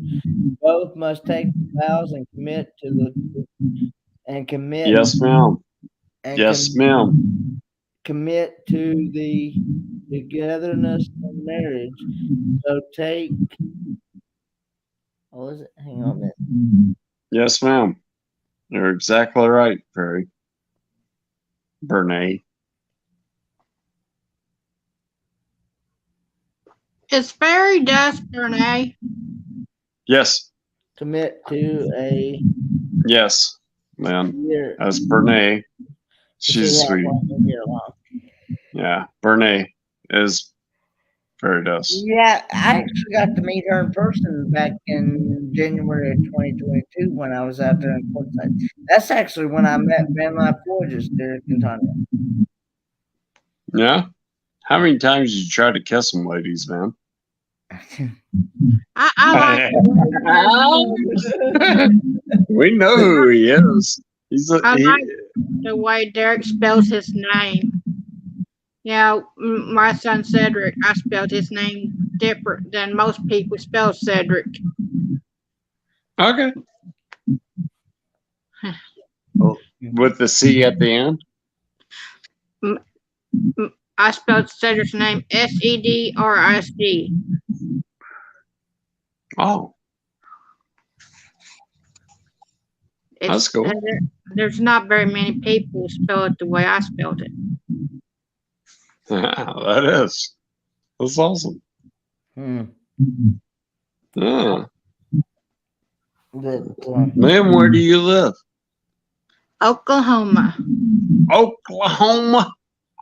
Both must take vows and commit to the and commit Yes, ma'am. and Yes, ma'am. commit to the togetherness of marriage. So take. What was it? Hang on a minute. Yes, ma'am. You're exactly right, Perry. Bernay. Is Fairy Dust Bernay? Yes. Commit to a Yes, man. year. That's Bernay. See She's how sweet. long we get along. Yeah, Bernay is Fairy Dust. Yeah, I actually got to meet her in person back in January of 2022 when I was out there in Portside. That's actually when I met Van Life Voyages, Derek and Tanya. Yeah? How many times did you try to kiss them, ladies, man? I like We know who he is. I like the way Derek spells his name. Yeah, my son Cedric, I spelled his name different than most people spell Cedric. Okay. With the C at the end? I spelled Cedric's name Sedric. Oh, that's cool. There's not very many people who spell it the way I spelled it. That is. That's awesome. Hmm. Yeah. But, Man, where do you live? Oklahoma. Oklahoma.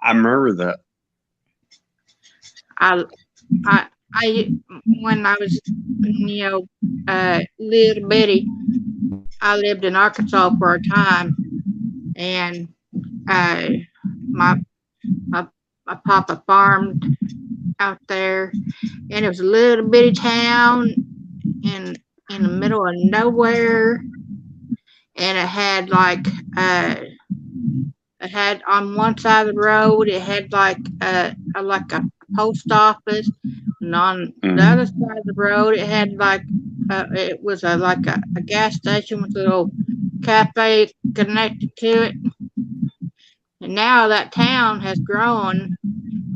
I remember that. I when I was little bitty, I lived in Arkansas for a time, and my papa farmed out there, and it was a little bitty town in the middle of nowhere, and it had like it had on one side of the road, it had like a post office, and on the other side of the road, it had like it was like a gas station with a little cafe connected to it. And now that town has grown,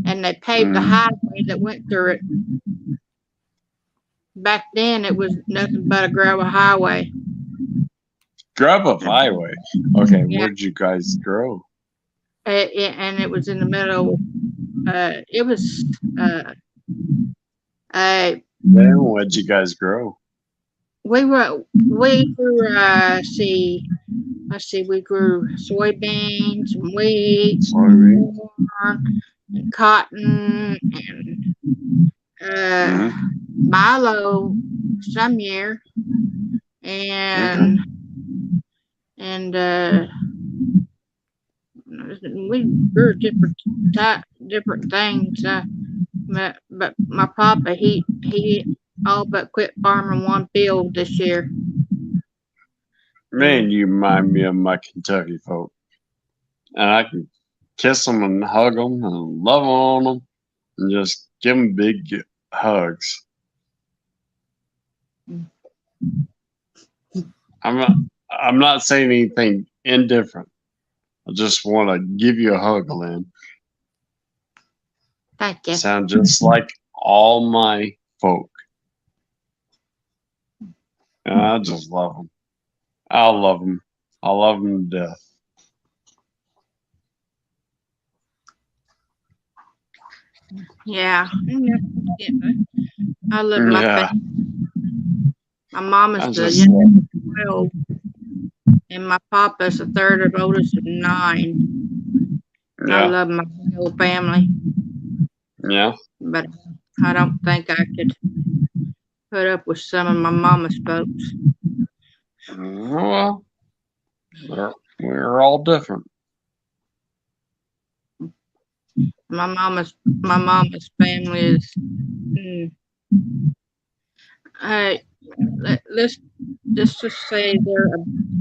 and they paved the highway that went through it. Back then, it was nothing but a gravel highway. Gravel highway. Okay, Yeah. where'd you guys grow? And it was in the middle. It was. Then what'd you guys grow? We grew. We grew soybeans, and wheat, Soybeans. corn, and cotton, and milo some year, and we grew different things. But my papa, he all but quit farming one field this year. Man, you remind me of my Kentucky folk. And I can kiss them and hug them and love on them and just give them big hugs. I'm not saying anything indifferent. I just want to give you a hug, Lynn. Thank you. Sound just like all my folk. And I just love them. I love them. I love them to death. Yeah. I love my Yeah, family. My mom is I the just love youngest of 12, and my papa's the third of oldest of 9. And I Yeah, love my whole family, yeah. but I don't think I could put up with some of my mama's folks. Well, we're all different. My mama's family is. Let's just say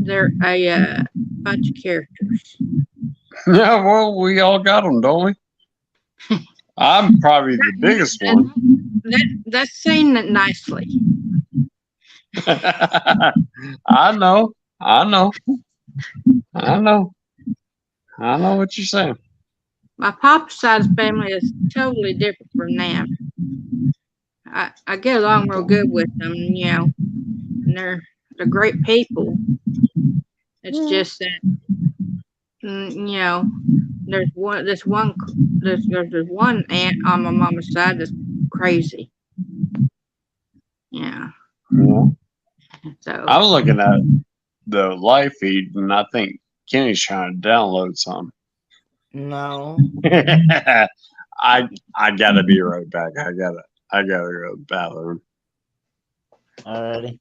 they're a bunch of characters. Yeah, well, we all got them, don't we? I'm probably the biggest one. That's saying it nicely. I know. I know. I know. I know what you're saying. My papa's side's family is totally different from them. I get along real good with them, and they're great people. It's just that there's one aunt on my mama's side that's crazy. Yeah. Yeah. So I'm looking at the live feed, and I think Kenny's trying to download some. No. I gotta be right back. I gotta go to the bathroom. Alrighty.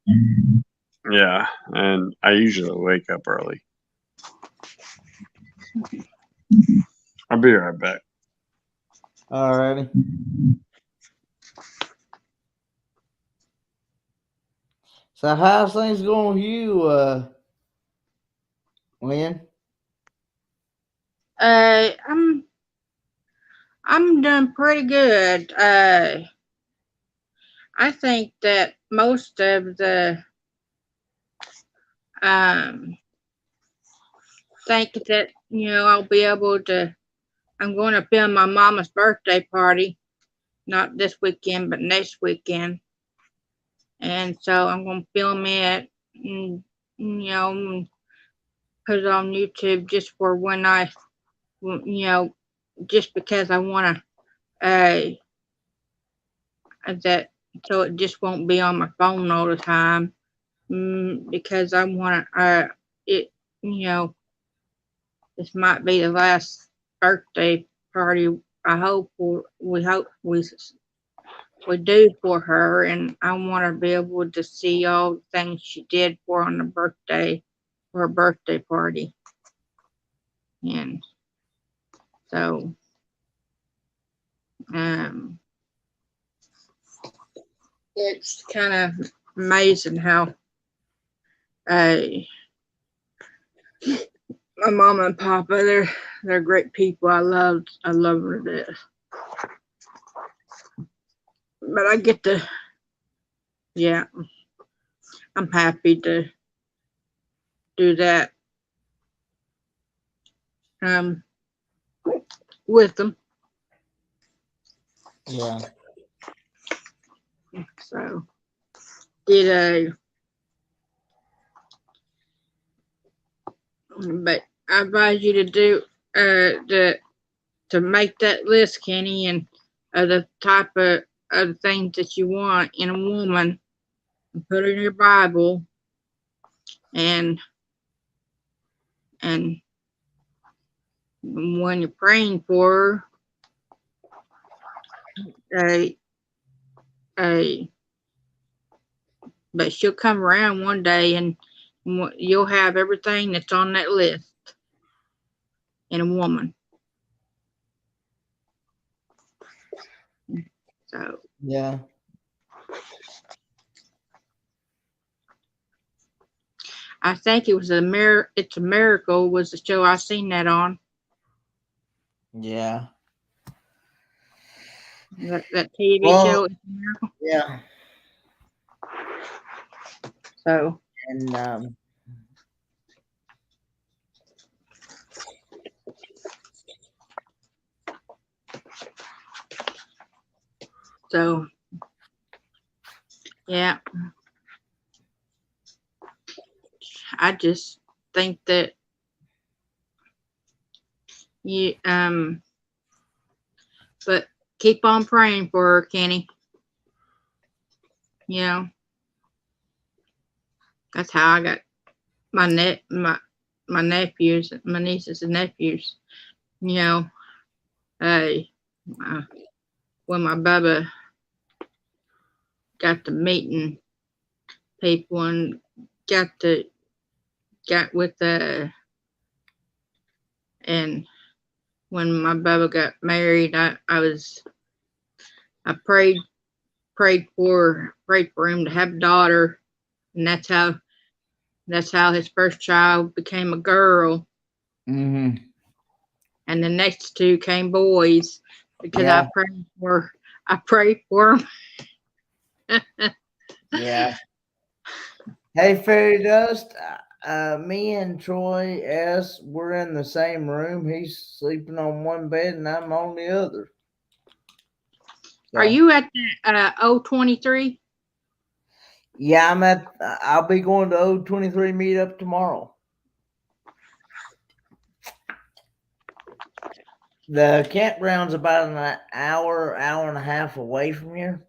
Yeah, and I usually wake up early. I'll be right back. Alrighty. So how's things going with you, Lynn? I'm doing pretty good. I think that most of the think that I'll be able to. I'm going to film my mama's birthday party, not this weekend, but next weekend, and so I'm going to film it and put it on YouTube just for when just because I want to that so it just won't be on my phone all the time. Because I want to it this might be the last birthday party we hope we do for her, and I want to be able to see all the things she did for her birthday party. And so it's kind of amazing how my mama and papa, they're great people. I love her to death. But I get to, yeah, I'm happy to do that with them. Yeah. So but I advise you to do to make that list, Kenny, and the type of things that you want in a woman, and put it in your Bible, and when you're praying for her, but she'll come around one day and you'll have everything that's on that list in a woman. So Yeah. I think it was It's a Miracle was the show I seen that on. Yeah. That TV show. It's a Miracle. Yeah. So And so yeah, I just think that you but keep on praying for her, Kenny. You know, that's how I got my nephews, my nieces and nephews. You know, hey, when my Bubba got to meeting people and got with and when my Bubba got married, I prayed for him to have a daughter, and that's how his first child became a girl, mm-hmm. and the next two came boys because Yeah, I prayed for them. yeah. Hey, Fairy Dust. Me and Troy S. We're in the same room. He's sleeping on one bed, and I'm on the other. Are So, you at the 023? yeah, I'll be going to O23 meetup tomorrow. The campground's about an hour and a half away from here.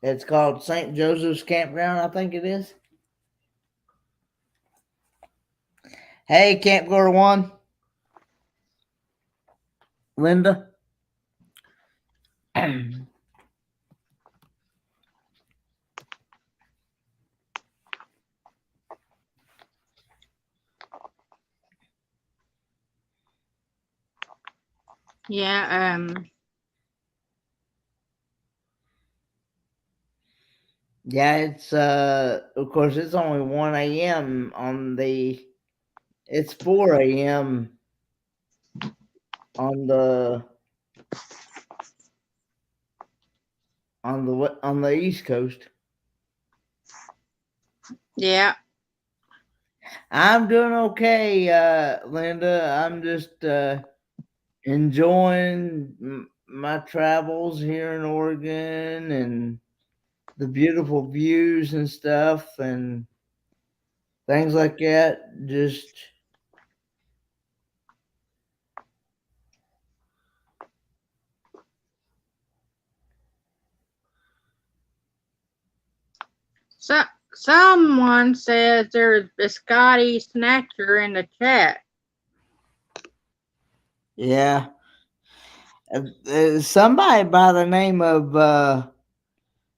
It's called St. Joseph's Campground, I think it is. Hey, Camp Girl One, Linda. Yeah, Yeah, it's of course it's only 1 a.m. It's 4 a.m. on the East Coast. yeah. I'm doing okay, Linda. I'm just enjoying my travels here in Oregon and the beautiful views and stuff and things like that. Just So someone says there's a Scotty Snatcher in the chat. yeah. Somebody by the name of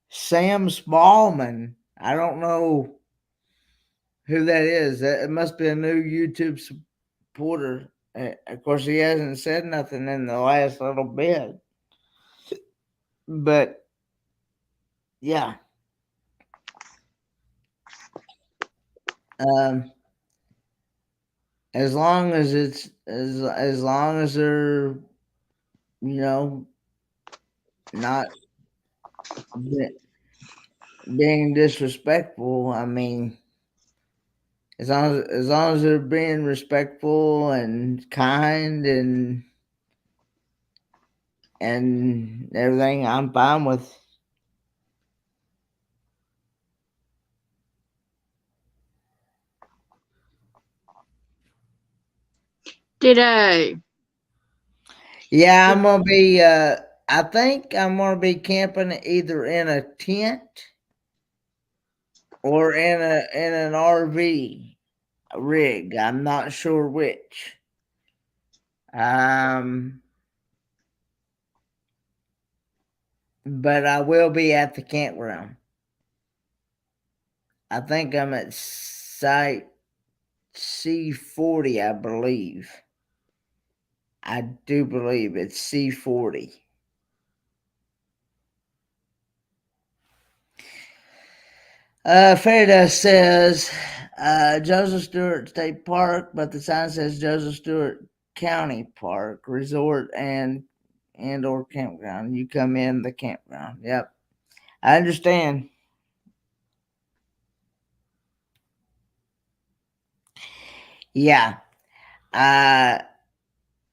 Sam Smallman. I don't know who that is. It must be a new YouTube supporter. Of course, he hasn't said nothing in the last little bit. But yeah, um, as long as it's as long as they're not being disrespectful. I mean, as long as they're being respectful and kind and everything, I'm fine with. Did Yeah, I'm gonna be. I think I'm gonna be camping either in a tent or in an RV rig. I'm not sure which. Um, but I will be at the campground. I think I'm at site C40, I believe. I do believe it's C40. Farida says Joseph Stewart State Park, but the sign says Joseph Stewart County Park Resort and or campground. You come in the campground. Yep, I understand. Yeah. Uh,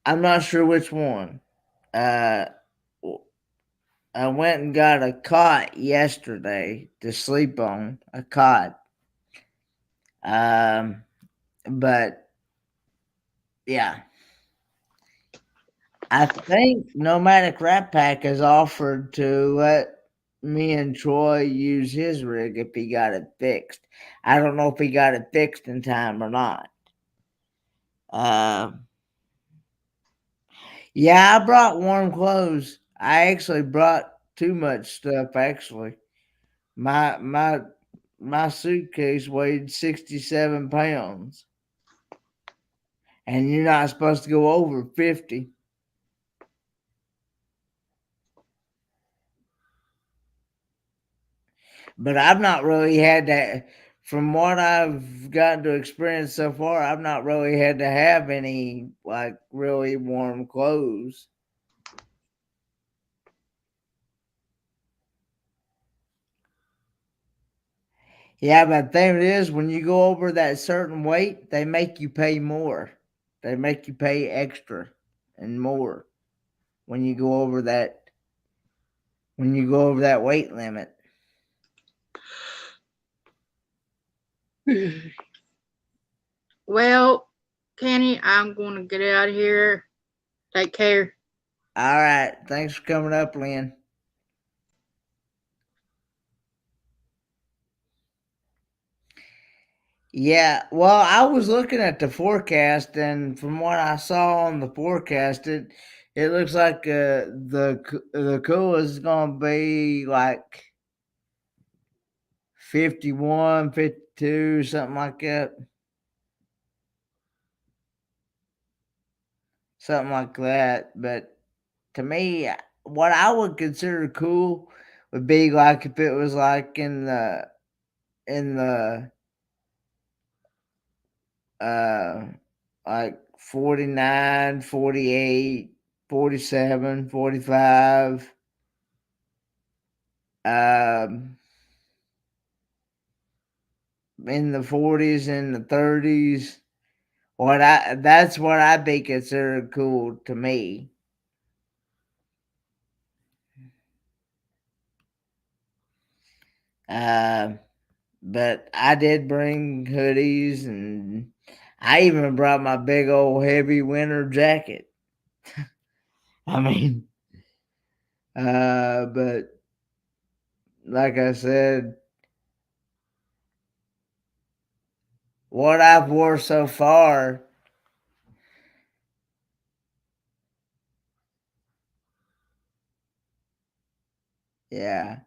I'm not sure which one. Uh, I went and got a cot yesterday to sleep on, a cot. But yeah, I think Nomadic Rat Pack has offered to let me and Troy use his rig if he got it fixed. I don't know if he got it fixed in time or not. Yeah, I brought warm clothes. I actually brought too much stuff. Actually, my suitcase weighed 67 pounds, and you're not supposed to go over 50. But I've not really had that. From what I've gotten to experience so far, I've not really had to have any like really warm clothes. Yeah, but the thing is, when you go over that certain weight, they make you pay more. They make you pay extra and more when you go over that weight limit. Well, Kenny, I'm going to get out of here. Take care. All right. Thanks for coming up, Lynn. Yeah, well, I was looking at the forecast, and from what I saw on the forecast, it looks like the coolest is gonna be like 51, 52, something like that. Something like that. But to me, what I would consider cool would be like if it was like in the uh like 49, 48, 47, 45, um in the 40s and the 30s. That's what I'd be considered cool to me. Uh, but I did bring hoodies, and I even brought my big old heavy winter jacket. I mean, but like I said, what I've wore so far, yeah,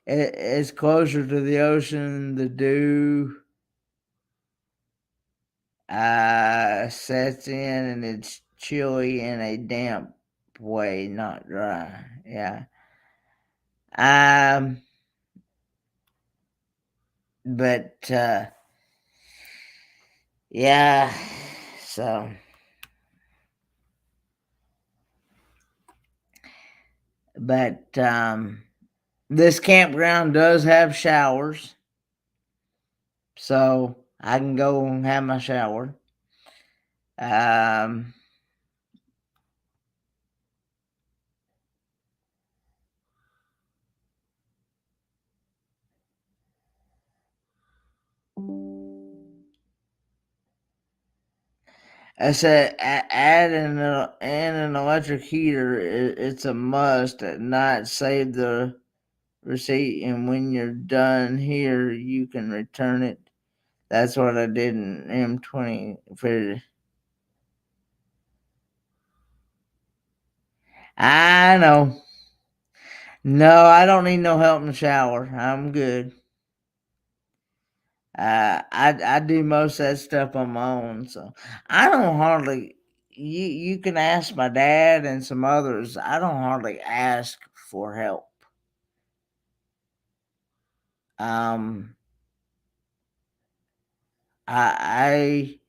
it's closer to the ocean. The dew sets in, and it's chilly in a damp way, not dry. Yeah. Um, but yeah, so but this campground does have showers, so I can go and have my shower. Um, I said add an electric heater. It's a must. At night, save the receipt, and when you're done here, you can return it. That's what I did in M20 for. I know. No, I don't need no help in the shower. I'm good. I do most of that stuff on my own, so I don't hardly. You can ask my dad and some others. I don't hardly ask for help. Um, I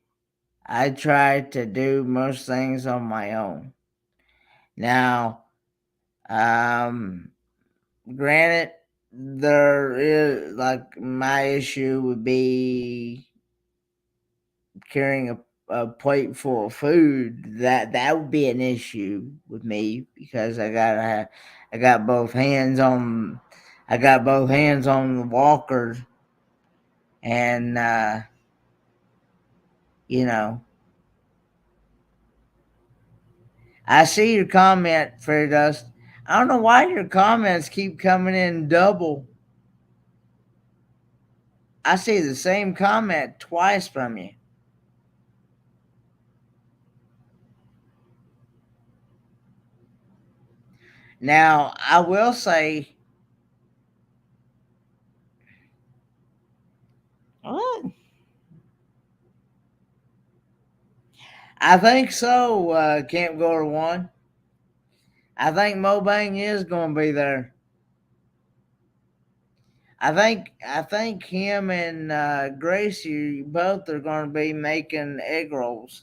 I try to do most things on my own. Now, granted, there is like my issue would be carrying a plate full of food, that would be an issue with me because I got both hands on the walker, and you know, I see your comment, Freydust. I don't know why your comments keep coming in double. I see the same comment twice from you. Now, I will say, what? I think so, Camp Goer 1. I think Mobang is going to be there. I think him and Gracie both are going to be making egg rolls.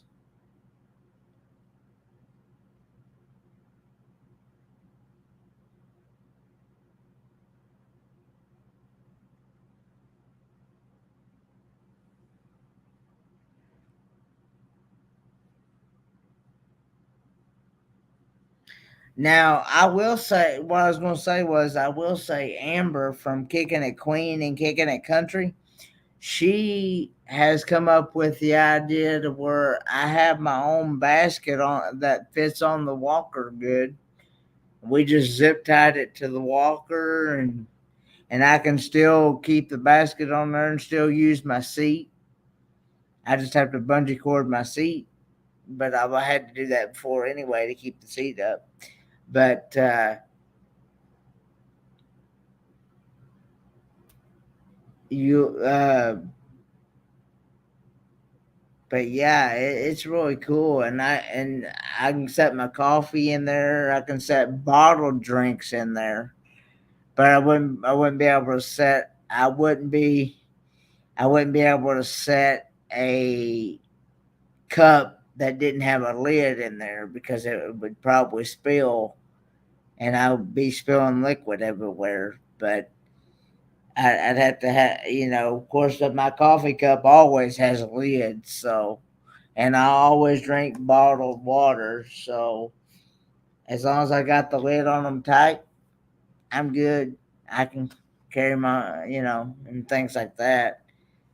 Now, I will say, what I was going to say was, I will say Amber from Kicking It Queen and Kicking It Country, she has come up with the idea to where I have my own basket on that fits on the walker good. We just zip tied it to the walker, and I can still keep the basket on there and still use my seat. I just have to bungee cord my seat, but I had to do that before anyway to keep the seat up. But you but yeah, it's really cool, and I can set my coffee in there. I can set bottled drinks in there, but I wouldn't be able to set. I wouldn't be able to set a cup that didn't have a lid in there because it would probably spill, and I would be spilling liquid everywhere. But I'd have to have, of course, my coffee cup always has a lid, so. And I always drink bottled water. So as long as I got the lid on them tight, I'm good. I can carry my, and things like that.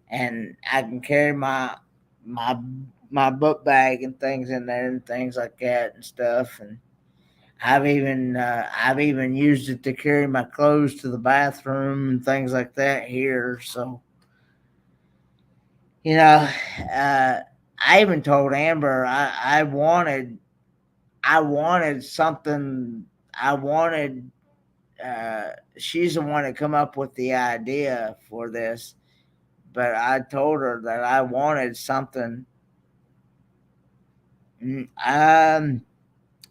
And I can carry my my book bag and things in there and things like that and stuff. And I've even used it to carry my clothes to the bathroom and things like that here. So you know, uh, I even told Amber I wanted something. I wanted. She's the one that come up with the idea for this, but I told her that I wanted something.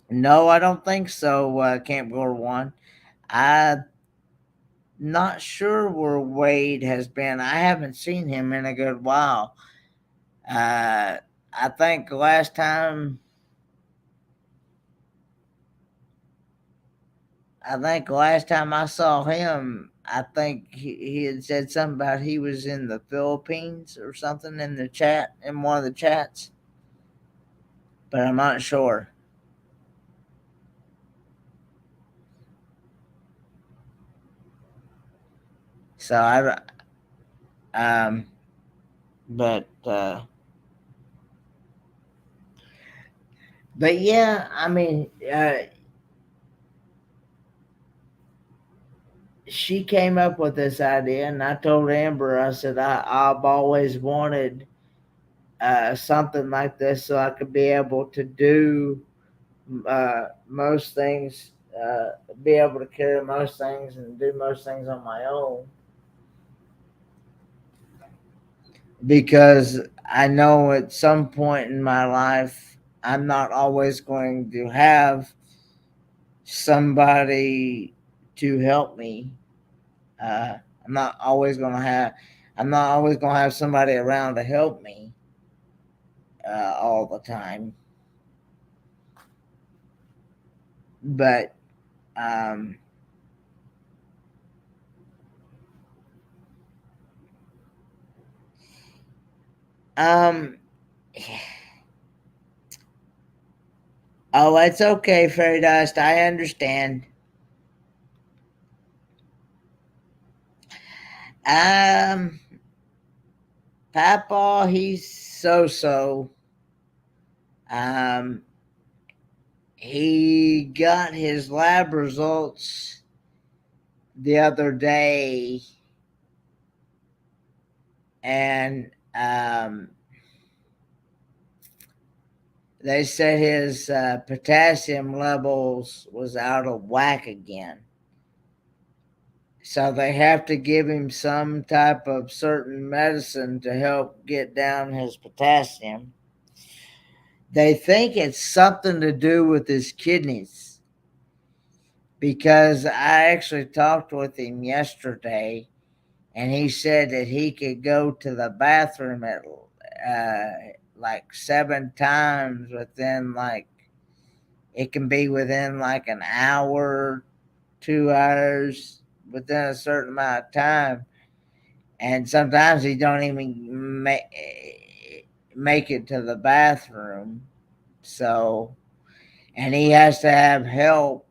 No, I don't think so. Camp Gore 1. I'm not sure where Wade has been. I haven't seen him in a good while. I think last time I saw him, I think he had said something about he was in the Philippines or something in the chat, in one of the chats, but I'm not sure. So but yeah, I mean, she came up with this idea, and I told Amber, I said, I've always wanted something like this so I could be able to do most things, be able to carry most things and do most things on my own. Because I know at some point in my life, I'm not always going to have somebody to help me. Uh, I'm not always going to have. I'm not always going to have somebody around to help me all the time. But um, um, Oh, it's okay, Fairy Dust. I understand. Um, Papa, he's so. Um, he got his lab results the other day, and they said his potassium levels was out of whack again. So they have to give him some type of certain medicine to help get down his potassium. They think it's something to do with his kidneys, because I actually talked with him yesterday, and he said that he could go to the bathroom at like 7 times within, like, it can be within like an hour, 2 hours, within a certain amount of time, and sometimes he don't even make it to the bathroom. So, and he has to have help.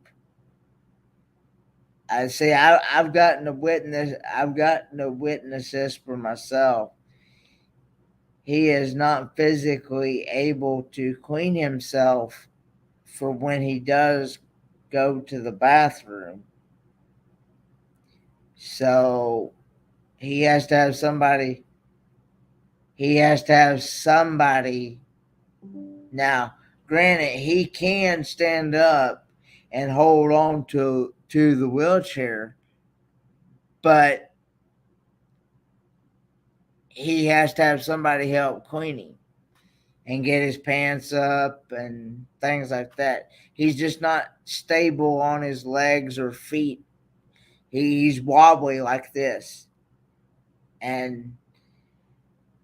I see. I've gotten to witness. I've gotten to witness this for myself. He is not physically able to clean himself for when he does go to the bathroom. So he has to have somebody. He has to have somebody. Now, granted, he can stand up and hold on to the wheelchair, but he has to have somebody help clean him and get his pants up and things like that. He's just not stable on his legs or feet. He's wobbly like this, and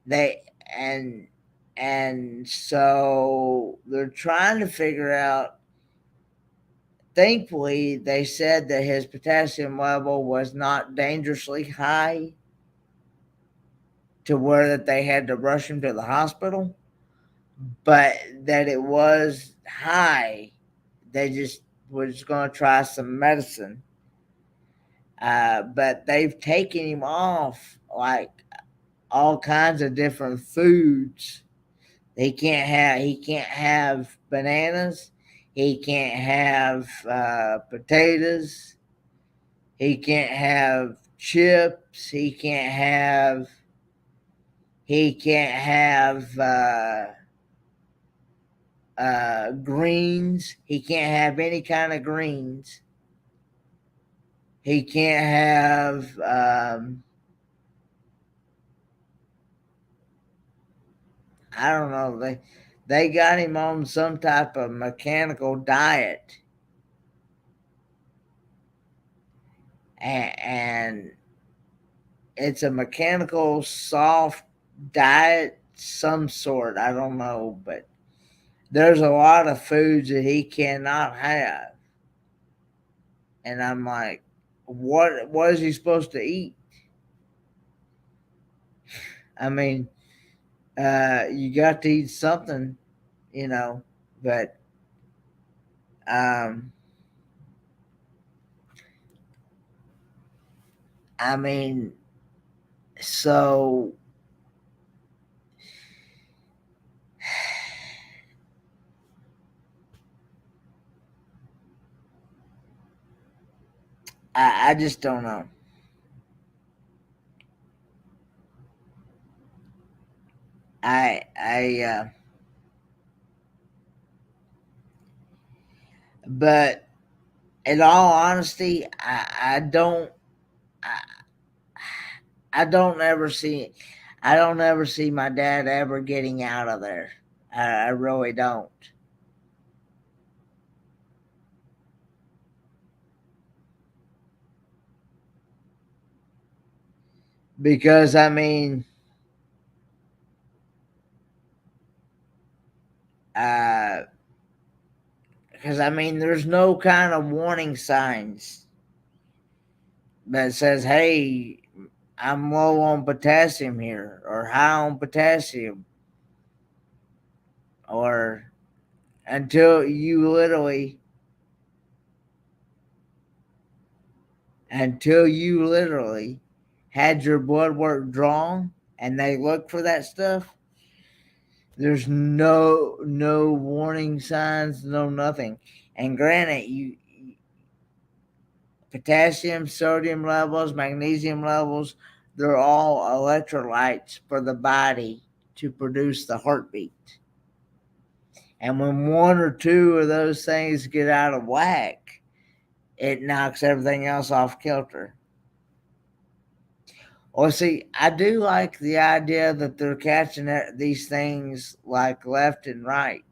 they and so they're trying to figure out. Thankfully, they said that his potassium level was not dangerously high to where that they had to rush him to the hospital, but that it was high. They just was going to try some medicine. But they've taken him off like all kinds of different foods. He can't have bananas. He can't have potatoes. He can't have chips. He can't have greens. He can't have any kind of greens. He can't have I don't know. They got him on some type of mechanical diet, and it's a mechanical soft diet, some sort. I don't know, but there's a lot of foods that he cannot have, and I'm like, what is he supposed to eat? I mean, you got to eat something, you know, but um, I mean, so I just don't know. I but in all honesty, I, I don't ever see, I don't ever see my dad ever getting out of there. I really don't. Because I mean, uh, because I mean, there's no kind of warning signs that says, "Hey, I'm low on potassium here," or "high on potassium," or until you literally had your blood work drawn and they look for that stuff. There's no warning signs, no nothing. And granted, you potassium, sodium levels, magnesium levels, they're all electrolytes for the body to produce the heartbeat. And when one or two of those things get out of whack, it knocks everything else off kilter. Well, see, I do like the idea that they're catching these things like left and right.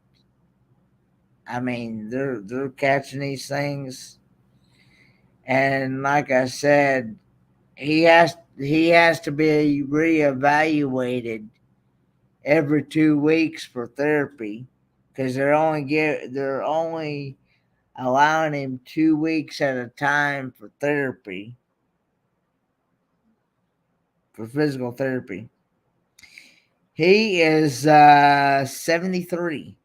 I mean, they're catching these things, and like I said, he has to be reevaluated every 2 weeks for therapy, because they're only allowing him 2 weeks at a time for therapy, for physical therapy. He is 73.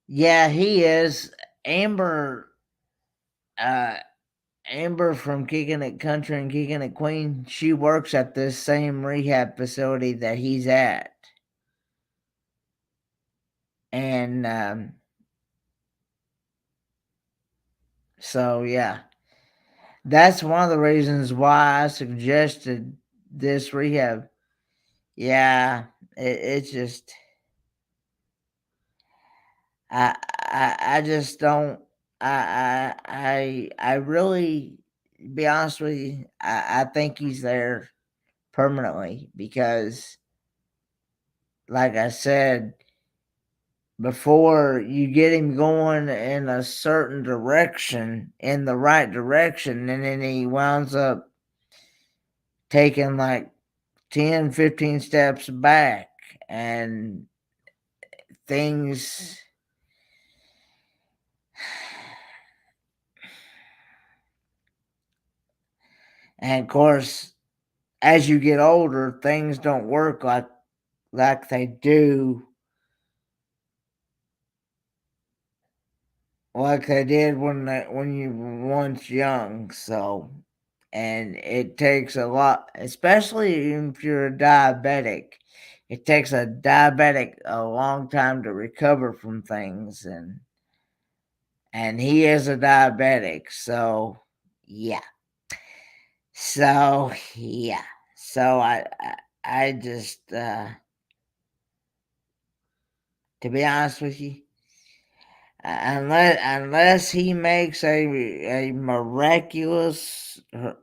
Yeah, he is. Amber uh Amber from Kicking It Country and Kicking It Queen, she works at this same rehab facility that he's at. And so, yeah, that's one of the reasons why I suggested this rehab. Yeah, it's just, I just don't, I really, be honest with you, I think he's there permanently because, like I said, before you get him going in a certain direction, in the right direction, and then he winds up taking like 10, 15 steps back, and things, and of course, as you get older, things don't work like they do, like they did when you were once young. So, and it takes a lot, especially if you're a diabetic. It takes a diabetic a long time to recover from things, and he is a diabetic. So, yeah. So, yeah. So I just to be honest with you, unless he makes a miraculous,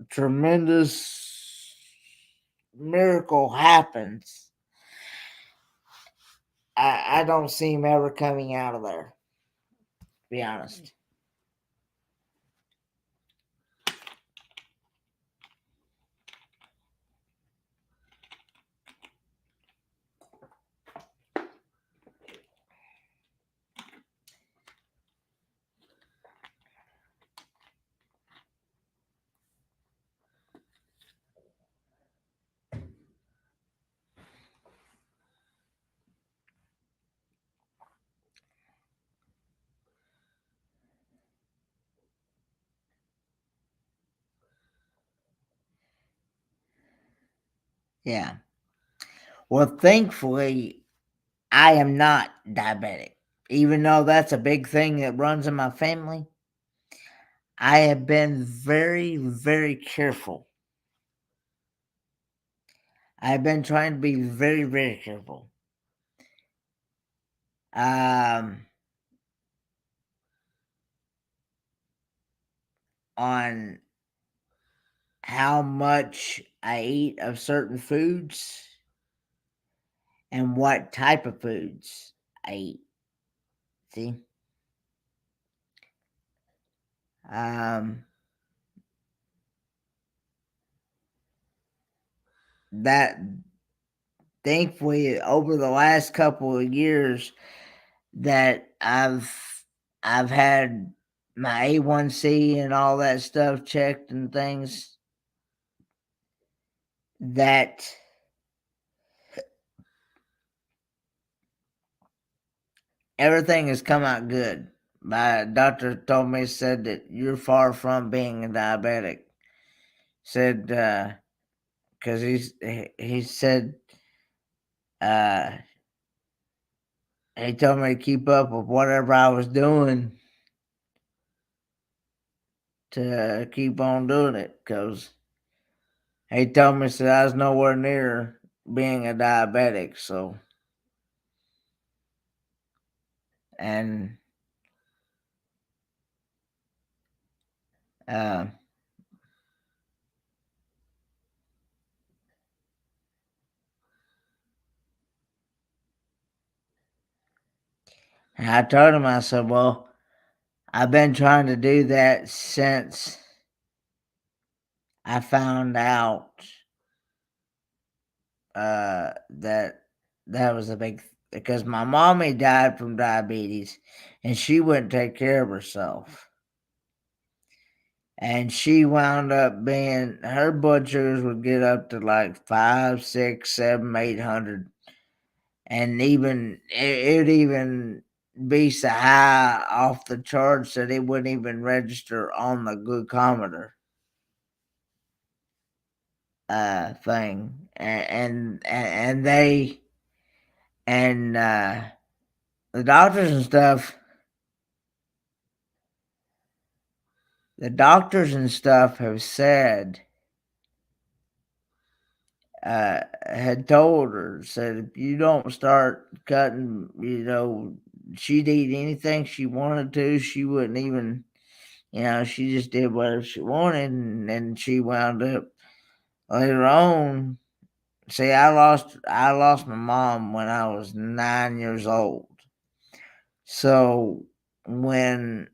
tremendous miracle happens, I don't see him ever coming out of there, to be honest. Yeah. Well, thankfully, I am not diabetic. Even though that's a big thing that runs in my family, I have been very, very careful. I've been trying to be very, very careful. On how much I eat of certain foods and what type of foods I eat. See? That thankfully over the last couple of years that I've had my A1C and all that stuff checked and things, that everything has come out good. My doctor told me, said that you're far from being a diabetic. Said because he said he told me to keep up with whatever I was doing, to keep on doing it, because he told me, said I was nowhere near being a diabetic. So, and uh, I told him, I said, well, I've been trying to do that since I found out that was a big, because my mommy died from diabetes and she wouldn't take care of herself. And she wound up being, her blood sugars would get up to like 5, 6, 7, 800. And even, it'd even be so high off the charts that it wouldn't even register on the glucometer thing. And they, and the doctors and stuff, have said, had told her, said, if you don't start cutting, she'd eat anything she wanted to. She wouldn't even, she just did whatever she wanted. And then she wound up later on. See, I lost my mom when I was 9 years old. So when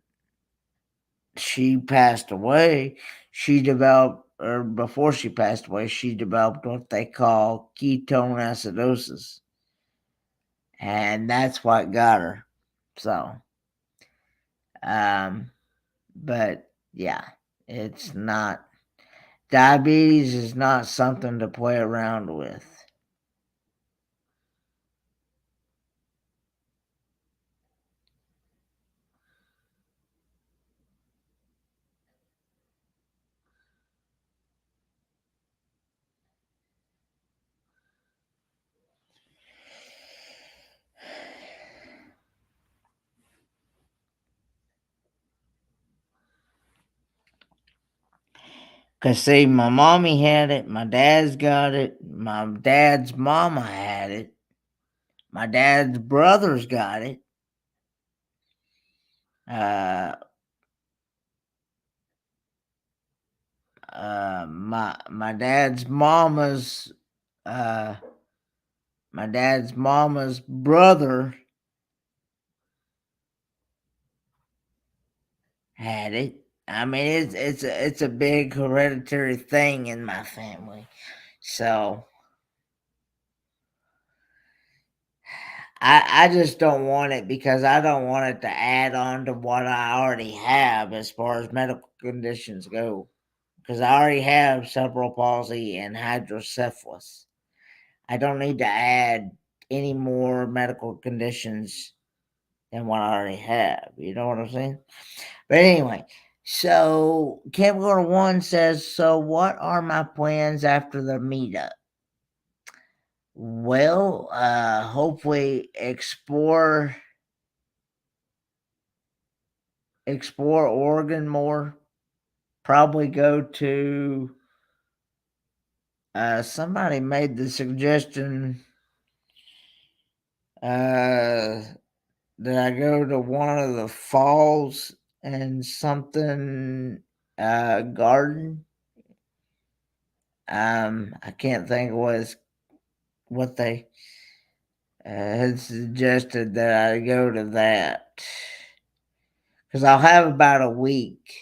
she passed away, she developed, or before she passed away, she developed what they call ketone acidosis. And that's what got her. So, but yeah, it's not, diabetes is not something to play around with. Because, see, my mommy had it, my dad's got it, my dad's mama had it, my dad's brother's got it. My dad's mama's brother had it. I mean, it's a big hereditary thing in my family. So I just don't want it, because I don't want it to add on to what I already have as far as medical conditions go. Because I already have cerebral palsy and hydrocephalus. I don't need to add any more medical conditions than what I already have. You know what I'm saying? But anyway, so Campground 1 says, so what are my plans after the meetup? Well, hopefully explore Oregon more. Probably go to, somebody made the suggestion that I go to one of the falls and something garden. I can't think of what they had suggested, that I go to that, because I'll have about a week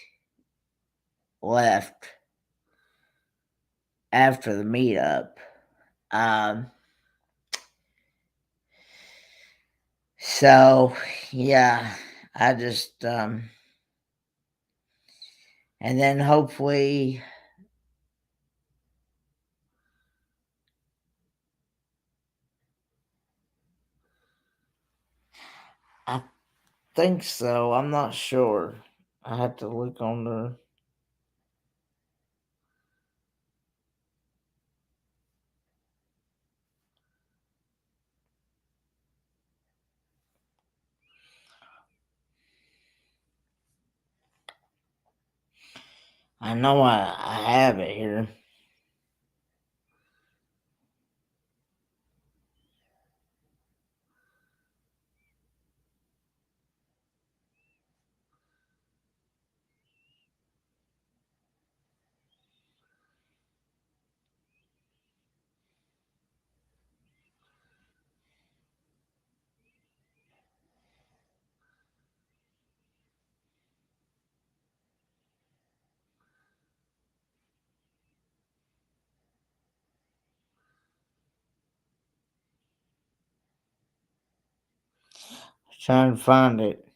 left after the meetup. So yeah, I just and then hopefully I think so. I'm not sure. I have to look on the. I know I have it here. Trying to find it.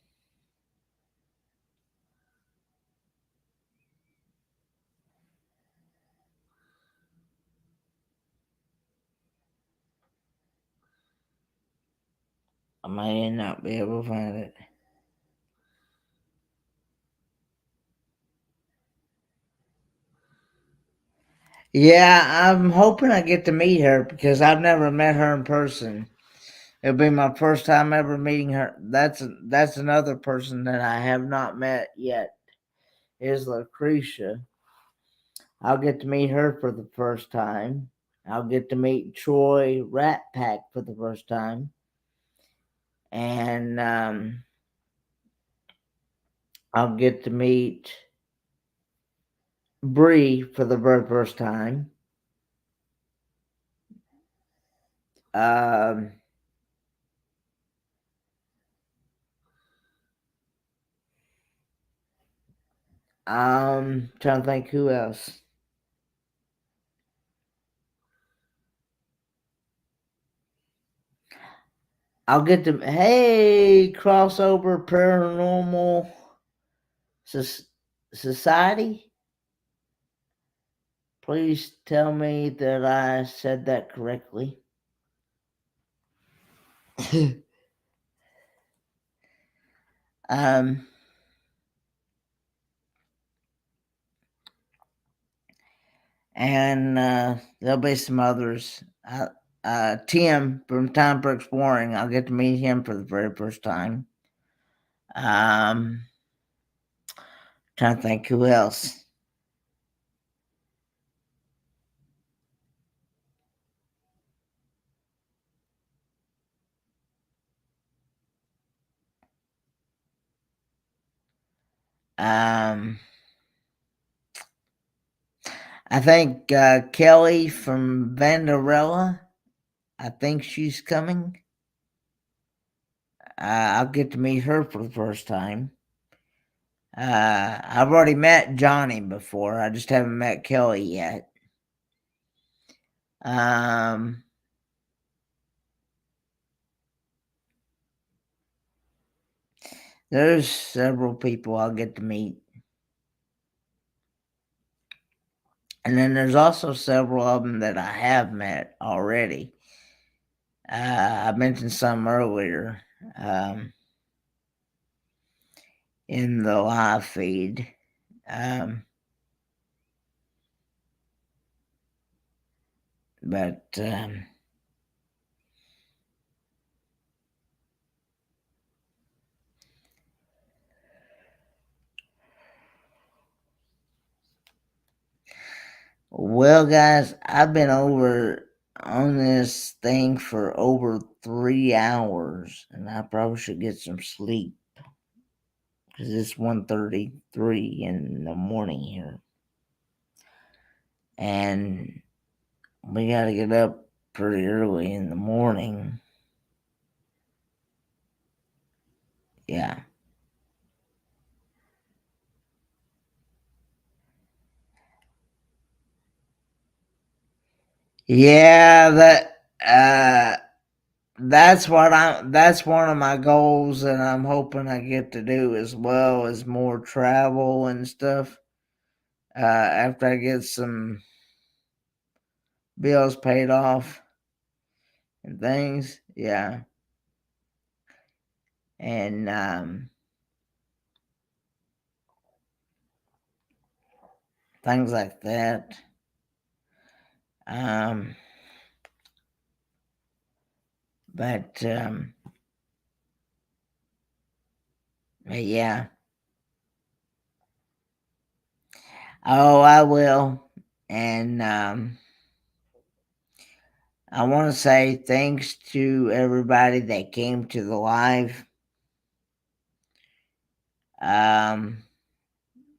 I may not be able to find it. Yeah, I'm hoping I get to meet her because I've never met her in person. It'll be my first time ever meeting her. That's another person that I have not met yet. Is Lucretia. I'll get to meet her for the first time. I'll get to meet Troy Rat Pack for the first time. And I'll get to meet Bree for the very first time. Um, I'm trying to think who else. I'll get to hey crossover paranormal society. Please tell me that I said that correctly. um, and there'll be some others. Tim from Time for Exploring. I'll get to meet him for the very first time. Trying to think who else. I think Kelly from Vanderella. I think she's coming. I'll get to meet her for the first time. I've already met Johnny before. I just haven't met Kelly yet. There's several people I'll get to meet. And then there's also several of them that I have met already. I mentioned some earlier in the live feed. But well, guys, I've been over on this thing for over 3 hours, and I probably should get some sleep because it's 1:33 in the morning here, and we got to get up pretty early in the morning. Yeah. Yeah, that's that's one of my goals, and I'm hoping I get to do as well, as more travel and stuff. After I get some bills paid off and things, yeah, and things like that. Um, but yeah. Oh, I will. And I want to say thanks to everybody that came to the live. Um,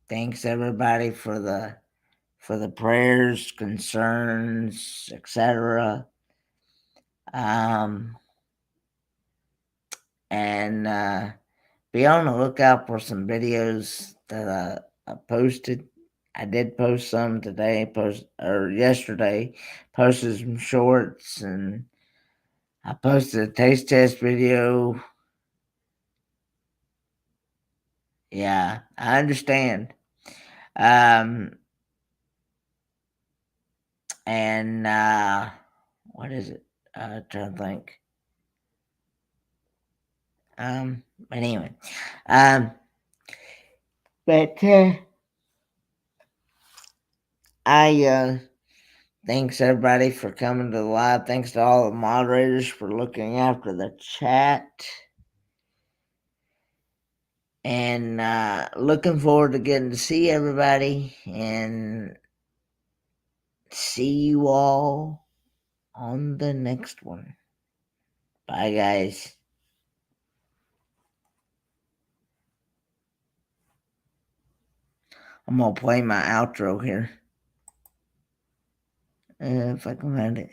thanks everybody for the prayers, concerns, etc. Um, and be on the lookout for some videos that I posted. I did post some today, yesterday. Posted some shorts, and I posted a taste test video. Yeah, I understand. Um, and what is it? Trying to think. But anyway, um, but I thanks everybody for coming to the live. Thanks to all the moderators for looking after the chat. And looking forward to getting to see everybody and see you all on the next one. Bye, guys. I'm going to play my outro here. If I can find it.